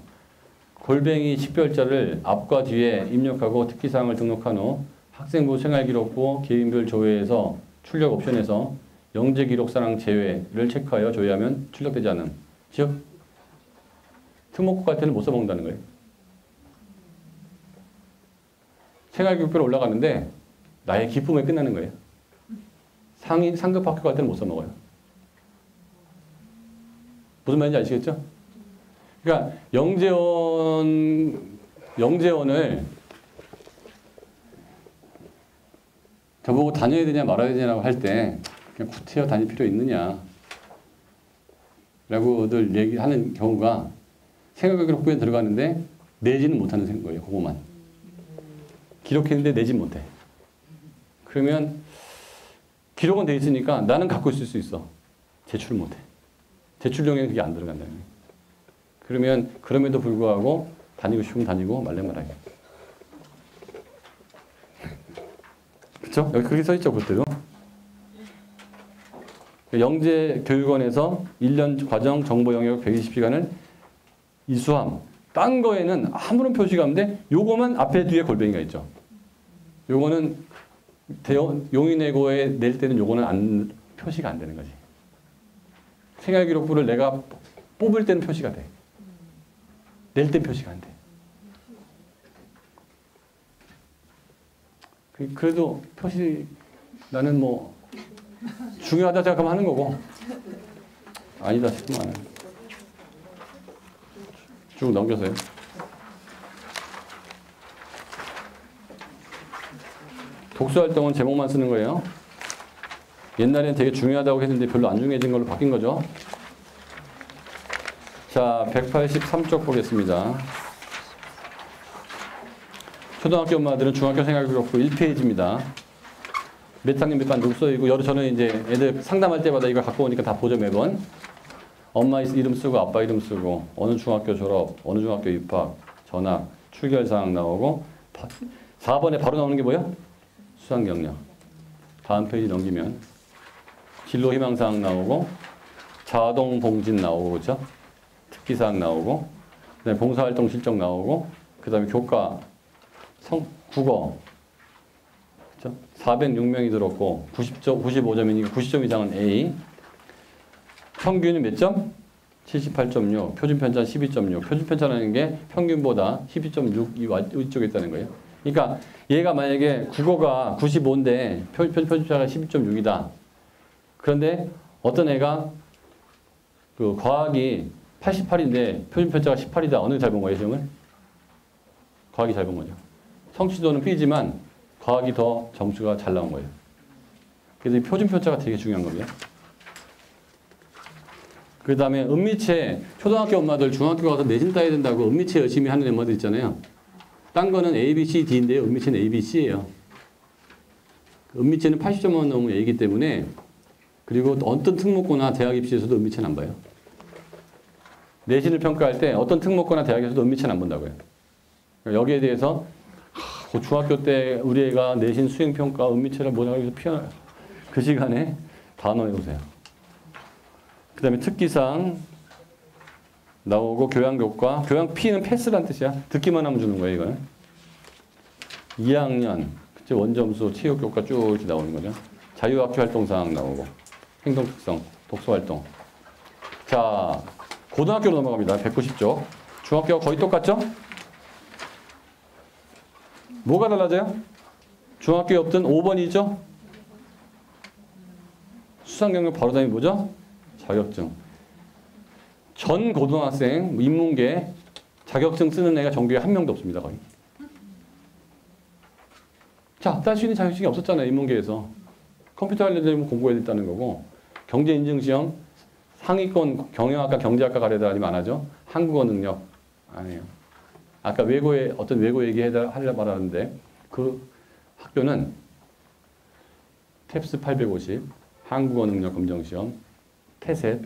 골뱅이 식별자를 앞과 뒤에 입력하고 특기사항을 등록한 후 학생부 생활기록부 개인별 조회에서 출력 옵션에서 영재기록사항 제외를 체크하여 조회하면 출력되지 않음. 즉 특목고 갈 때는 못 써먹는다는 거예요. 생활기록부로 올라가는데 나의 기쁨에 끝나는 거예요. 상급 학교 갈 때는 못 써먹어요. 무슨 말인지 아시겠죠? 그러니까 영재원을 저보고 다녀야 되냐 말아야 되냐라고 할 때 그냥 구태여 다닐 필요 있느냐 라고들 얘기하는 경우가 생활기록부에 들어가는데 내지는 못하는 거예요. 그거만. 기록했는데 내지 못해. 그러면 기록은 돼 있으니까 나는 갖고 있을 수 있어. 제출을 못해. 제출용에는 그게 안 들어간다는 거예요. 그러면 그럼에도 불구하고 다니고 싶으면 다니고 말래 말하게. 그렇죠? 여기 그렇게 써 있죠, 그때도. 영재교육원에서 1년 과정 정보 영역 120시간을 이수함. 딴 거에는 아무런 표시가 없는데 요거만 앞에 뒤에 골뱅이가 있죠. 요거는 용인외고에 낼 때는 요거는 표시가 안 되는 거지. 생활기록부를 내가 뽑을 때는 표시가 돼. 낼 땐 표시가 안 돼. 그래도 표시 나는 뭐 중요하다 생각하면 하는 거고 아니다 싶으면 안 해. 쭉 넘겨서요. 독서활동은 제목만 쓰는 거예요. 옛날엔 되게 중요하다고 했는데 별로 안 중요해진 걸로 바뀐 거죠. 자, 183쪽 보겠습니다. 초등학교 엄마들은 중학교 생활기록부 1페이지입니다. 몇 학년 몇 반 누구 써있고 저는 이제 애들 상담할 때마다 이거 갖고 오니까 다 보죠 매번. 엄마 이름 쓰고 아빠 이름 쓰고 어느 중학교 졸업, 어느 중학교 입학, 전학, 출결사항 나오고 4번에 바로 나오는 게 뭐야? 수상경력. 다음 페이지 넘기면 진로희망사항 나오고 자동봉진 나오고 그렇죠? 특기사항 나오고 그다음에 봉사활동 실적 나오고 그다음에 교과, 국어 그렇죠? 406명이 들었고 95점이니까 90점 이상은 A. 평균은 몇 점? 78.6, 표준편차는 12.6. 표준편차라는 게 평균보다 12.6 이쪽에 있다는 거예요. 그러니까 얘가 만약에 국어가 95인데 표준편차가 12.6이다. 그런데 어떤 애가 그 과학이 88인데 표준편차가 18이다. 어느 게 잘 본 거예요, 시험을? 과학이 잘 본 거죠. 성취도는 B지만 과학이 더 점수가 잘 나온 거예요. 그래서 이 표준편차가 되게 중요한 거예요. 그 다음에 은미체, 초등학교 엄마들 중학교 가서 내신 따야 된다고 은미체 열심히 하는 엄마들 있잖아요. 딴 거는 A, B, C, D인데요. 은미체는 A, B, C예요. 은미체는 80점만 넘으면 A이기 때문에 그리고 어떤 특목고나 대학 입시에서도 은미체는 안 봐요. 내신을 평가할 때 어떤 특목고나 대학에서도 은미체는 안 본다고요. 여기에 대해서 중학교 때 우리 애가 내신 수행평가 은미체를 못하고 해서 피하나 그 시간에 단어 해보세요. 그 다음에 특기사항 나오고 교양교과. 교양 P는 패스란 뜻이야. 듣기만 하면 주는 거예요, 이거는. 2학년, 그치? 원점수, 체육교과 쭉 이렇게 나오는 거죠. 자유학교 활동사항 나오고. 행동특성, 독서활동. 자, 고등학교로 넘어갑니다. 190쪽. 중학교가 거의 똑같죠? 뭐가 달라져요? 중학교에 없던 5번이죠? 수상경력 바로 다음이 뭐죠? 자격증. 전 고등학생, 인문계 자격증 쓰는 애가 전교에 한 명도 없습니다. 거의. 자, 딸 수 있는 자격증이 없었잖아요. 인문계에서. 컴퓨터 관련되면 공부해야 됐다는 거고 경제인증시험 상위권 경영학과 경제학과 가려다 하면 안 하죠. 한국어 능력 안 해요. 아까 외고에 어떤 외고 얘기하려고 말하는데 그 학교는 탭스 850 한국어 능력 검정시험 태셋,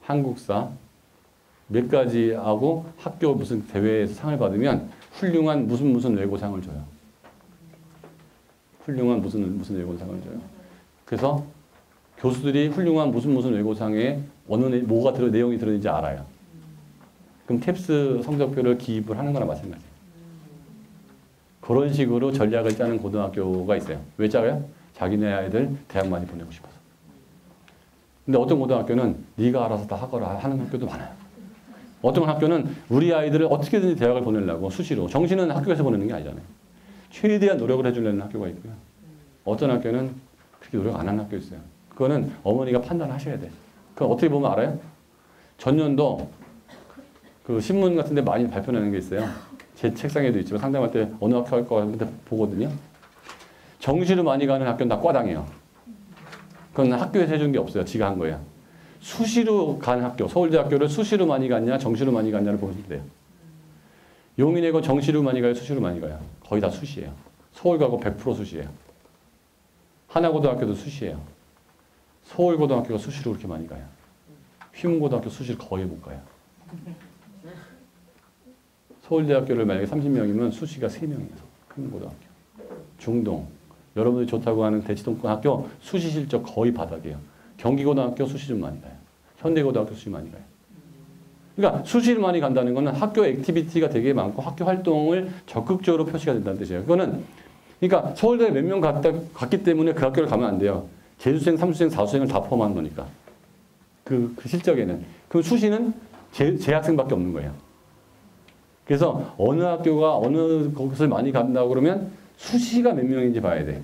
한국사 몇 가지 하고 학교 무슨 대회에서 상을 받으면 훌륭한 무슨 외고상을 줘요. 훌륭한 무슨 외고상을 줘요. 그래서 교수들이 훌륭한 무슨 외고상에 뭐가 내용이 들어있는지 알아요. 그럼 탭스 성적표를 기입을 하는 거나 마찬가지예요. 그런 식으로 전략을 짜는 고등학교가 있어요. 왜 짜요? 자기네 아이들 대학 많이 보내고 싶어서. 근데 어떤 고등학교는 네가 알아서 다 하거라 하는 학교도 많아요. 어떤 학교는 우리 아이들을 어떻게든지 대학을 보내려고 수시로. 정시는 학교에서 보내는 게 아니잖아요. 최대한 노력을 해주려는 학교가 있고요. 어떤 학교는 그렇게 노력 안 하는 학교 있어요. 그거는 어머니가 판단하셔야 돼. 그럼 어떻게 보면 알아요? 전년도 그 신문 같은 데 많이 발표하는 게 있어요. 제 책상에도 있지만 상담할 때 어느 학교 할 거 보거든요. 정시로 많이 가는 학교는 다 과당해요. 그건 학교에서 해준 게 없어요. 지가 한 거예요. 수시로 간 학교, 서울대학교를 수시로 많이 갔냐, 정시로 많이 갔냐를 보시면 돼요. 용인외고 정시로 많이 가요, 수시로 많이 가요? 거의 다 수시예요. 서울 가고 100% 수시예요. 하나고등학교도 수시예요. 서울고등학교가 수시로 그렇게 많이 가요. 휘문고등학교 수시를 거의 못 가요. 서울대학교를 만약에 30명이면 수시가 3명이에요. 큰 고등학교. 중동. 여러분들이 좋다고 하는 대치동권 학교 수시 실적 거의 바닥이에요. 경기고등학교 수시 좀 많이 가요. 현대고등학교 수시 많이 가요. 그러니까 수시를 많이 간다는 것은 학교 액티비티가 되게 많고 학교 활동을 적극적으로 표시가 된다는 뜻이에요. 그거는 그러니까 서울대에 몇 명 갔기 때문에 그 학교를 가면 안 돼요. 재수생, 삼수생, 사수생을 다 포함하는 거니까. 그 실적에는. 그 수시는 재학생밖에 없는 거예요. 그래서 어느 학교가 어느 곳을 많이 간다고 그러면 수시가 몇 명인지 봐야 돼.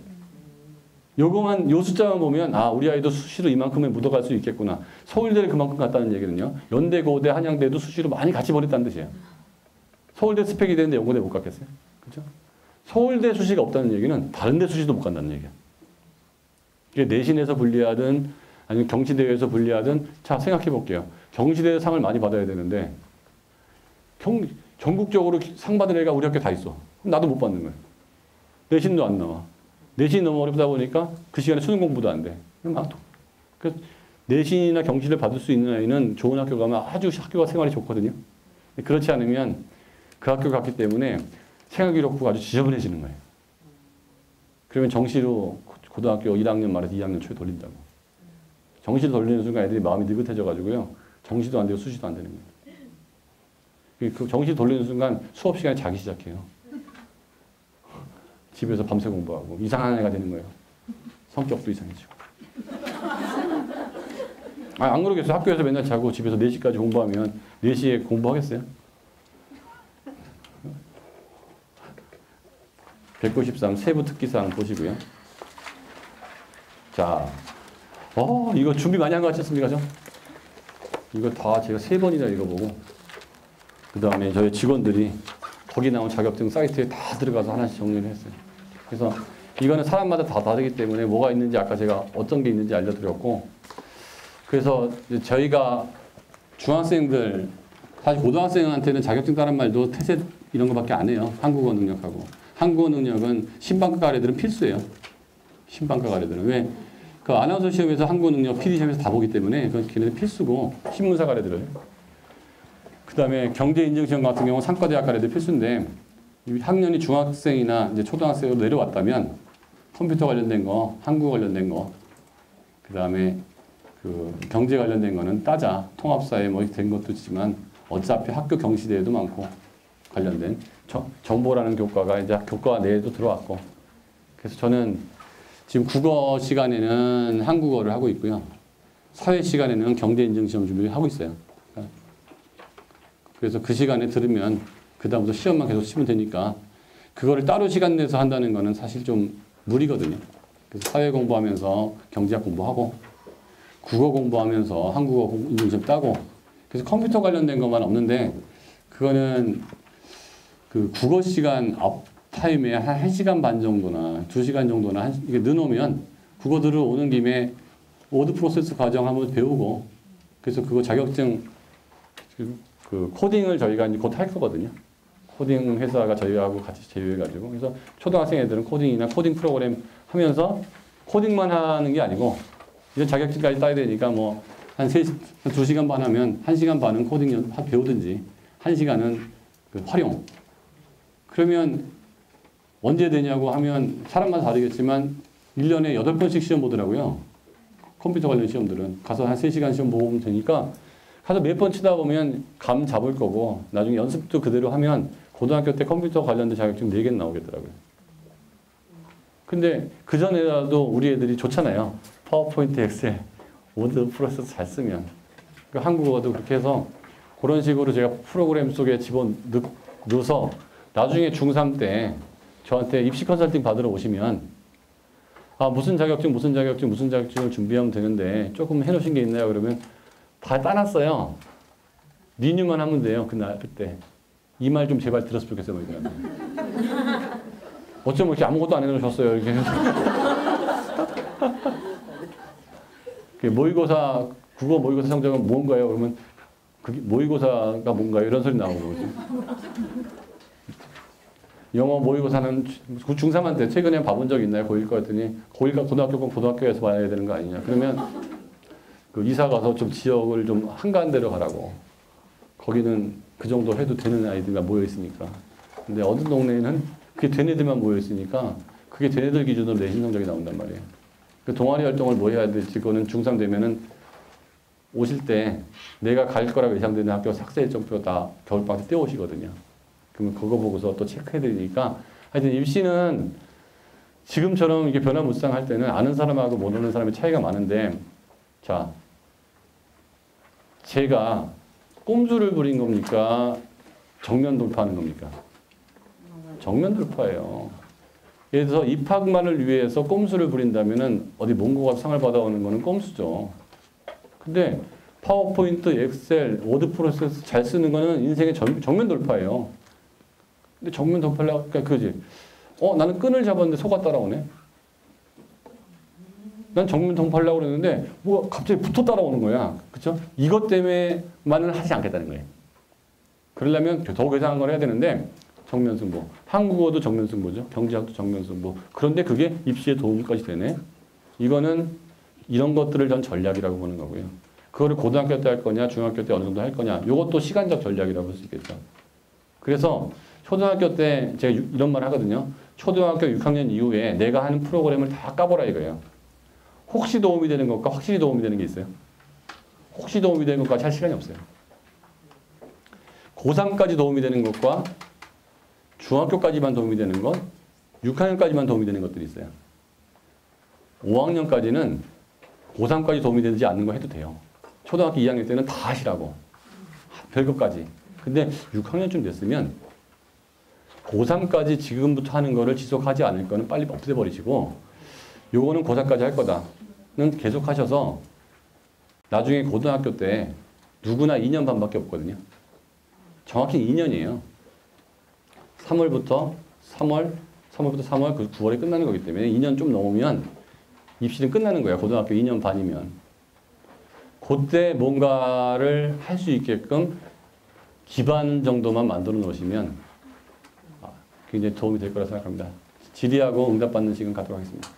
요 숫자만 보면 아 우리 아이도 수시로 이만큼에 묻어갈 수 있겠구나. 서울대를 그만큼 갔다는 얘기는요. 연대, 고대, 한양대도 수시로 많이 같이 버렸다는 뜻이에요. 서울대 스펙이 되는데 연고대 못 갔겠어요? 그렇죠? 서울대 수시가 없다는 얘기는 다른 데 수시도 못 간다는 얘기예요. 이게 내신에서 불리하든 아니면 경시대회에서 불리하든 자 생각해 볼게요. 경시대회 상을 많이 받아야 되는데 전국적으로 상 받은 애가 우리 학교 다 있어. 그럼 나도 못 받는 거예요. 내신도 안 나와. 내신이 너무 어렵다 보니까 그 시간에 수능 공부도 안 돼. 그래서 내신이나 경시를 받을 수 있는 아이는 좋은 학교 가면 아주 학교가 생활이 좋거든요. 그렇지 않으면 그 학교 갔기 때문에 생활기록부가 아주 지저분해지는 거예요. 그러면 정시로 고등학교 1학년 말해서 2학년 초에 돌린다고. 정시를 돌리는 순간 애들이 마음이 느긋해져가지고요. 정시도 안 되고 수시도 안 되는 거예요. 그 정시 돌리는 순간 수업 시간에 자기 시작해요. 집에서 밤새 공부하고 이상한 애가 되는 거예요. 성격도 이상해지고. 안 그러겠어요. 학교에서 맨날 자고 집에서 4시까지 공부하면 4시에 공부하겠어요? 193 세부 특기사항 보시고요. 자, 이거 준비 많이 한 거 같지 않습니까? 이거 다 제가 3번이나 읽어보고 그 다음에 저희 직원들이 거기 나온 자격증 사이트에 다 들어가서 하나씩 정리를 했어요. 그래서 이거는 사람마다 다 다르기 때문에 뭐가 있는지 아까 제가 어떤 게 있는지 알려드렸고 그래서 저희가 중학생들 사실 고등학생한테는 자격증 따는 말도 태세 이런 거밖에 안 해요. 한국어 능력하고. 한국어 능력은 신방과 가래들은 필수예요. 신방과 가래들은. 왜? 그 아나운서 시험에서 한국어 능력 PD 시험에서 다 보기 때문에 그건 걔네들 필수고 신문사 가래들은. 그 다음에 경제인증시험 같은 경우는 상과대학 가래들 필수인데 학년이 중학생이나 이제 초등학생으로 내려왔다면 컴퓨터 관련된 거, 한국어 관련된 거, 그 다음에 그 경제 관련된 거는 따자, 통합사회 뭐 된 것도 있지만 어차피 학교 경시대회도 많고 관련된 정보라는 교과가 이제 교과 내에도 들어왔고 그래서 저는 지금 국어 시간에는 한국어를 하고 있고요. 사회 시간에는 경제인증시험 준비를 하고 있어요. 그래서 그 시간에 들으면 그 다음부터 시험만 계속 치면 되니까 그거를 따로 시간 내서 한다는 거는 사실 좀 무리거든요. 그래서 사회 공부하면서 경제학 공부하고 국어 공부하면서 한국어 인증시험 따고 그래서 컴퓨터 관련된 것만 없는데 그거는 그 국어 시간 업타임에 한 1시간 반 정도나 2시간 정도나 이게 넣어놓으면 국어 들어오는 김에 워드 프로세스 과정 한번 배우고 그래서 그거 자격증 그 코딩을 저희가 이제 곧 할 거거든요. 코딩 회사가 저희하고 같이 제휴해가지고 그래서 초등학생 애들은 코딩이나 코딩 프로그램 하면서 코딩만 하는 게 아니고 이런 자격증까지 따야 되니까 뭐 한 2시간 반 하면 1시간 반은 코딩 배우든지 1시간은 그 활용. 그러면 언제 되냐고 하면 사람마다 다르겠지만 1년에 8번씩 시험 보더라고요. 컴퓨터 관련 시험들은. 가서 한 3시간 시험 보면 되니까 가서 몇 번 치다 보면 감 잡을 거고 나중에 연습도 그대로 하면 고등학교 때 컴퓨터 관련된 자격증 4개는 나오겠더라고요. 근데 그전에라도 우리 애들이 좋잖아요. 파워포인트, 엑셀, 워드, 프로세서 잘 쓰면. 그러니까 한국어도 그렇게 해서 그런 식으로 제가 프로그램 속에 집어넣어서 나중에 중3 때 저한테 입시 컨설팅 받으러 오시면 아, 무슨 자격증을 준비하면 되는데 조금 해놓으신 게 있나요? 그러면 다 따놨어요. 리뉴만 하면 돼요. 그때. 이 말 좀 제발 들었으면 좋겠어요. 뭐 이렇게. 어쩌면 이렇게 아무것도 안 해놓으셨어요. 이렇게. 모의고사, 국어 모의고사 성적은 뭔가요? 그러면 그게 모의고사가 뭔가요? 이런 소리 나오고. 영어 모의고사는 중3한테 최근에 봐본 적 있나요? 고1 거 했더니 고1과 고등학교 건 고등학교에서 봐야 되는 거 아니냐. 그러면 그 이사 가서 좀 지역을 좀 한가한 데로 가라고. 거기는 그 정도 해도 되는 아이들만 모여 있으니까. 근데 어떤 동네에는 그게 된 애들만 모여 있으니까 그게 된 애들 기준으로 내신 성적이 나온단 말이에요. 그 동아리 활동을 뭐 해야 될지 그거는 중3 되면은 오실 때 내가 갈 거라고 예상되는 학교 삭제 일정표 다 겨울방학 때 떼오시거든요. 그러면 그거 보고서 또 체크해드리니까 하여튼 입시는 지금처럼 이게 변화무쌍할 때는 아는 사람하고 모르는 사람의 차이가 많은데 자, 제가 꼼수를 부린 겁니까? 정면 돌파하는 겁니까? 정면 돌파예요. 예를 들어서 입학만을 위해서 꼼수를 부린다면은 어디 몽고가 상을 받아오는 거는 꼼수죠. 근데 파워포인트, 엑셀, 워드 프로세스 잘 쓰는 거는 인생의 정면 돌파예요. 근데 정면 돌파하려고, 그러니까 그지? 나는 끈을 잡았는데 소가 따라오네? 난 정면 돌파하려고 그랬는데, 뭐가 갑자기 붙어 따라오는 거야. 그쵸? 이것 때문에만은 하지 않겠다는 거예요. 그러려면 더 괴상한 걸 해야 되는데, 정면 승부. 한국어도 정면 승부죠. 경제학도 정면 승부. 그런데 그게 입시에 도움까지 되네? 이거는 이런 것들을 전 전략이라고 보는 거고요. 그거를 고등학교 때 할 거냐, 중학교 때 어느 정도 할 거냐, 이것도 시간적 전략이라고 볼 수 있겠죠. 그래서 초등학교 때 제가 이런 말 하거든요. 초등학교 6학년 이후에 내가 하는 프로그램을 다 까보라 이거예요. 혹시 도움이 되는 것과 확실히 도움이 되는 게 있어요. 혹시 도움이 되는 것까지 할 시간이 없어요. 고3까지 도움이 되는 것과 중학교까지만 도움이 되는 것, 6학년까지만 도움이 되는 것들이 있어요. 5학년까지는 고3까지 도움이 되지 않는 거 해도 돼요. 초등학교 2학년 때는 다 하시라고. 별것까지. 근데 6학년쯤 됐으면 고3까지 지금부터 하는 거를 지속하지 않을 거는 빨리 없애버리시고 요거는 고3까지 할 거다는 계속 하셔서 나중에 고등학교 때 누구나 2년 반밖에 없거든요. 정확히 2년이에요. 3월부터 3월, 그 9월에 끝나는 거기 때문에 2년 좀 넘으면 입시는 끝나는 거예요. 고등학교 2년 반이면. 그때 뭔가를 할 수 있게끔 기반 정도만 만들어 놓으시면 굉장히 도움이 될 거라 생각합니다. 질의하고 응답받는 시간 갖도록 하겠습니다.